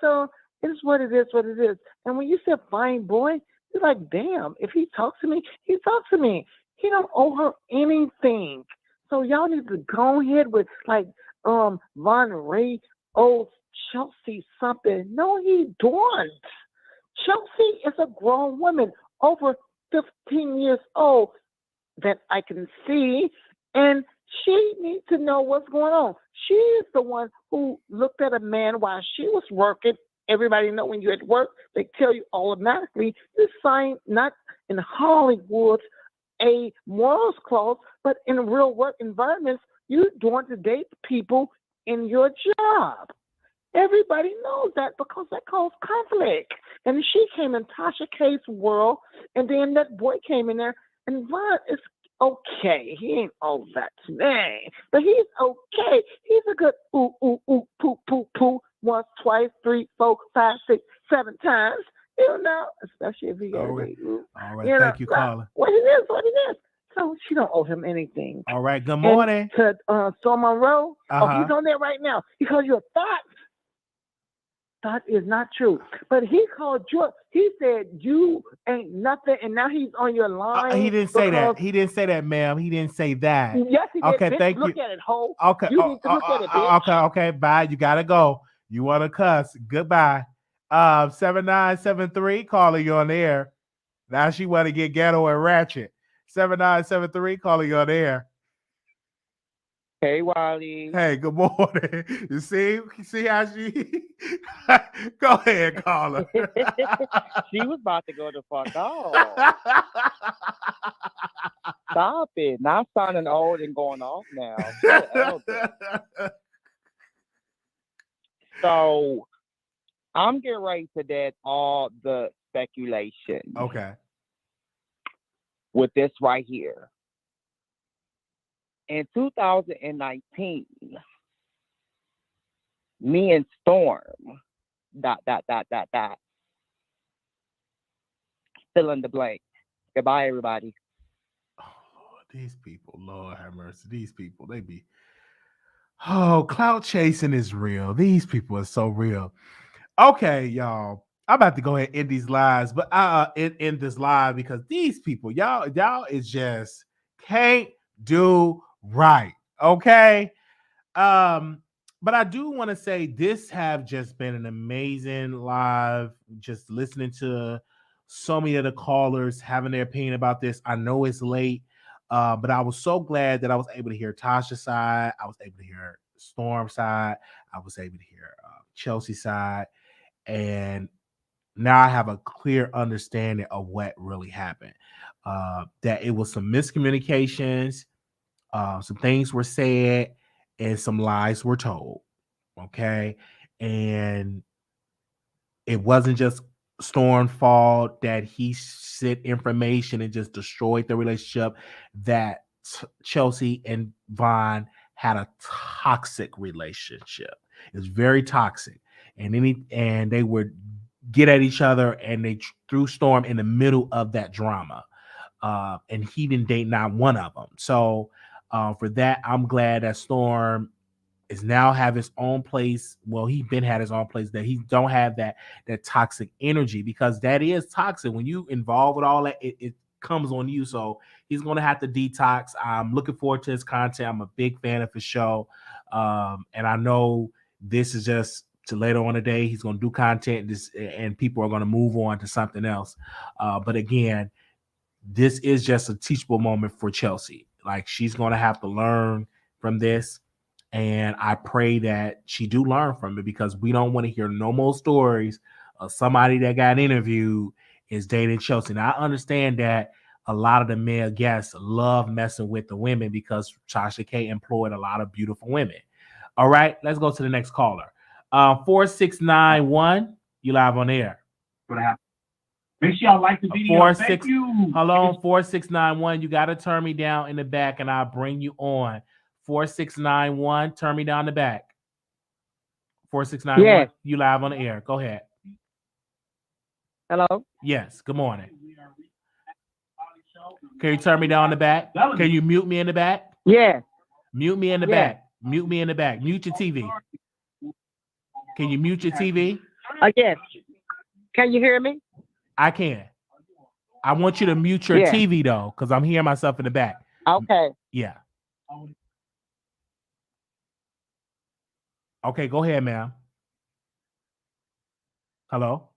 So it's what it is, And when you say fine boy, you're like, damn, if he talks to me, he talks to me. He don't owe her anything. So y'all need to go ahead with Von Ray owes Chelsea something. No, he don't. Chelsea is a grown woman over 15 years old that I can see, and she needs to know what's going on. She is the one who looked at a man while she was working. Everybody know when you're at work, they tell you automatically you sign not in Hollywood a morals clause, but in real work environments, you don't want to date people in your job. Everybody knows that because that causes conflict. And she came in Tasha K's world, and then that boy came in there, and Von is okay. He ain't all that today, but he's okay. He's a good poo, once, twice, 3, 4, 5, 6, 7 times. Especially if he got All right. Thank you, caller. What it is. So she don't owe him anything. All right. Good morning. And to Storm Monroe, he's on there right now. He called you a thought. Thought is not true. But he called you. He said you ain't nothing, and now he's on your line. He didn't say that. He didn't say that, ma'am. He didn't say that. Yes, he did. Okay, Bitch, thank look you. at it, ho. Okay. You need to look at it, bitch. Okay. Bye. You gotta go. You want to cuss? Goodbye. 7973 calling you on the air. Now she want to get ghetto and ratchet. 7973 calling you on the air. Hey, Wiley. Hey, good morning. You see how she? Go ahead, caller. She was about to go the fuck off. Stop it. Not sounding old and going off now. So elder. So I'm getting ready to dead all the speculation Okay. with this right here. In 2019, me and Storm, ... fill in the blank. Goodbye, everybody. These people, Lord have mercy. These people, they be. Oh, clout chasing is real. These people are so real. Okay, y'all. I'm about to go ahead and end these lives, but end this live because these people, y'all is just can't do right. Okay. But I do want to say this have just been an amazing live, just listening to so many of the callers having their opinion about this. I know it's late, but I was so glad that I was able to hear Tasha's side. I was able to hear Storm's side. I was able to hear Chelsea's side. And now I have a clear understanding of what really happened. That it was some miscommunications, some things were said, and some lies were told. Okay. And it wasn't just Storm's fault that he said information and just destroyed the relationship, that Chelsea and Vaughn had a toxic relationship. It was very toxic. And they would get at each other, and they threw Storm in the middle of that drama. And he didn't date not one of them. So for that, I'm glad that Storm is now have his own place. Well, he been had his own place, that he don't have that toxic energy, because that is toxic. When you involve with all that, it comes on you. So he's going to have to detox. I'm looking forward to his content. I'm a big fan of his show. And I know this is just to later on today. He's going to do content and people are going to move on to something else. But again, this is just a teachable moment for Chelsea. Like, she's going to have to learn from this. And I pray that she do learn from it, because we don't want to hear no more stories of somebody that got interviewed is dating Chelsea. Now, I understand that a lot of the male guests love messing with the women because Tasha K employed a lot of beautiful women. All right, let's go to the next caller. 4691, you live on air. Make sure y'all like the video. Thank you. Hello, 4691. You got to turn me down in the back and I'll bring you on. 4691, turn me down the back. 4691, Yes. You live on the air. Go ahead. Hello? Yes, good morning. Can you turn me down in the back? Can you mute me in the back? Yeah. Mute me in the back. Mute me in the back. Mute your TV. Can you mute your TV? Yes. Can you hear me? I can. I want you to mute your TV, though, because I'm hearing myself in the back. Okay. Yeah. Okay, go ahead, ma'am. Hello?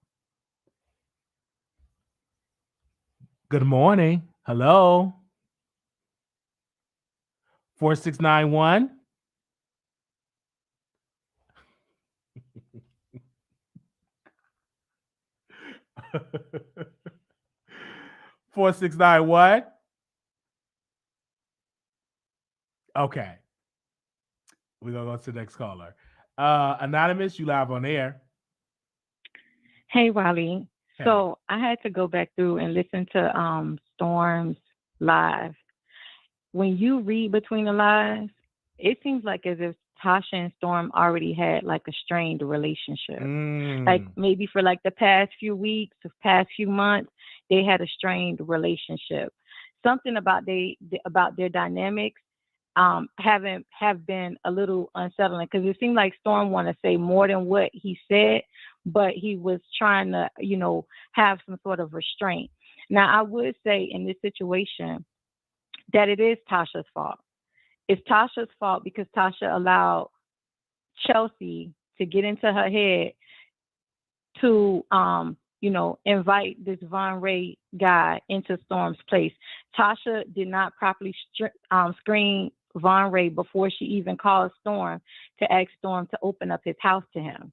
Good morning. Hello? 4691? Four, 6, 9, what? Okay. We're gonna go to the next caller. Anonymous, you live on air. Hey, Wiley. Hey. So I had to go back through and listen to Storm's live. When you read between the lines, it seems like as if Tasha and Storm already had like a strained relationship. Like maybe for like the past few weeks, the past few months, they had a strained relationship. Something about their dynamics have been a little unsettling, because it seemed like Storm wanted to say more than what he said, but he was trying to, have some sort of restraint. Now, I would say in this situation that it is Tasha's fault. It's Tasha's fault because Tasha allowed Chelsea to get into her head to, invite this Von Ray guy into Storm's place. Tasha did not properly screen Von Ray before she even called Storm to ask Storm to open up his house to him.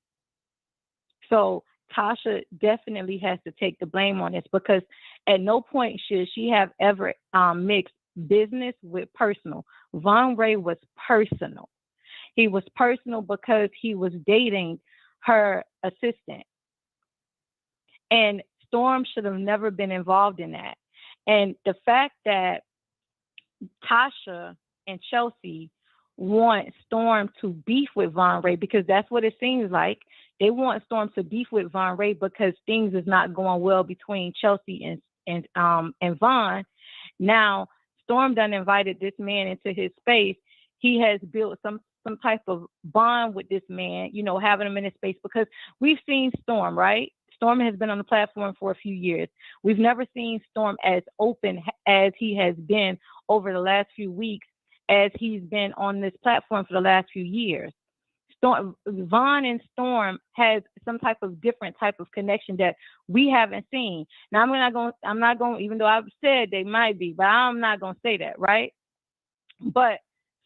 So Tasha definitely has to take the blame on this, because at no point should she have ever mixed business with personal. Von Ray was personal. He was personal because he was dating her assistant. And Storm should have never been involved in that. And the fact that Tasha and Chelsea want Storm to beef with Von Ray, because that's what it seems like. They want Storm to beef with Von Ray because things is not going well between Chelsea and Von. Now, Storm done invited this man into his space. He has built some type of bond with this man, you know, having him in his space, because we've seen Storm, right? Storm has been on the platform for a few years. We've never seen Storm as open as he has been over the last few weeks, as he's been on this platform for the last few years. Von and Storm has some type of different type of connection that we haven't seen. Now, I'm not going, even though I've said they might be, but I'm not going to say that, right? But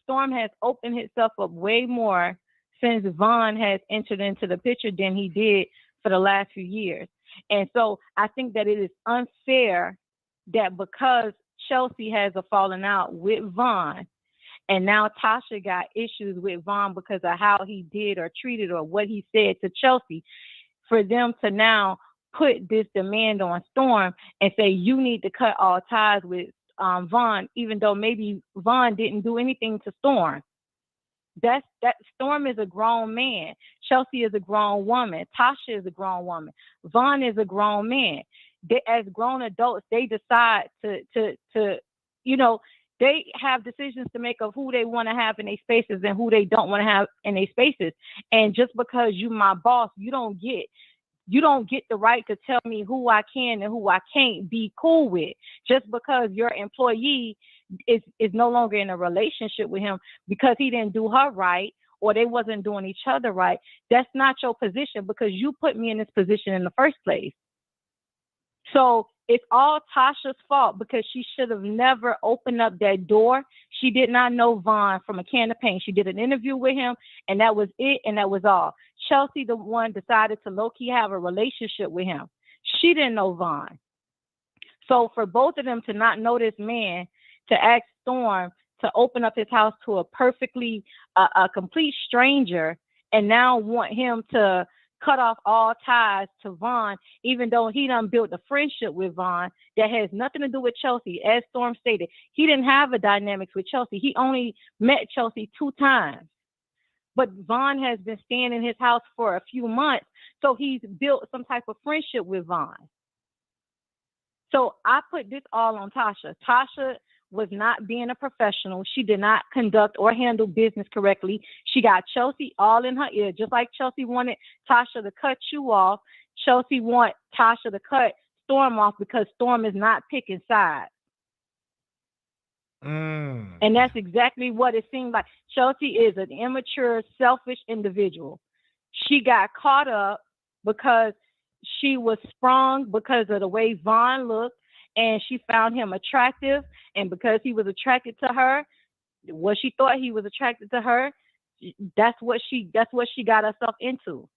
Storm has opened himself up way more since Von has entered into the picture than he did for the last few years. And so I think that it is unfair that because Chelsea has a falling out with Von, and now Tasha got issues with Von because of how he did or treated or what he said to Chelsea, for them to now put this demand on Storm and say, you need to cut all ties with Von, even though maybe Von didn't do anything to Storm. That Storm is a grown man. Chelsea is a grown woman. Tasha is a grown woman. Von is a grown man. They, as grown adults, they decide to you know, they have decisions to make of who they want to have in their spaces and who they don't want to have in their spaces. And just because you my boss, you don't get the right to tell me who I can and who I can't be cool with. Just because your employee is no longer in a relationship with him because he didn't do her right or they wasn't doing each other right, that's not your position, because you put me in this position in the first place. So it's all Tasha's fault, because she should have never opened up that door. She did not know Von from a can of paint. She did an interview with him, and that was it, and that was all. Chelsea, the one, decided to low-key have a relationship with him. She didn't know Von. So for both of them to not know this man, to ask Storm to open up his house to a complete stranger, and now want him to cut off all ties to Von, even though he done built a friendship with Von that has nothing to do with Chelsea. As Storm stated, he didn't have a dynamics with Chelsea. He only met Chelsea 2 times. But Von has been staying in his house for a few months, so he's built some type of friendship with Von. So I put this all on Tasha. Tasha was not being a professional. She did not conduct or handle business correctly. She got Chelsea all in her ear, just like Chelsea wanted Tasha to cut you off. Chelsea want Tasha to cut Storm off because Storm is not picking sides. And that's exactly what it seemed like. Chelsea is an immature, selfish individual. She got caught up because she was sprung because of the way Von looked, and she found him attractive, and because he was attracted to her, what she thought he was attracted to her, that's what she got herself into.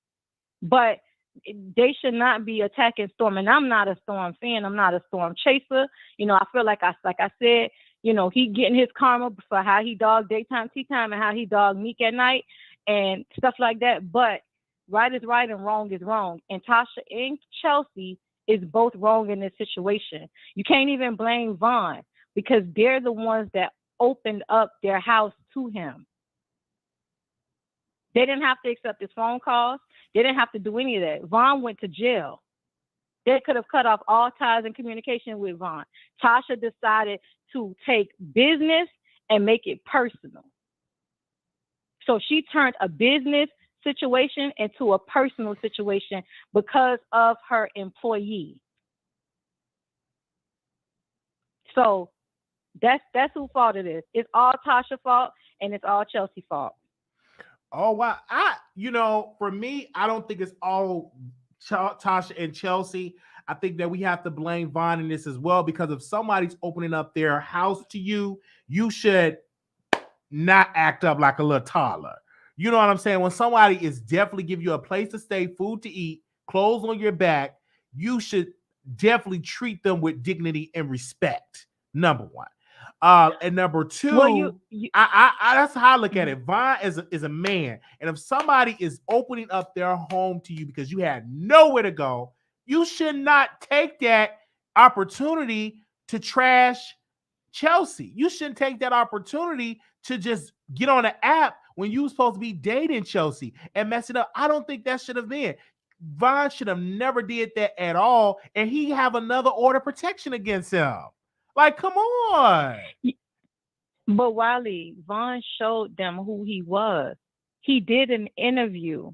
But they should not be attacking Storm, and I'm not a Storm fan. I'm not a Storm chaser. You know, I feel like I said, you know, he getting his karma for how he dogged daytime tea time and how he dogged Meek at night and stuff like that. But right is right and wrong is wrong. And Tasha and Chelsea is both wrong in this situation. You can't even blame Von because they're the ones that opened up their house to him. They didn't have to accept his phone calls. They didn't have to do any of that. Von went to jail. They could have cut off all ties and communication with Von. Tasha decided to take business and make it personal. So she turned a business situation into a personal situation because of her employee. So that's whose fault it is. It's all Tasha's fault and it's all Chelsea's fault. Oh wow. For me, I don't think it's all Tasha and Chelsea. I think that we have to blame Von in this as well, because if somebody's opening up their house to you, you should not act up like a little toddler. You know what I'm saying? When somebody is definitely give you a place to stay, food to eat, clothes on your back, you should definitely treat them with dignity and respect. Number one. And number two, Well, I that's how I look at it. Vaughn is a man, and if somebody is opening up their home to you because you had nowhere to go, you should not take that opportunity to trash Chelsea. You shouldn't take that opportunity to just get on an app when you were supposed to be dating Chelsea and mess it up. I don't think that should have been. Vaughn should have never did that at all, and he have another order of protection against him. Like, come on. But Wiley, Vaughn showed them who he was. He did an interview.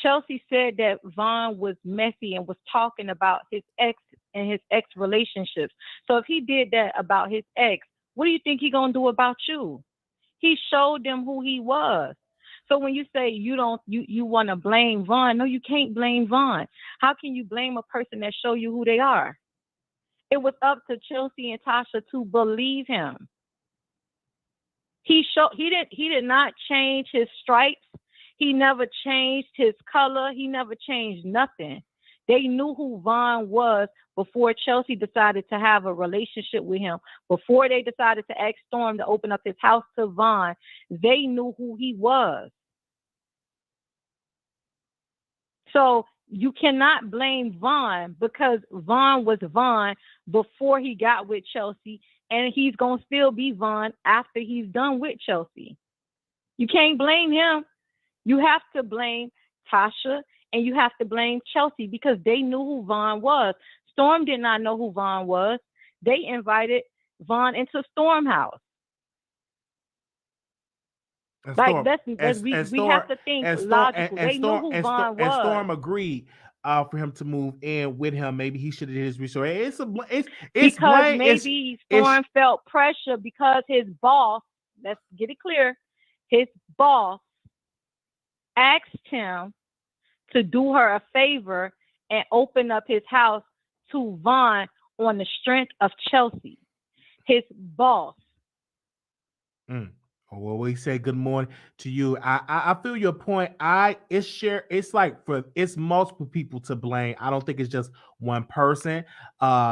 Chelsea said that Vaughn was messy and was talking about his ex and his ex relationships. So if he did that about his ex, what do you think he gonna do about you? He showed them who he was. So when you say you want to blame Vaughn, no, you can't blame Vaughn. How can you blame a person that show you who they are? It was up to Chelsea and Tasha to believe him. He did not change his stripes. He never changed his color. He never changed nothing. They knew who Vaughn was before Chelsea decided to have a relationship with him. Before they decided to ask Storm to open up his house to Vaughn, they knew who he was. So you cannot blame Vaughn because Vaughn was Vaughn before he got with Chelsea, and he's going to still be Vaughn after he's done with Chelsea. You can't blame him. You have to blame Tasha and you have to blame Chelsea because they knew who Vaughn was. Storm did not know who Vaughn was. They invited Vaughn into Storm house. And Like Storm, we have to think logical. They knew who Vaughn was. And Storm agreed for him to move in with him. Maybe he should have did his research. It's because blame. Maybe Storm felt pressure because his boss, let's get it clear, his boss asked him to do her a favor and open up his house to Vaughn on the strength of Chelsea, his boss. Well, we say good morning to you. I feel your point. It's multiple people to blame. I don't think it's just one person.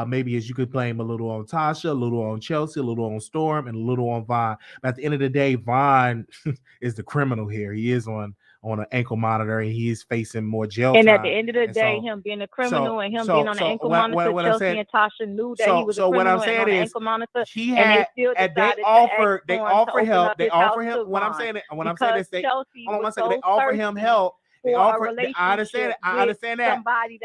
Maybe as you could blame a little on Tasha, a little on Chelsea, a little on Storm, and a little on Vaughn. But at the end of the day, Vaughn is the criminal here. He is on an ankle monitor and he is facing more jail time. And at the end of the day, him being a criminal and him being on an ankle monitor, Chelsea and Tasha knew that he was a criminal and on an ankle monitor. They offer him. When I'm saying this, they offer him help. I understand that.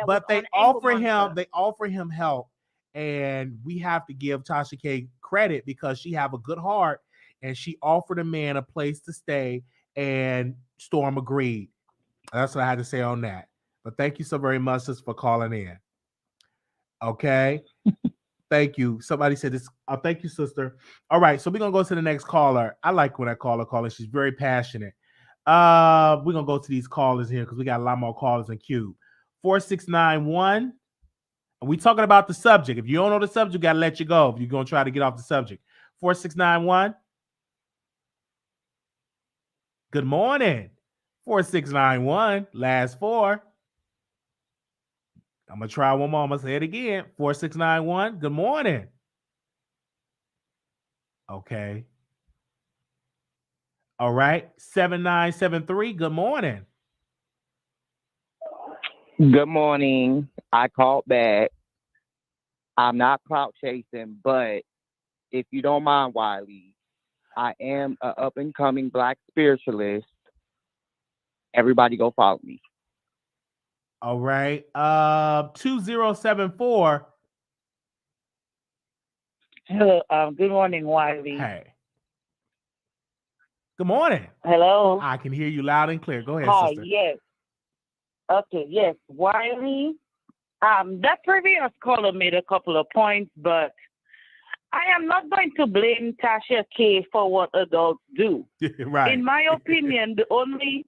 But they offer him help, and we have to give Tasha K credit because she have a good heart and she offered a man a place to stay, and Storm agreed. That's what I had to say on that. But thank you so very much for calling in. Okay. Thank you. Somebody said this. Thank you, sister. All right. So we're going to go to the next caller. I like when I call her caller. She's very passionate. We're going to go to these callers here because we got a lot more callers in queue. 4691. And we talking about the subject. If you don't know the subject, you got to let you go if you're going to try to get off the subject. 4691. Good morning. 4691. Last four. I'm going to try one more. I'm going to say it again. 4691. Good morning. Okay. All right. 7973. Good morning. Good morning. I called back. I'm not clout chasing, but if you don't mind, Wiley, I am an up-and-coming Black spiritualist. Everybody go follow me. All right. 2074. Hello. Good morning, Wiley. Hey. Good morning. Hello. I can hear you loud and clear. Go ahead, Hi. sister. Yes. Okay. Yes, Wiley. That previous caller made a couple of points, but I am not going to blame Tasha K for what adults do. Right. In my opinion, the only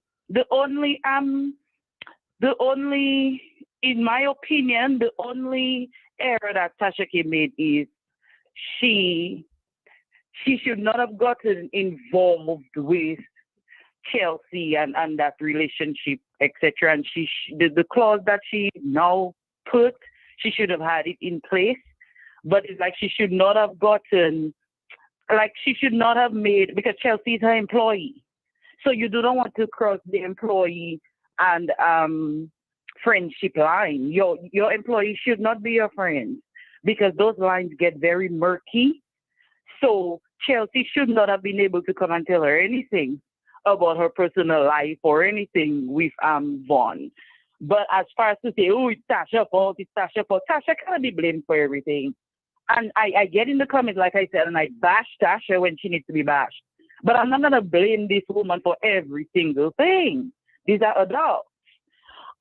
error that Tasha K made is she she should not have gotten involved with Chelsea and that relationship, etc. And the clause that she now put, she should have had it in place. But it's like she should not have gotten, like she should not have made, because Chelsea is her employee. So you do not want to cross the employee and friendship line. Your employee should not be your friend, because those lines get very murky. So Chelsea should not have been able to come and tell her anything about her personal life or anything with Vaughn. But as far as to say, oh, it's Tasha's fault, Tasha cannot be blamed for everything. And I get in the comments, like I said, and I bash Tasha when she needs to be bashed. But I'm not going to blame this woman for every single thing. These are adults.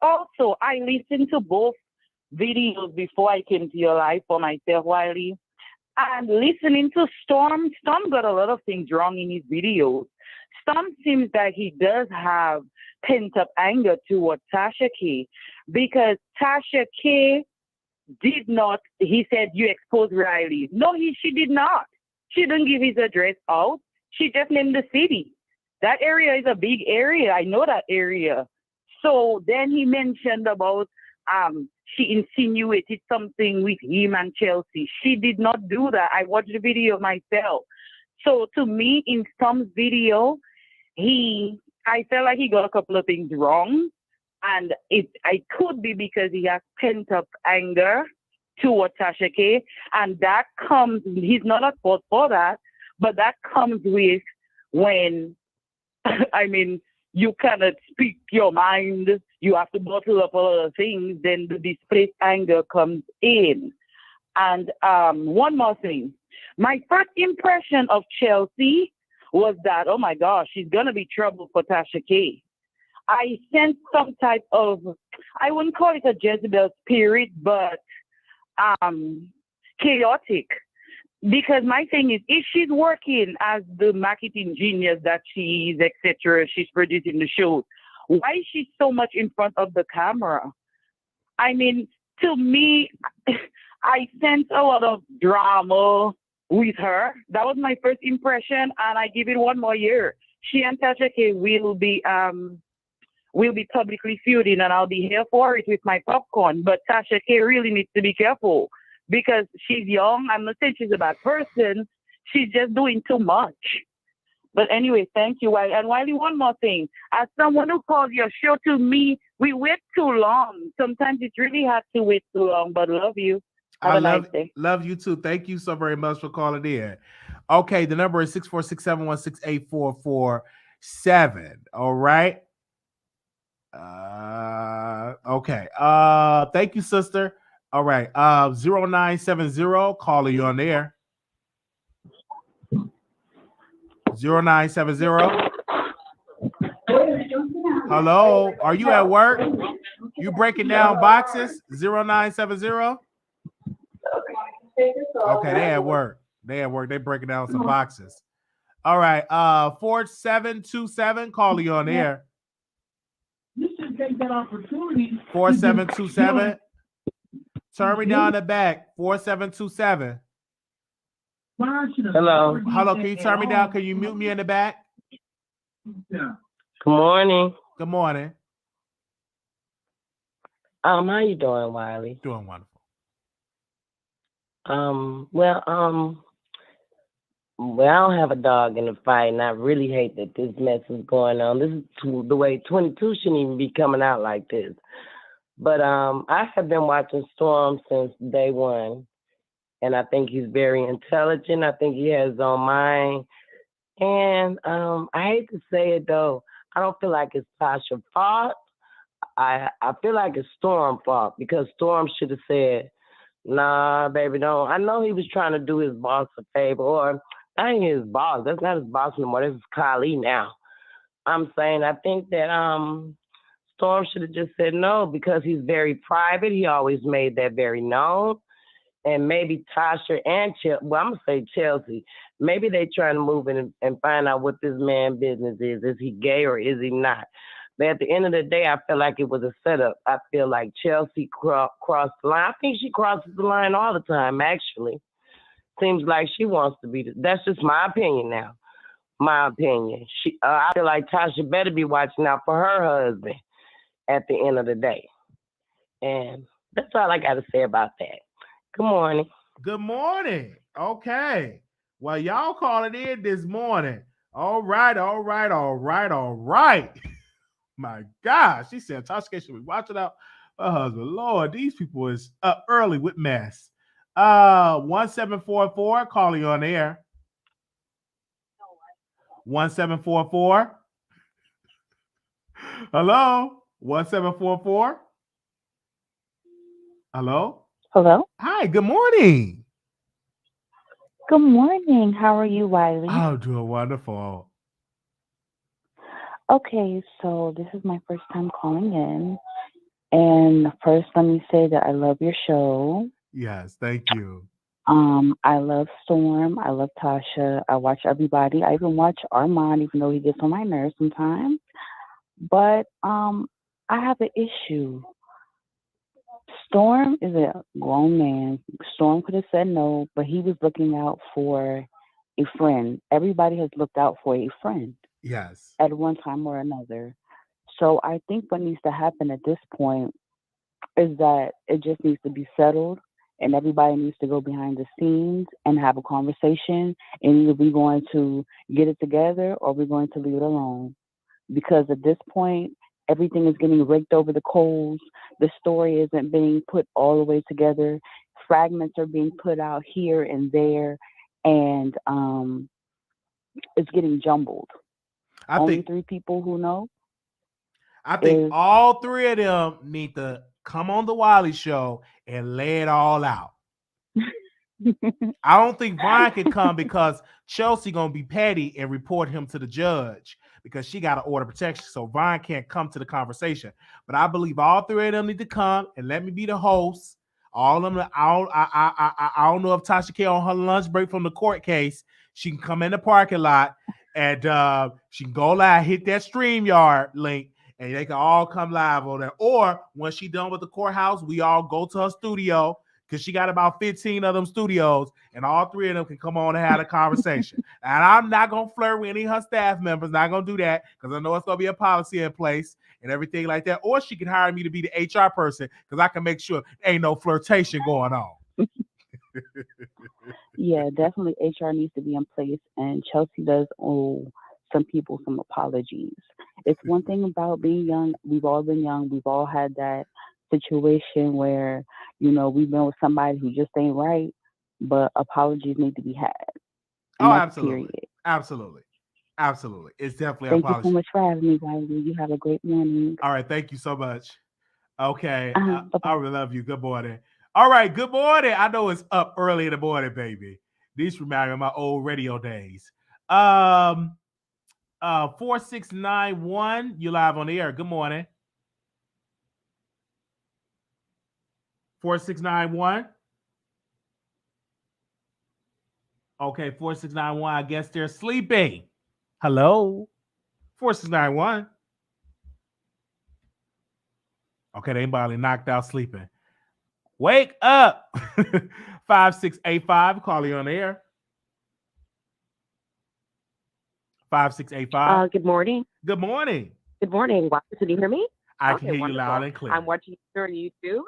Also, I listened to both videos before I came to your life for myself, Wiley. And listening to Storm got a lot of things wrong in his videos. Storm seems that he does have pent-up anger towards Tasha K, because Tasha K did not, he said, you exposed Riley. No, she did not. She didn't give his address out. She just named the city. That area is a big area. I know that area. So then he mentioned about she insinuated something with him and Chelsea. She did not do that. I watched the video myself. So to me, in Storm's video, I felt like he got a couple of things wrong. And it could be because he has pent up anger towards Tasha K. And that comes, he's not at fault for that, but that comes with when, I mean, you cannot speak your mind, you have to bottle up a lot of things, then the displaced anger comes in. And one more thing. My first impression of Chelsea was that, oh my gosh, she's going to be trouble for Tasha K. I sensed some type of, I wouldn't call it a Jezebel spirit, but chaotic. Because my thing is, if she's working as the marketing genius that she is, etc., she's producing the show, why is she so much in front of the camera? I mean, to me, I sense a lot of drama with her. That was my first impression, and I give it one more year. She and Tasha K will be publicly feuding, and I'll be here for it with my popcorn. But Tasha K really needs to be careful, because she's young. I'm not saying she's a bad person. She's just doing too much. But anyway, thank you, Wiley. And Wiley, one more thing. As someone who calls your show, to me, we wait too long. Sometimes it's really hard to wait too long, but love you. Have a nice day. Love you too. Thank you so very much for calling in. Okay, the number is 646-716-8447. All right. Okay. Thank you, sister. All right. 0970, caller, you on there. 0970. Hello. Are you at work? You breaking down boxes? 0970. Okay, they at work. They breaking down some boxes. All right. 4727, caller, you on there. You should take that opportunity. 4727. Turn me down the back. 4727. Hello. Hello. Can you turn me down? Can you mute me in the back? Good morning. Good morning. How you doing, Wiley? Doing wonderful. Well, I don't have a dog in the fight, and I really hate that this mess is going on. This is the way 22 shouldn't even be coming out like this. But I have been watching Storm since day one, and I think he's very intelligent. I think he has his own mind. And I hate to say it, though, I don't feel like it's Tasha's fault. I feel like it's Storm's fault, because Storm should have said, nah, baby, don't. I know he was trying to do his boss a favor, or I ain't his boss. That's not his boss anymore. That's his colleague now. I'm saying I think that Storm should have just said no, because he's very private. He always made that very known. And maybe Tasha and Chelsea, well, I'm going to say Chelsea, maybe they trying to move in and find out what this man's business is. Is he gay or is he not? But at the end of the day, I feel like it was a setup. I feel like Chelsea crossed the line. I think she crosses the line all the time, actually. Seems like she wants to be. That's just my opinion now. My opinion. I feel like Tasha better be watching out for her husband at the end of the day. And that's all I got to say about that. Good morning. Good morning. Okay. Well, y'all calling in this morning. All right. My gosh. She said Tasha should be watching out for her husband. Lord, these people is up early with mess. 1744, calling on air. 1744. Hello? 1744. Hello? Hello? Hi, good morning. Good morning. How are you, Wiley? I'm doing wonderful. Okay, so this is my first time calling in. And first, let me say that I love your show. Yes, thank you. I love Storm. I love Tasha. I watch everybody. I even watch Armand, even though he gets on my nerves sometimes. But I have an issue. Storm is a grown man. Storm could have said no, but he was looking out for a friend. Everybody has looked out for a friend. Yes. At one time or another. So I think what needs to happen at this point is that it just needs to be settled and everybody needs to go behind the scenes and have a conversation, and either we're going to get it together or we're going to leave it alone. Because at this point, everything is getting raked over the coals. The story isn't being put all the way together. Fragments are being put out here and there, and it's getting jumbled. Only 3 people who know. I think all 3 of them need to come on the Wiley Show and lay it all out. I don't think Vaughn can come because Chelsea gonna be petty and report him to the judge because she got an order of protection. So Vaughn can't come to the conversation. But I believe all 3 of them need to come and let me be the host. All of them. I don't know if Tasha K on her lunch break from the court case. She can come in the parking lot and she can go live, hit that StreamYard link, and they can all come live on there. Or when she done with the courthouse, we all go to her studio because she got about 15 of them studios, and all 3 of them can come on and have a conversation. And I'm not going to flirt with any of her staff members. Not going to do that because I know it's going to be a policy in place and everything like that. Or she can hire me to be the HR person because I can make sure ain't no flirtation going on. Yeah, definitely HR needs to be in place, and Chelsea does owe some people some apologies. It's one thing about being young. We've all been young. We've all had that situation where, we've been with somebody who just ain't right, but apologies need to be had. And Absolutely. Period. Absolutely. It's definitely Thank a apology. you so much for having me, Wiley. You have a great morning. All right. Thank you so much. Okay. Bye-bye. I really love you. Good morning. All right. Good morning. I know it's up early in the morning, baby. These remind me of my old radio days. 4691, you live on the air. Good morning. 4691. Okay, 4691. I guess they're sleeping. Hello? 4691. Okay, they probably knocked out sleeping. Wake up. 5685. Call you on the air. 5685. Good morning. Good morning. Good morning. Wow, can you hear me? I can hear you loud and clear. I'm watching you on YouTube.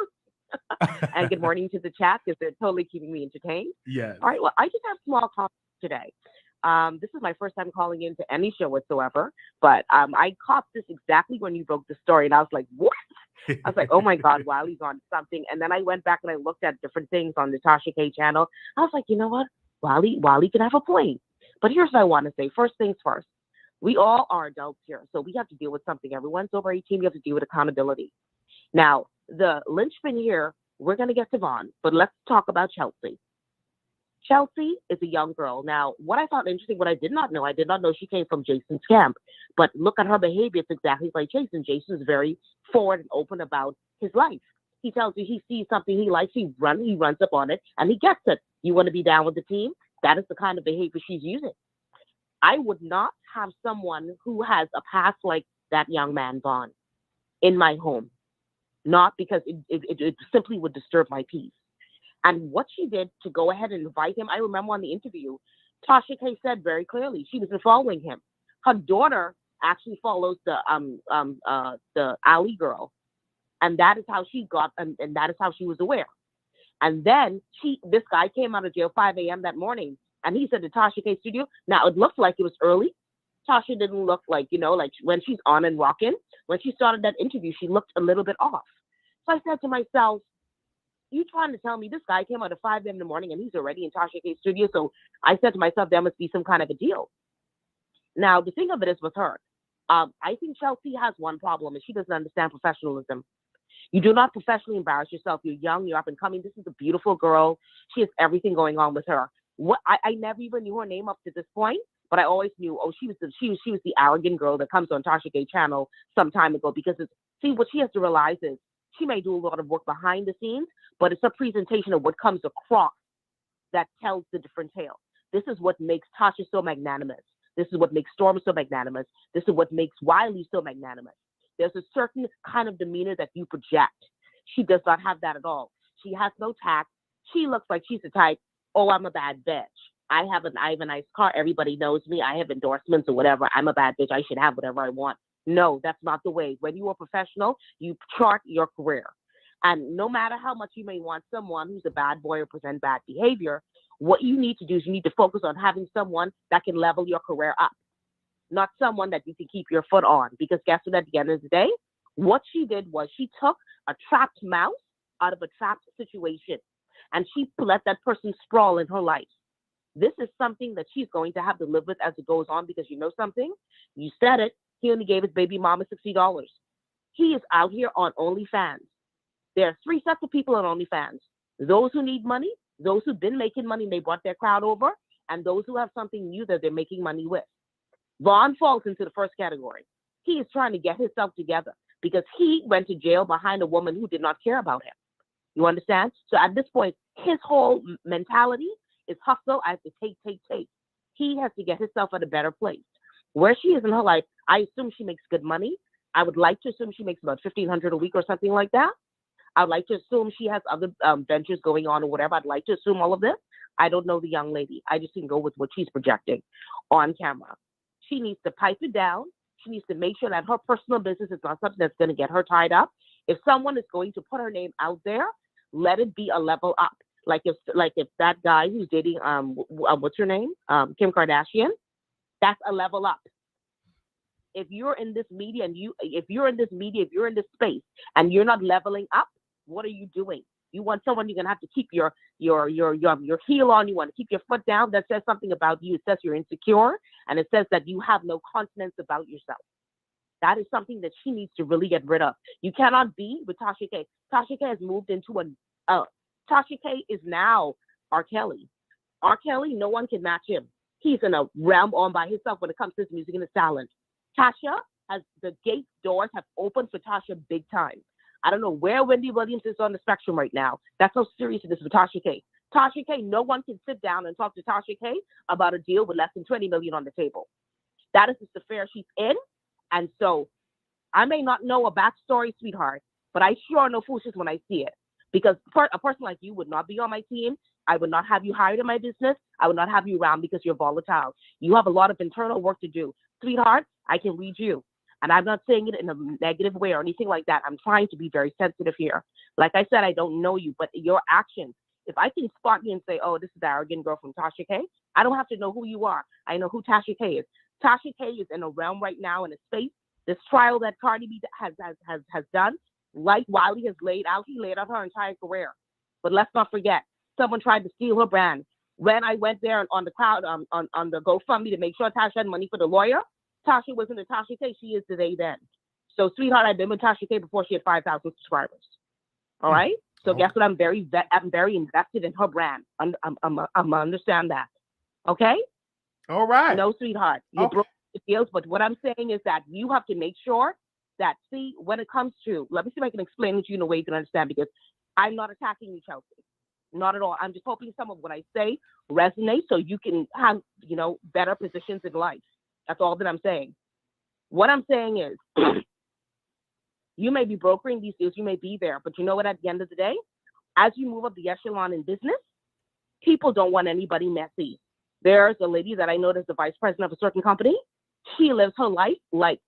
And good morning to the chat because they're totally keeping me entertained. Yes. All right. Well, I just have small comments today. This is my first time calling into any show whatsoever, but I caught this exactly when you broke the story, and I was like, what? I was like, oh my God, Wiley's on something. And then I went back and I looked at different things on the Tasha K channel. I was like, you know what? Wiley can have a point. But here's what I want to say. First things first. We all are adults here, so we have to deal with something. Everyone's over 18. We have to deal with accountability. Now, the linchpin here, we're going to get to Vaughn, but let's talk about Chelsea. Chelsea is a young girl. Now, what I found interesting, what I did not know she came from Jason's camp. But look at her behavior. It's exactly like Jason. Jason's very forward and open about his life. He tells you he sees something he likes, he runs up on it, and he gets it. You want to be down with the team? That is the kind of behavior she's using. I would not have someone who has a past like that young man, Vaughn, in my home. Not because it simply would disturb my peace. And what she did to go ahead and invite him, I remember on the interview, Tasha K said very clearly she wasn't following him. Her daughter actually follows the alley girl, and that is how she got, and that is how she was aware. And then this guy came out of jail 5 a.m. that morning, and he said to Tasha K studio. Now it looked like it was early. Tasha didn't look like, like when she's on and rocking. When she started that interview, she looked a little bit off. So I said to myself, you trying to tell me this guy came out at 5 a.m. in the morning and he's already in Tasha K's studio? So I said to myself, there must be some kind of a deal. Now, the thing of it is with her, I think Chelsea has one problem, and she doesn't understand professionalism. You do not professionally embarrass yourself. You're young, you're up and coming. This is a beautiful girl. She has everything going on with her. I never even knew her name up to this point, but I always knew, she was the arrogant girl that comes on Tasha K channel some time ago. Because what she has to realize is she may do a lot of work behind the scenes, but it's a presentation of what comes across that tells the different tale. This is what makes Tasha so magnanimous. This is what makes Storm so magnanimous. This is what makes Wiley so magnanimous. There's a certain kind of demeanor that you project. She does not have that at all. She has no tact. She looks like she's the type, I'm a bad bitch. I have a nice car. Everybody knows me. I have endorsements or whatever. I'm a bad bitch. I should have whatever I want. No, that's not the way. When you are professional, you chart your career. And no matter how much you may want someone who's a bad boy or present bad behavior, what you need to do is you need to focus on having someone that can level your career up, not someone that you can keep your foot on. Because guess what, at the end of the day, what she did was she took a trapped mouse out of a trapped situation, and she let that person sprawl in her life. This is something that she's going to have to live with as it goes on, because you know something? You said it. He only gave his baby mama $60. He is out here on OnlyFans. There are 3 sets of people on OnlyFans. Those who need money, those who've been making money and they brought their crowd over, and those who have something new that they're making money with. Vaughn falls into the first category. He is trying to get himself together because he went to jail behind a woman who did not care about him. You understand? So at this point, his whole mentality is hustle. I have to take. He has to get himself at a better place. Where she is in her life, I assume she makes good money. I would like to assume she makes about $1,500 a week or something like that. I'd like to assume she has other ventures going on or whatever. I'd like to assume all of this. I don't know the young lady. I just can go with what she's projecting on camera. She needs to pipe it down. She needs to make sure that her personal business is not something that's going to get her tied up. If someone is going to put her name out there, let it be a level up. Like if that guy who's dating what's her name, Kim Kardashian, that's a level up. If you're in this media if you're in this space and you're not leveling up, what are you doing? You want someone you're gonna have to keep your heel on. You want to keep your foot down. That says something about you. It says you're insecure, and it says that you have no confidence about yourself. That is something that she needs to really get rid of. You cannot be with Tasha K. Tasha K has moved into Tasha K is now R. Kelly. R. Kelly, no one can match him. He's in a realm on by himself when it comes to his music and his talent. Tasha has the gate doors have opened for Tasha big time. I don't know where Wendy Williams is on the spectrum right now. That's how serious it is with Tasha K. Tasha K, no one can sit down and talk to Tasha K about a deal with less than $20 million on the table. That is just the affair she's in. And so I may not know a backstory, sweetheart, but I sure know foolishness when I see it. Because a person like you would not be on my team. I would not have you hired in my business. I would not have you around because you're volatile. You have a lot of internal work to do. Sweetheart, I can read you. And I'm not saying it in a negative way or anything like that. I'm trying to be very sensitive here. Like I said, I don't know you, but your actions, if I can spot you and say, oh, this is the arrogant girl from Tasha K, I don't have to know who you are. I know who Tasha K is. Tasha K is in a realm right now in a space. This trial that Cardi B has done, like Wiley has laid out, he laid out her entire career. But let's not forget, someone tried to steal her brand. When I went there on the crowd, on the GoFundMe to make sure Tasha had money for the lawyer, Tasha wasn't the Tasha K she is today then. So, sweetheart, I've been with Tasha K before she had 5,000 subscribers. All right? So guess what? I'm very invested in her brand. I'm understand that. Okay? All right. No, sweetheart. You broke the deals, but what I'm saying is that you have to make sure that, see, when it comes to, let me see if I can explain it to you in a way you can understand, because I'm not attacking you, Chelsea. Not at all. I'm just hoping some of what I say resonates so you can have, better positions in life. That's all that I'm saying. What I'm saying is, you may be brokering these deals, you may be there, but you know what, at the end of the day, as you move up the echelon in business, people don't want anybody messy. There's a lady that I know that's the vice president of a certain company. She lives her life like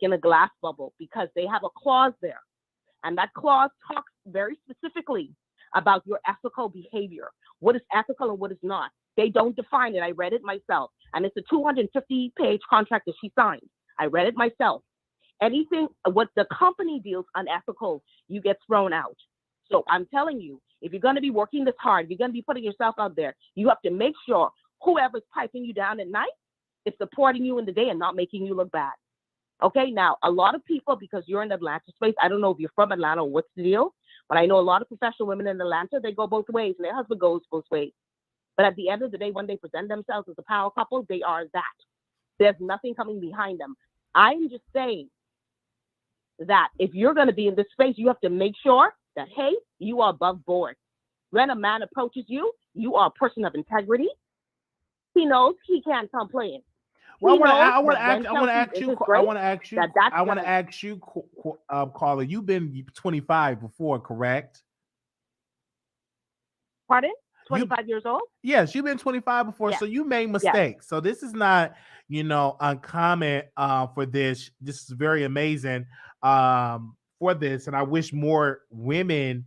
in a glass bubble because they have a clause there. And that clause talks very specifically about your ethical behavior. What is ethical and what is not. They don't define it. I read it myself. And it's a 250-page contract that she signed. I read it myself. Anything, what the company deals unethical, you get thrown out. So I'm telling you, if you're going to be working this hard, if you're going to be putting yourself out there, you have to make sure whoever's piping you down at night is supporting you in the day and not making you look bad. Okay, now, a lot of people, because you're in the Atlanta space, I don't know if you're from Atlanta or what's the deal, but I know a lot of professional women in Atlanta, they go both ways, and their husband goes both ways. But at the end of the day, when they present themselves as a power couple, they are that. There's nothing coming behind them. I'm just saying that if you're going to be in this space, you have to make sure that, hey, you are above board. When a man approaches you, you are a person of integrity. He knows he can't complain. Well, I want to ask you, Carla. You've been 25 before, correct? Pardon? 25 years old? Yes, you've been 25 before, yes. So you made mistakes. Yes. So this is not, uncommon for this. This is very amazing for this, and I wish more women,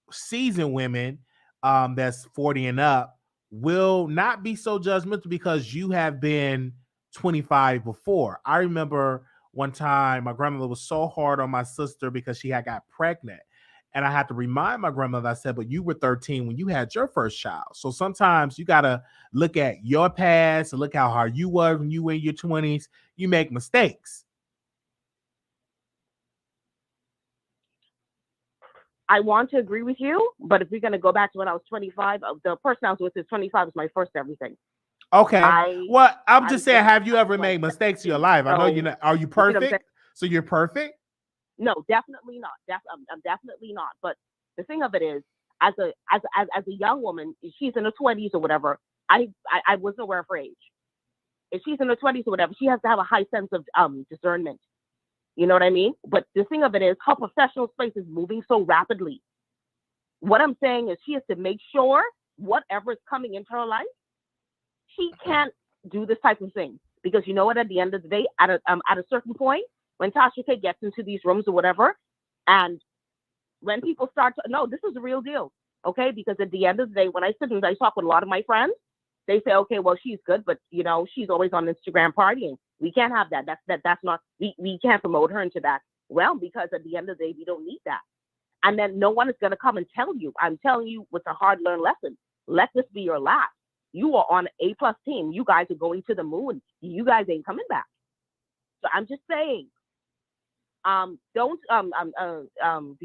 seasoned women, that's 40 and up, will not be so judgmental because you have been 25 before. I remember one time my grandmother was so hard on my sister because she had got pregnant. And I had to remind my grandmother, I said, but you were 13 when you had your first child. So sometimes you got to look at your past and look how hard you were when you were in your 20s. You make mistakes. I want to agree with you, but if we're going to go back to when I was 25, the person I was with is 25 was my first everything. Okay. I'm just saying, have you ever made mistakes in your life? I know you're not. Are you perfect? So you're perfect? No, definitely not. I'm definitely not. But the thing of it is, as a young woman, if she's in her 20s or whatever, I wasn't aware of her age. If she's in her 20s or whatever, she has to have a high sense of discernment. You know what I mean? But the thing of it is, her professional space is moving so rapidly. What I'm saying is, she has to make sure whatever is coming into her life, she can't do this type of thing. Because you know what? At the end of the day, at a certain point, when Tasha K gets into these rooms or whatever, and when people start to, no, this is the real deal, okay? Because at the end of the day, when I sit and I talk with a lot of my friends, they say, okay, well, she's good, but, she's always on Instagram partying. We can't have that. That's not, we can't promote her into that realm because at the end of the day, we don't need that. And then no one is going to come and tell you. I'm telling you, it's a hard-learned lesson. Let this be your last. You are on an A+ team. You guys are going to the moon. You guys ain't coming back. So I'm just saying, the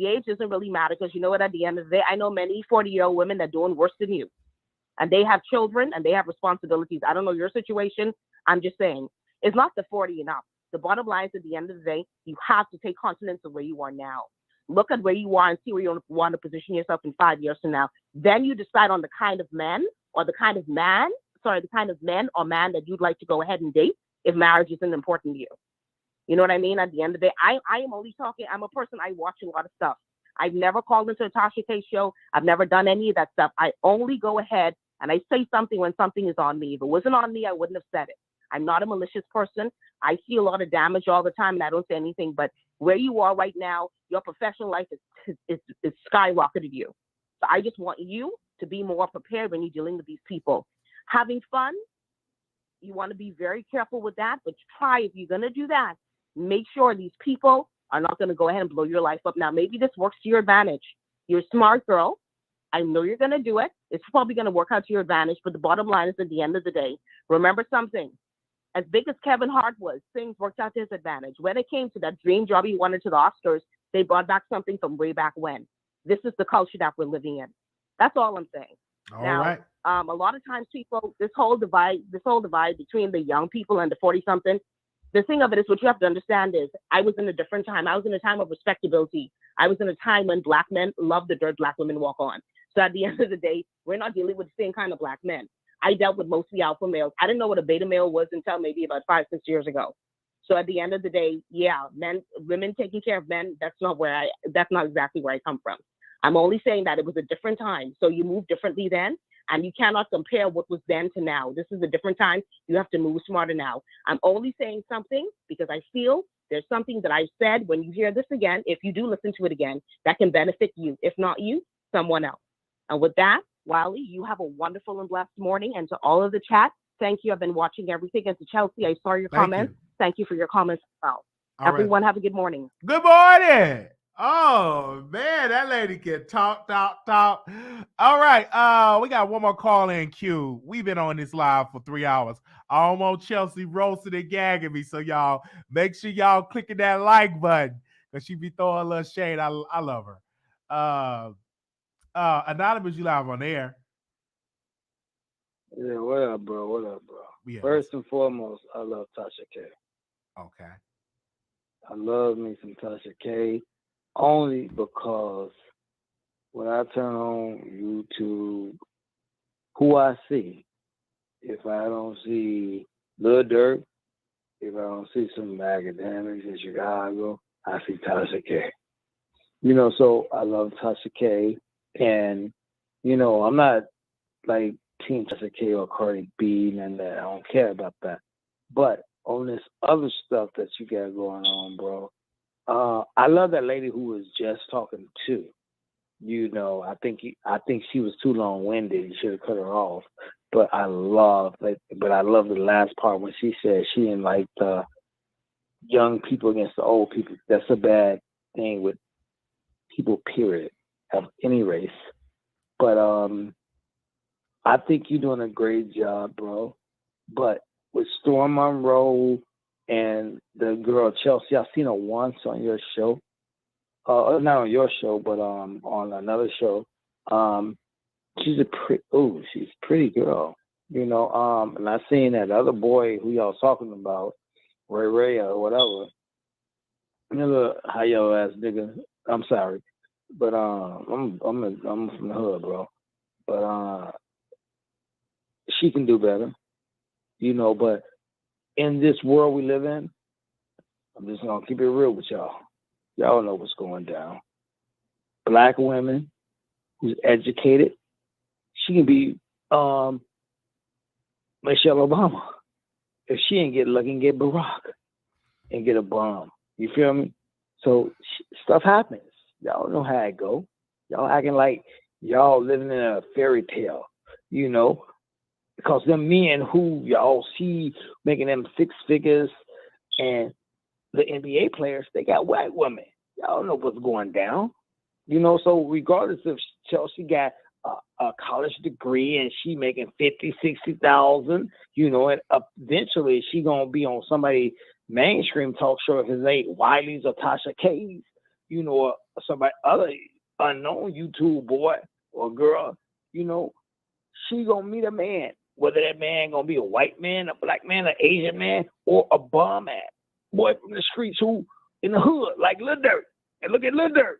age doesn't really matter because you know what, at the end of the day, I know many 40-year-old women that are doing worse than you. And they have children and they have responsibilities. I don't know your situation. I'm just saying, it's not the 40 and up. The bottom line is at the end of the day, you have to take continence of where you are now. Look at where you are and see where you want to position yourself in 5 years from now. Then you decide on the kind of men or man that you'd like to go ahead and date if marriage isn't important to you. You know what I mean? At the end of the day, I am only talking, I'm a person, I watch a lot of stuff. I've never called into a Tasha K show. I've never done any of that stuff. I only go ahead and I say something when something is on me. If it wasn't on me, I wouldn't have said it. I'm not a malicious person. I see a lot of damage all the time and I don't say anything, but where you are right now, your professional life is skyrocketed you. So I just want you to be more prepared when you're dealing with these people. Having fun, you want to be very careful with that, but try, if you're going to do that, make sure these people are not going to go ahead and blow your life up. Now, maybe this works to your advantage. You're a smart girl. I know you're going to do it. It's probably going to work out to your advantage, but the bottom line is at the end of the day, remember something. As big as Kevin Hart was, things worked out to his advantage. When it came to that dream job he wanted to the Oscars, they brought back something from way back when. This is the culture that we're living in. That's all I'm saying. All right. A lot of times people, this whole divide between the young people and the 40-something, the thing of it is, what you have to understand is, I was in a different time. I was in a time of respectability. I was in a time when black men love the dirt black women walk on. So at the end of the day, we're not dealing with the same kind of black men. I dealt with mostly alpha males. I didn't know what a beta male was until maybe about 5-6 years ago. So at the end of the day, yeah, women taking care of men, that's not exactly where I come from. I'm only saying that it was a different time. So you move differently then, and you cannot compare what was then to now. This is a different time. You have to move smarter now. I'm only saying something because I feel there's something that I said when you hear this again, if you do listen to it again, that can benefit you. If not you, someone else. And with that, Wiley, you have a wonderful and blessed morning. And to all of the chat, thank you. I've been watching everything. And to Chelsea, I saw your comments. Thank you for your comments as well. Everyone, have a good morning. Good morning. Oh, man, that lady can talk. All right, we got one more call in queue. We've been on this live for 3 hours. I don't want Chelsea roasting and gagging me, so y'all make sure y'all clicking that like button because she be throwing a little shade. I love her. Anonymous, you live on air. Yeah, what up, bro? Yeah, First and foremost, I love Tasha K. Okay. I love me some Tasha K only because when I turn on YouTube, who I see, if I don't see Lil Durk, if I don't see some academics in Chicago, I see Tasha K. You know, so I love Tasha K. And, you know, I'm not like Team Tasha K or Cardi B and that. I don't care about that. But on this other stuff that you got going on, bro, I love that lady who was just talking to. You know, I think she was too long-winded. You should have cut her off. But I love the last part when she said she didn't like the young people against the old people. That's a bad thing with people, period, of any race. But I think you're doing a great job, bro. But with Storm Monroe and the girl Chelsea, I've seen her once on your show. Not on your show, but on another show. She's a pretty girl, you know. And I seen that other boy who y'all was talking about, Ray or whatever. You know, how your ass nigga. I'm sorry, but I'm from the hood, bro. But she can do better, you know. But in this world we live in, I'm just gonna keep it real with y'all. Y'all know what's going down. Black women who's educated, she can be Michelle Obama. If she ain't get lucky and get Barack and get a bomb. You feel me? So stuff happens. Y'all know how it go. Y'all acting like y'all living in a fairy tale, you know? Because them men who y'all see making them six figures and the NBA players, they got white women. Y'all know what's going down. You know, so regardless if Chelsea got a college degree and she making 50, 60,000, you know, and eventually she gonna be on somebody mainstream talk show if it's ain't Wiley's or Tasha K's, you know, or somebody other unknown YouTube boy or girl, you know, she gonna meet a man, whether that man gonna be a white man, a black man, an Asian man, or a bum ass boy from the streets who in the hood, like Lil Durk. And look at Lil Durk.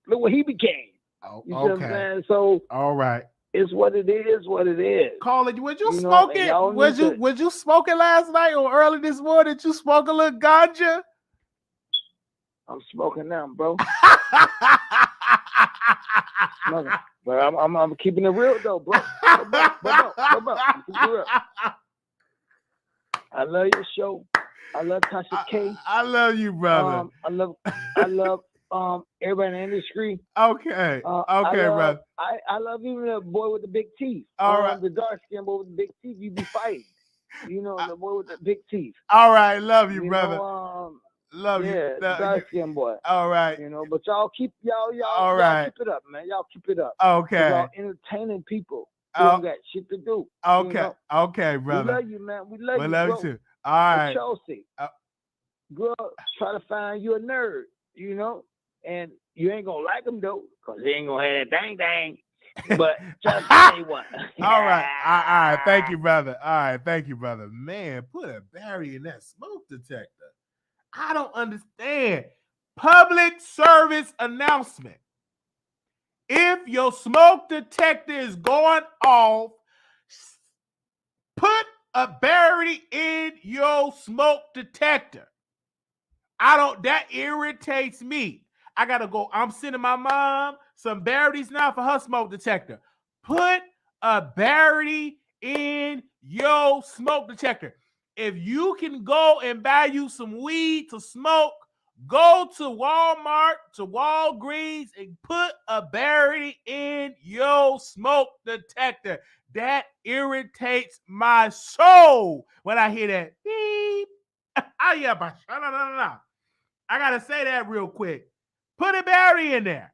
Look what he became. Oh, you see what I'm okay. saying? So all right. It's what it is, what it is. Colin, would you know, smoke and it? y'all Was you smoking last night or early this morning? Did you smoke a little ganja? I'm smoking now, bro. Smoking. But I'm keeping it real though, bro. Bro. I'm keeping it real. I love your show. I love Tasha K. I love you, brother. I love everybody in the industry. Okay. Brother. I love even the boy with the big teeth. All right. The dark skinned boy with the big teeth. You be fighting. You know, the boy with the big teeth. All right, love you, brother. Love you. Yeah, the dark skinned boy. All right. You know, but y'all keep y'all keep it up, man. Y'all keep it up. Okay. Y'all entertaining people who don't got shit to do. Okay. You know? Okay, brother. We love you, man. We love you, love bro. you too. All right. And Chelsea, girl, try to find you a nerd, you know, and you ain't gonna like him though, cause he ain't gonna have that dang. But just say one. All right. Thank you, brother. All right. Thank you, brother. Man, put a barrier in that smoke detector. I don't understand. Public service announcement. If your smoke detector is going off, put a barrier in your smoke detector. That irritates me. I gotta go. I'm sending my mom some Verities now for her smoke detector. Put a Verity in your smoke detector. If you can go and buy you some weed to smoke, go to Walmart, to Walgreens, and put a Verity in your smoke detector. That irritates my soul when I hear that beep. Oh yeah, but no. I gotta say that real quick. Put a Verity in there.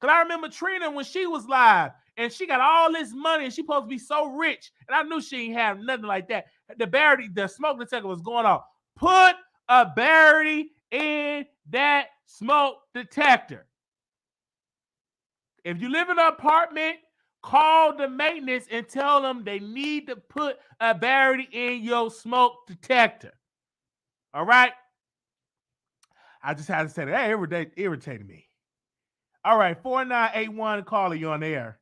Cause I remember Trina when she was live and she got all this money and she supposed to be so rich. And I knew she ain't have nothing like that. The smoke detector was going off. Put a Verity in that smoke detector. If you live in an apartment, call the maintenance and tell them they need to put a Verity in your smoke detector. All right? I just had to say that. Hey, irritated me. All right, 4981 caller, you on the air.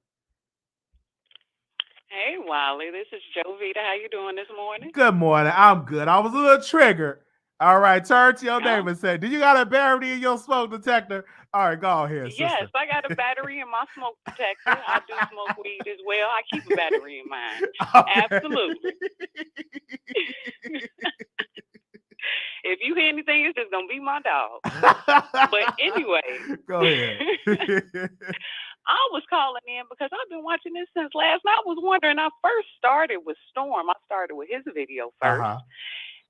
Hey, Wiley, this is Jovita. How you doing this morning? Good morning. I'm good. I was a little triggered. All right, turn to your neighbor and say, "Did you got a Verity in your smoke detector?" All right, go ahead, sister. Yes, I got a battery in my smoke detector. I do smoke weed as well. I keep a battery in mine. Okay. Absolutely. If you hear anything, it's just gonna be my dog. But anyway, go ahead. I was calling in because I've been watching this since last night. I was wondering. I first started with Storm. I started with his video first.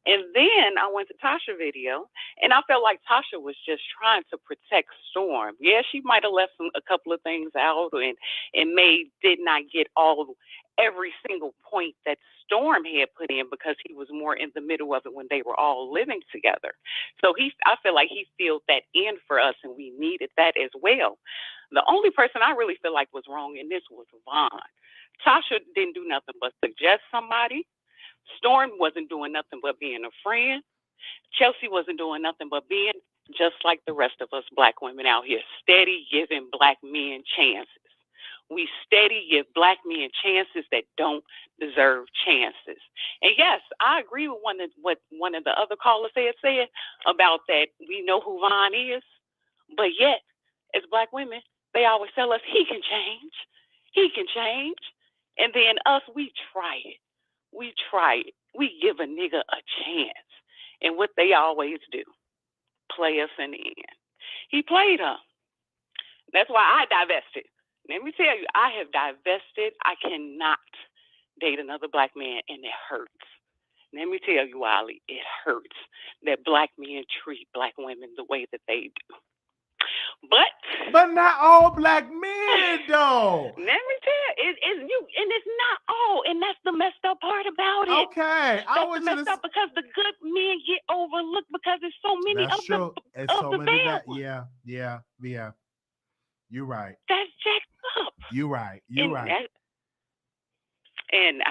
And then I went to Tasha video, and I felt like Tasha was just trying to protect Storm. Yeah, she might have left a couple of things out and did not get every single point that Storm had put in because he was more in the middle of it when they were all living together. So I feel like he filled that in for us, and we needed that as well. The only person I really feel like was wrong in this was Vaughn. Tasha didn't do nothing but suggest somebody. Storm wasn't doing nothing but being a friend. Chelsea wasn't doing nothing but being just like the rest of us black women out here, steady giving black men chances. We steady give black men chances that don't deserve chances. And yes, I agree with what one of the other callers said about that we know who Vaughn is, but yet, as black women, they always tell us he can change. He can change. And then us, we try it. We try it. We give a nigga a chance. And what they always do, play us in the end. He played her. That's why I divested. Let me tell you, I have divested. I cannot date another black man, and it hurts. Let me tell you, Wiley, it hurts that black men treat black women the way that they do. But not all black men, though. Let me tell you, it's not all, and that's the messed up part about it. Okay, that's messed up because the good men get overlooked because there's so many that's of true. the It's so the many bad that. ones. Yeah. You're right. That's jacked up. You're right. And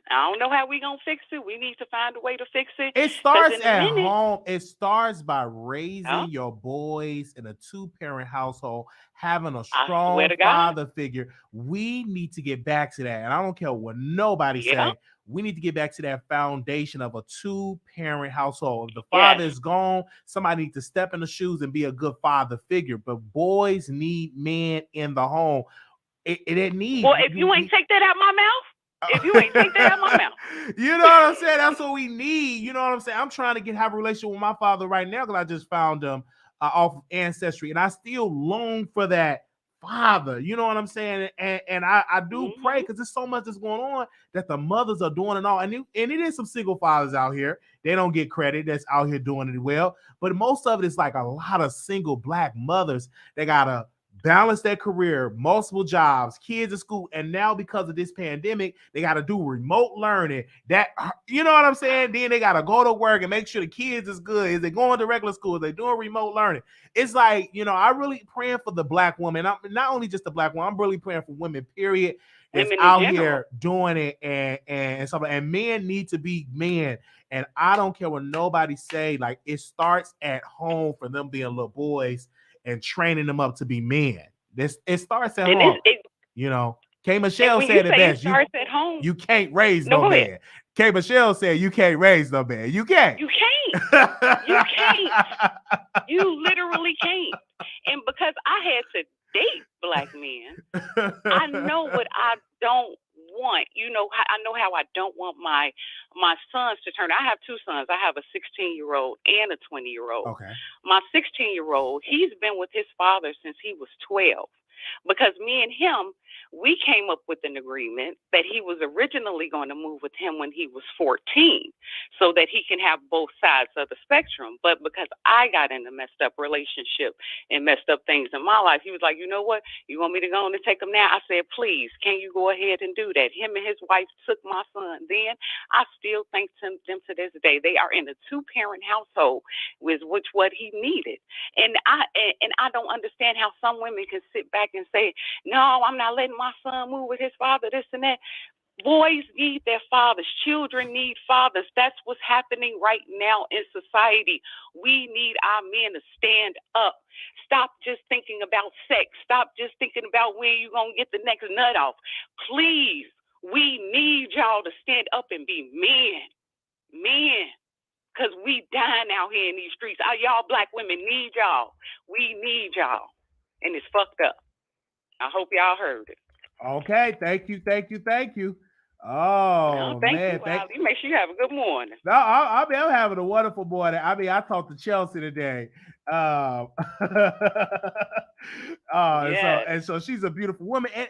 I don't know how we gonna fix it. We need to find a way to fix it. It starts at home. It starts by raising your boys in a 2-parent household, having a strong father figure. We need to get back to that. And I don't care what nobody say. We need to get back to that foundation of a 2-parent household. If the father is gone, somebody needs to step in the shoes and be a good father figure. But boys need men in the home. It needs. Well, if you ain't take that out my mouth. If you ain't take that out my mouth. You know what I'm saying? That's what we need. You know what I'm saying? I'm trying to have a relationship with my father right now because I just found him off of Ancestry. And I still long for that father. You know what I'm saying? And I do pray because there's so much that's going on that the mothers are doing and all. And it is some single fathers out here. They don't get credit that's out here doing it well. But most of it is like a lot of single black mothers that got to balance their career, multiple jobs, kids in school, and now because of this pandemic, they got to do remote learning. That, you know what I'm saying? Then they got to go to work and make sure the kids is good. Is they going to regular school? Is they doing remote learning? It's like, I really praying for the black woman. Not only just the black woman. I'm really praying for women, period, that's out here doing it and stuff. And men need to be men. And I don't care what nobody say. Like, it starts at home for them being little boys and training them up to be men. It starts at home. K. Michelle said it best. At home. You can't raise no man. K. Michelle said you can't raise no man. You can't. You can't. can't. You can't. You literally can't. And because I had to date black men, I know what I don't want. I know how I don't want my sons to turn. I have two sons. I have a 16-year-old and a 20-year-old. Okay. My 16-year-old, he's been with his father since he was 12. Because me and him, we came up with an agreement that he was originally going to move with him when he was 14 so that he can have both sides of the spectrum. But because I got in a messed up relationship and messed up things in my life, he was like, you know what? You want me to go on and take him now? I said, please, can you go ahead and do that? Him and his wife took my son. Then I still thank them to this day. They are in a 2-parent household, with which what he needed. And I don't understand how some women can sit back and say, no, I'm not letting my son move with his father, this and that. Boys need their fathers. Children need fathers. That's what's happening right now in society. We need our men to stand up. Stop just thinking about sex. Stop just thinking about when you're going to get the next nut off. Please, we need y'all to stand up and be men. Men. Because we dying out here in these streets. Y'all black women need y'all. We need y'all. And it's fucked up. I hope y'all heard it. Okay, thank you. Oh, thank man. you, Wiley. Make sure you have a good morning. No, I'm having a wonderful morning. I mean, I talked to Chelsea today. And so she's a beautiful woman. And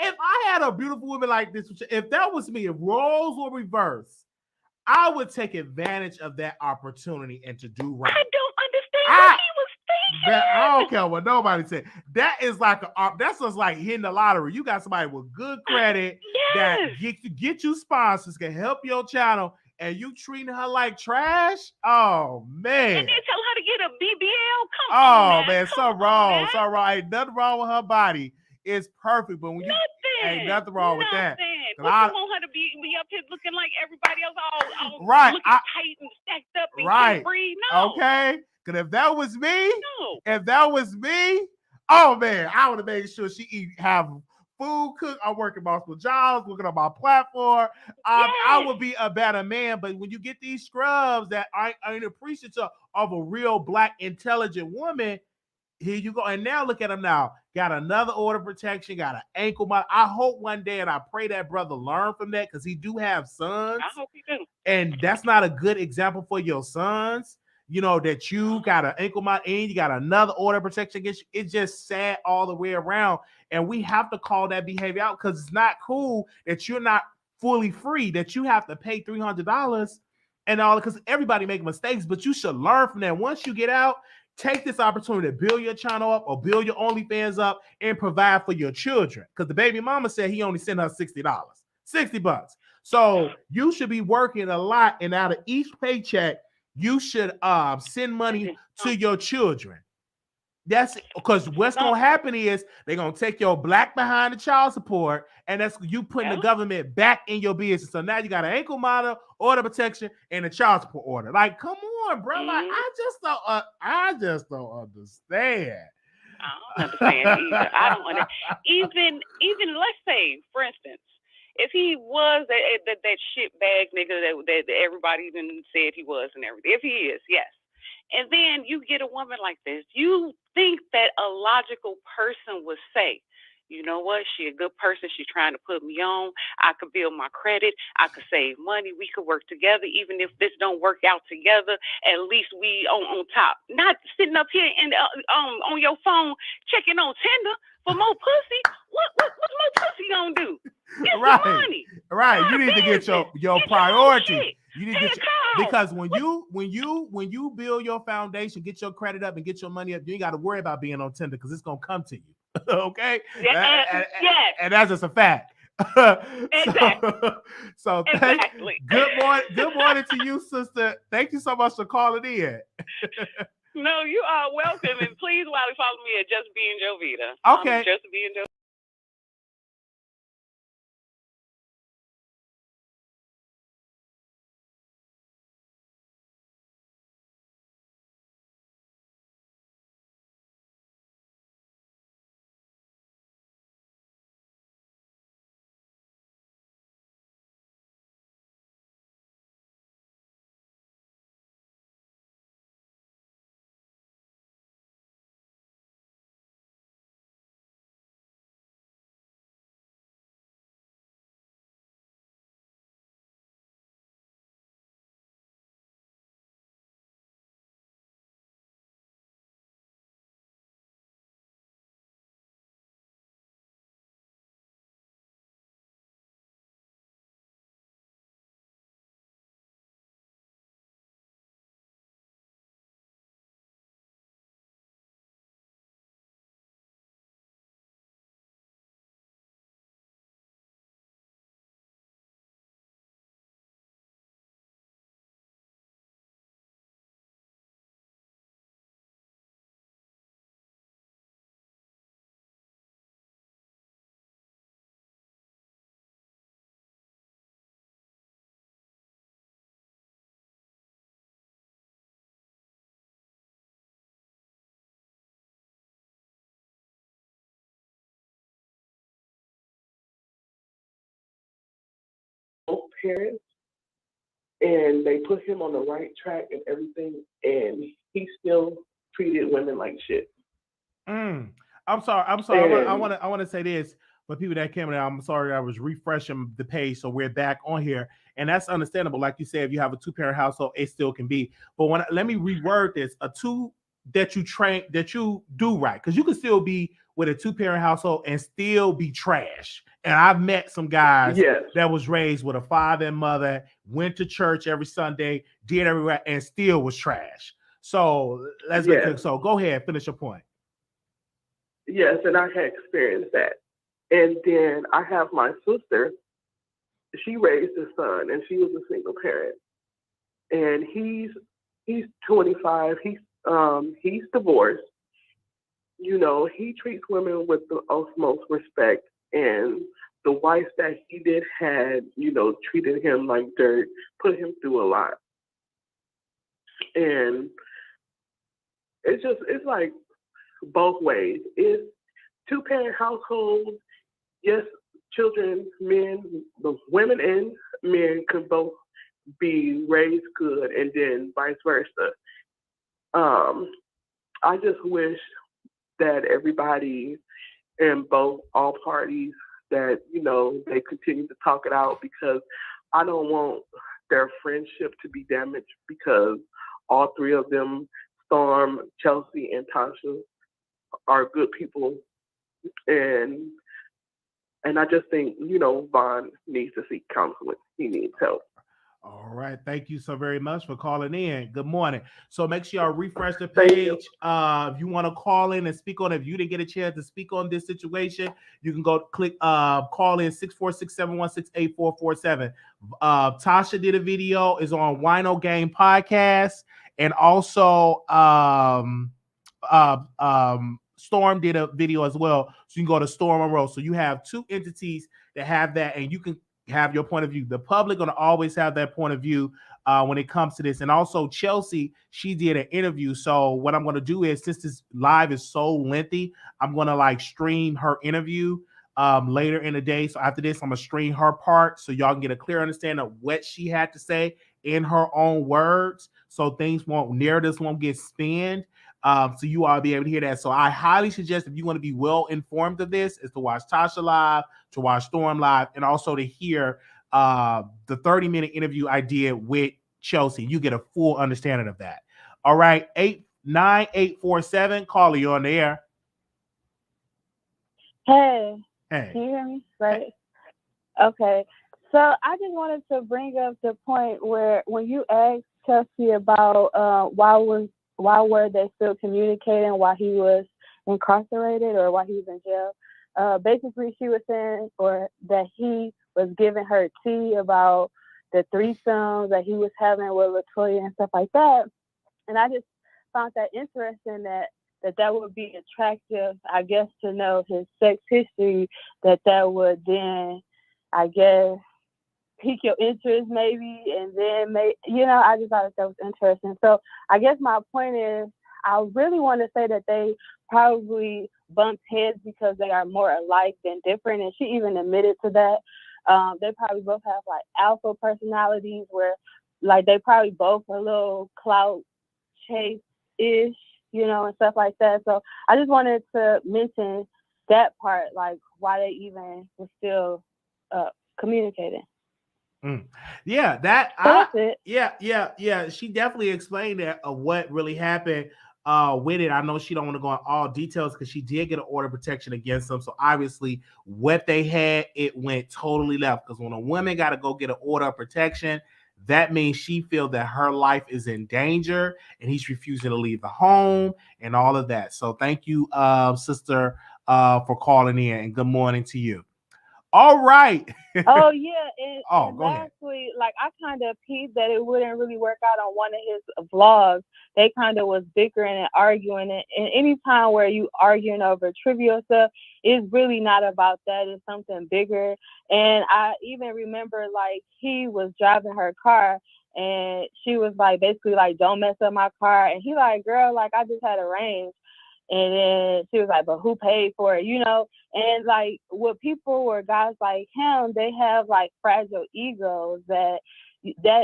if I had a beautiful woman like this, if that was me, if roles were reversed, I would take advantage of that opportunity and to do right. I don't understand what he was thinking. I don't care what nobody said. That is that's just like hitting the lottery. You got somebody with good credit that get you sponsors, can help your channel, and you treating her like trash. Oh man! And then tell her to get a BBL. Come on, man, something wrong. Ain't nothing wrong with her body. It's perfect, but when you ain't nothing wrong with that. What you want her to be up here looking like everybody else, all right, looking tight and stacked up and can't breathe? No. Okay. Because if that was me, oh man, I would have made sure she have food cooked. I'm working multiple jobs, looking on my platform. I would be a better man. But when you get these scrubs that ain't appreciative of a real black intelligent woman, here you go. And now look at him now. Got another order of protection, got an ankle monitor. I hope one day, and I pray that brother learn from that because he do have sons. I hope he do. And that's not a good example for your sons. That you got an ankle monitor and you got another order of protection against you. It's just sad all the way around. And we have to call that behavior out because it's not cool that you're not fully free, that you have to pay $300 and all, because everybody make mistakes, but you should learn from that. Once you get out, take this opportunity to build your channel up or build your OnlyFans up and provide for your children. Because the baby mama said he only sent her $60. So you should be working a lot, and out of each paycheck, you should send money to your children. That's because what's gonna happen is they're gonna take your black behind the child support, and that's you putting the government back in your business. So now you got an ankle monitor, order protection, and a child support order. Like, come on, bro. Like, I just don't understand. I don't understand either. I don't understand. Even let's say, for instance, if he was that shit bag nigga that everybody even said he was and everything, if he is, yes. And then you get a woman like this, you think that a logical person would say, you know what, she a good person, she's trying to put me on, I could build my credit, I could save money, we could work together, even if this don't work out together, at least we on top. Not sitting up here and on your phone checking on Tinder for more pussy. What's more pussy gonna do? Get some money. Right. You need to get your priority. You need to get because when you build your foundation, get your credit up and get your money up, you ain't got to worry about being on Tinder because it's gonna come to you. Okay? And that's just a fact. Exactly. So good morning to you, sister. Thank you so much for calling in. No, you are welcome. And please, Wiley, follow me at Just Being Jovita. Okay. Just Being Jovita. parents, and they put him on the right track and everything, and he still treated women like shit. I'm sorry. I want to say this for people that came in. I'm sorry. I was refreshing the page, so we're back on here, and that's understandable. Like you said, if you have a 2-parent household, it still can be. But let me reword this: a two that you do right, because you can still be with a 2-parent household and still be trash. And I've met some guys that was raised with a father and mother, went to church every Sunday, did everywhere, and still was trash. So let's make it. So go ahead, finish your point. Yes, and I had experienced that. And then I have my sister. She raised a son, and she was a single parent. And he's 25. He's divorced. You know, he treats women with the utmost respect. And the wife that he did had, you know, treated him like dirt, put him through a lot. And it's like both ways. It's 2-parent households. Yes, children, men, the women and men could both be raised good, and then vice versa. I just wish that everybody and all parties that, you know, they continue to talk it out, because I don't want their friendship to be damaged, because all three of them, Storm, Chelsea, and Tasha, are good people. And I just think, you know, Vaughn needs to seek counseling. He needs help. All right. Thank you so very much for calling in. Good morning. So make sure y'all refresh the page. If you want to call in and speak on it, if you didn't get a chance to speak on this situation, you can go click call in 646-716-8447. Tasha did a video, is on Wino Game Podcast, and also Storm did a video as well. So you can go to Storm Monroe. So you have two entities that have that, and you can have your point of view. The public gonna always have that point of view when it comes to this. And also Chelsea, she did an interview. So what I'm gonna do is, since this live is so lengthy, I'm gonna stream her interview later in the day. So after this, I'm gonna stream her part so y'all can get a clear understanding of what she had to say in her own words, so narratives won't get spinned. So you all be able to hear that. So I highly suggest, if you want to be well informed of this, is to watch Tasha live, to watch Storm live, and also to hear the 30-minute interview I did with Chelsea. You get a full understanding of that. All right, 89847, caller, you on the air. Hey. Hey. Can you hear me? Right. Okay. So I just wanted to bring up the point where when you asked Chelsea about why were they still communicating while he was incarcerated or while he was in jail, basically she was saying that he was giving her tea about the threesomes that he was having with LaToya and stuff like that. And I just found that interesting that would be attractive, I guess, to know his sex history, that would then, I guess, pique your interest maybe, and then I just thought that was interesting. So I guess my point is, I really want to say that they probably bumped heads because they are more alike than different, and she even admitted to that. They probably both have alpha personalities where they probably both a little clout chase-ish, and stuff like that. So I just wanted to mention that part, why they even were still communicating. Yeah, that's it. Yeah. She definitely explained that of what really happened with it. I know she don't want to go in all details because she did get an order of protection against them. So obviously, what they had, it went totally left. Because when a woman got to go get an order of protection, that means she feels that her life is in danger, and he's refusing to leave the home and all of that. So thank you, sister, for calling in, and good morning to you. All right. Oh yeah, and go ahead. lastly, I kind of peeped that it wouldn't really work out on one of his vlogs. They kind of was bickering and arguing, and any time where you arguing over trivial stuff, it's really not about that. It's something bigger. And I even remember he was driving her car, and she was basically don't mess up my car, and he girl, I just had a range. And then she was like, but who paid for it, you know? And like with people or guys like him, they have like fragile egos that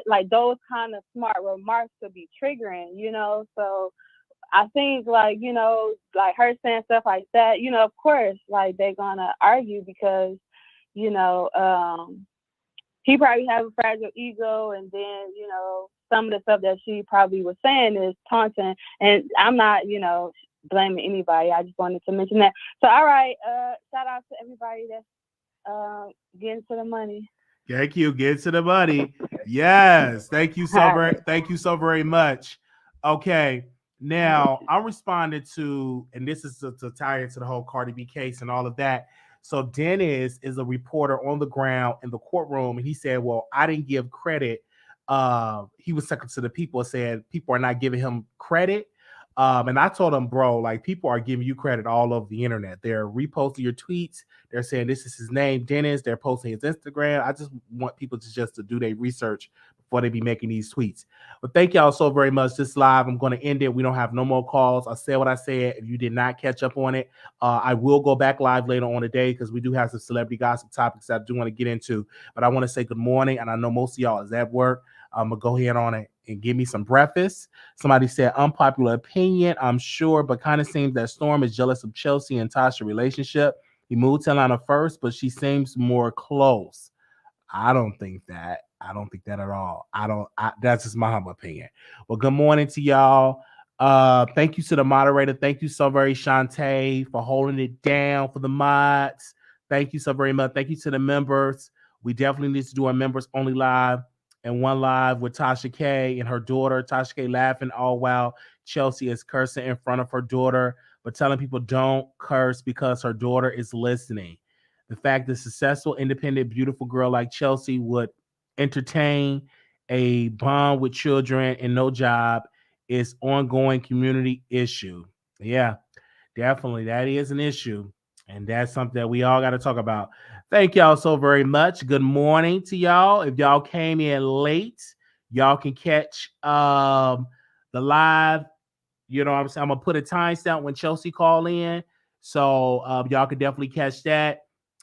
like those kind of smart remarks could be triggering, you know? So I think like, you know, like her saying stuff like that, you know, of course, like they're gonna argue because, you know, he probably has a fragile ego, and then, you know, some of the stuff that she probably was saying is taunting. And I'm not, you know, blaming anybody. I just wanted to mention that. So, all right, shout out to everybody that's getting to the money. Thank you. Get to the money. Yes. Thank you so very much. Okay. Now I'm responding to, and this is to tie into the whole Cardi B case and all of that. So Dennis is a reporter on the ground in the courtroom, and he said, well, I didn't give credit. He was talking to the people and said people are not giving him credit. And I told him, bro, like people are giving you credit all over the internet. They're reposting your tweets. They're saying this is his name, Dennis. They're posting his Instagram. I just want people to do their research before they be making these tweets. But thank y'all so very much. This live, I'm going to end it. We don't have no more calls. I said what I said. If you did not catch up on it, I will go back live later on today because we do have some celebrity gossip topics that I do want to get into. But I want to say good morning, and I know most of y'all is at work. I'm going to go ahead on it and give me some breakfast. Somebody said unpopular opinion, I'm sure, but kind of seems that Storm is jealous of Chelsea and Tasha relationship. He moved to Atlanta first, but she seems more close. I don't think that. I don't think that at all. That's just my humble opinion. Well, good morning to y'all. Thank you to the moderator. Thank you so very, Shantae, for holding it down for the mods. Thank you so very much. Thank you to the members. We definitely need to do a members only live and one live with Tasha K and her daughter. Tasha K laughing all while Chelsea is cursing in front of her daughter, but telling people don't curse because her daughter is listening. The fact that successful, independent, beautiful girl like Chelsea would entertain a bond with children and no job is ongoing community issue. Yeah, definitely. That is an issue. And that's something that we all got to talk about. Thank y'all so very much. Good morning to y'all. If y'all came in late, y'all can catch the live. You know what I'm saying? I'm going to put a timestamp when Chelsea call in. So y'all can definitely catch that.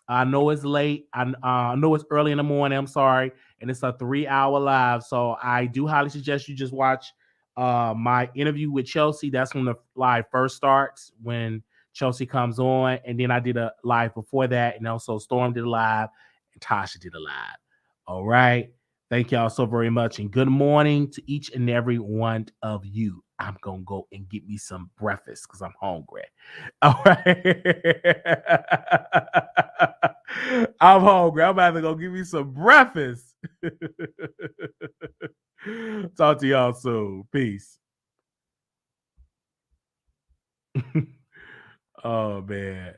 I know it's late. I know it's early in the morning. I'm sorry. And it's a 3-hour live. So I do highly suggest you just watch my interview with Chelsea. That's when the live first starts, when Chelsea comes on. And then I did a live before that. And also Storm did a live and Tasha did a live. All right. Thank y'all so very much. And good morning to each and every one of you. I'm going to go and get me some breakfast because I'm hungry. All right. I'm hungry. I'm about to go get me some breakfast. Talk to y'all soon. Peace. Oh, man.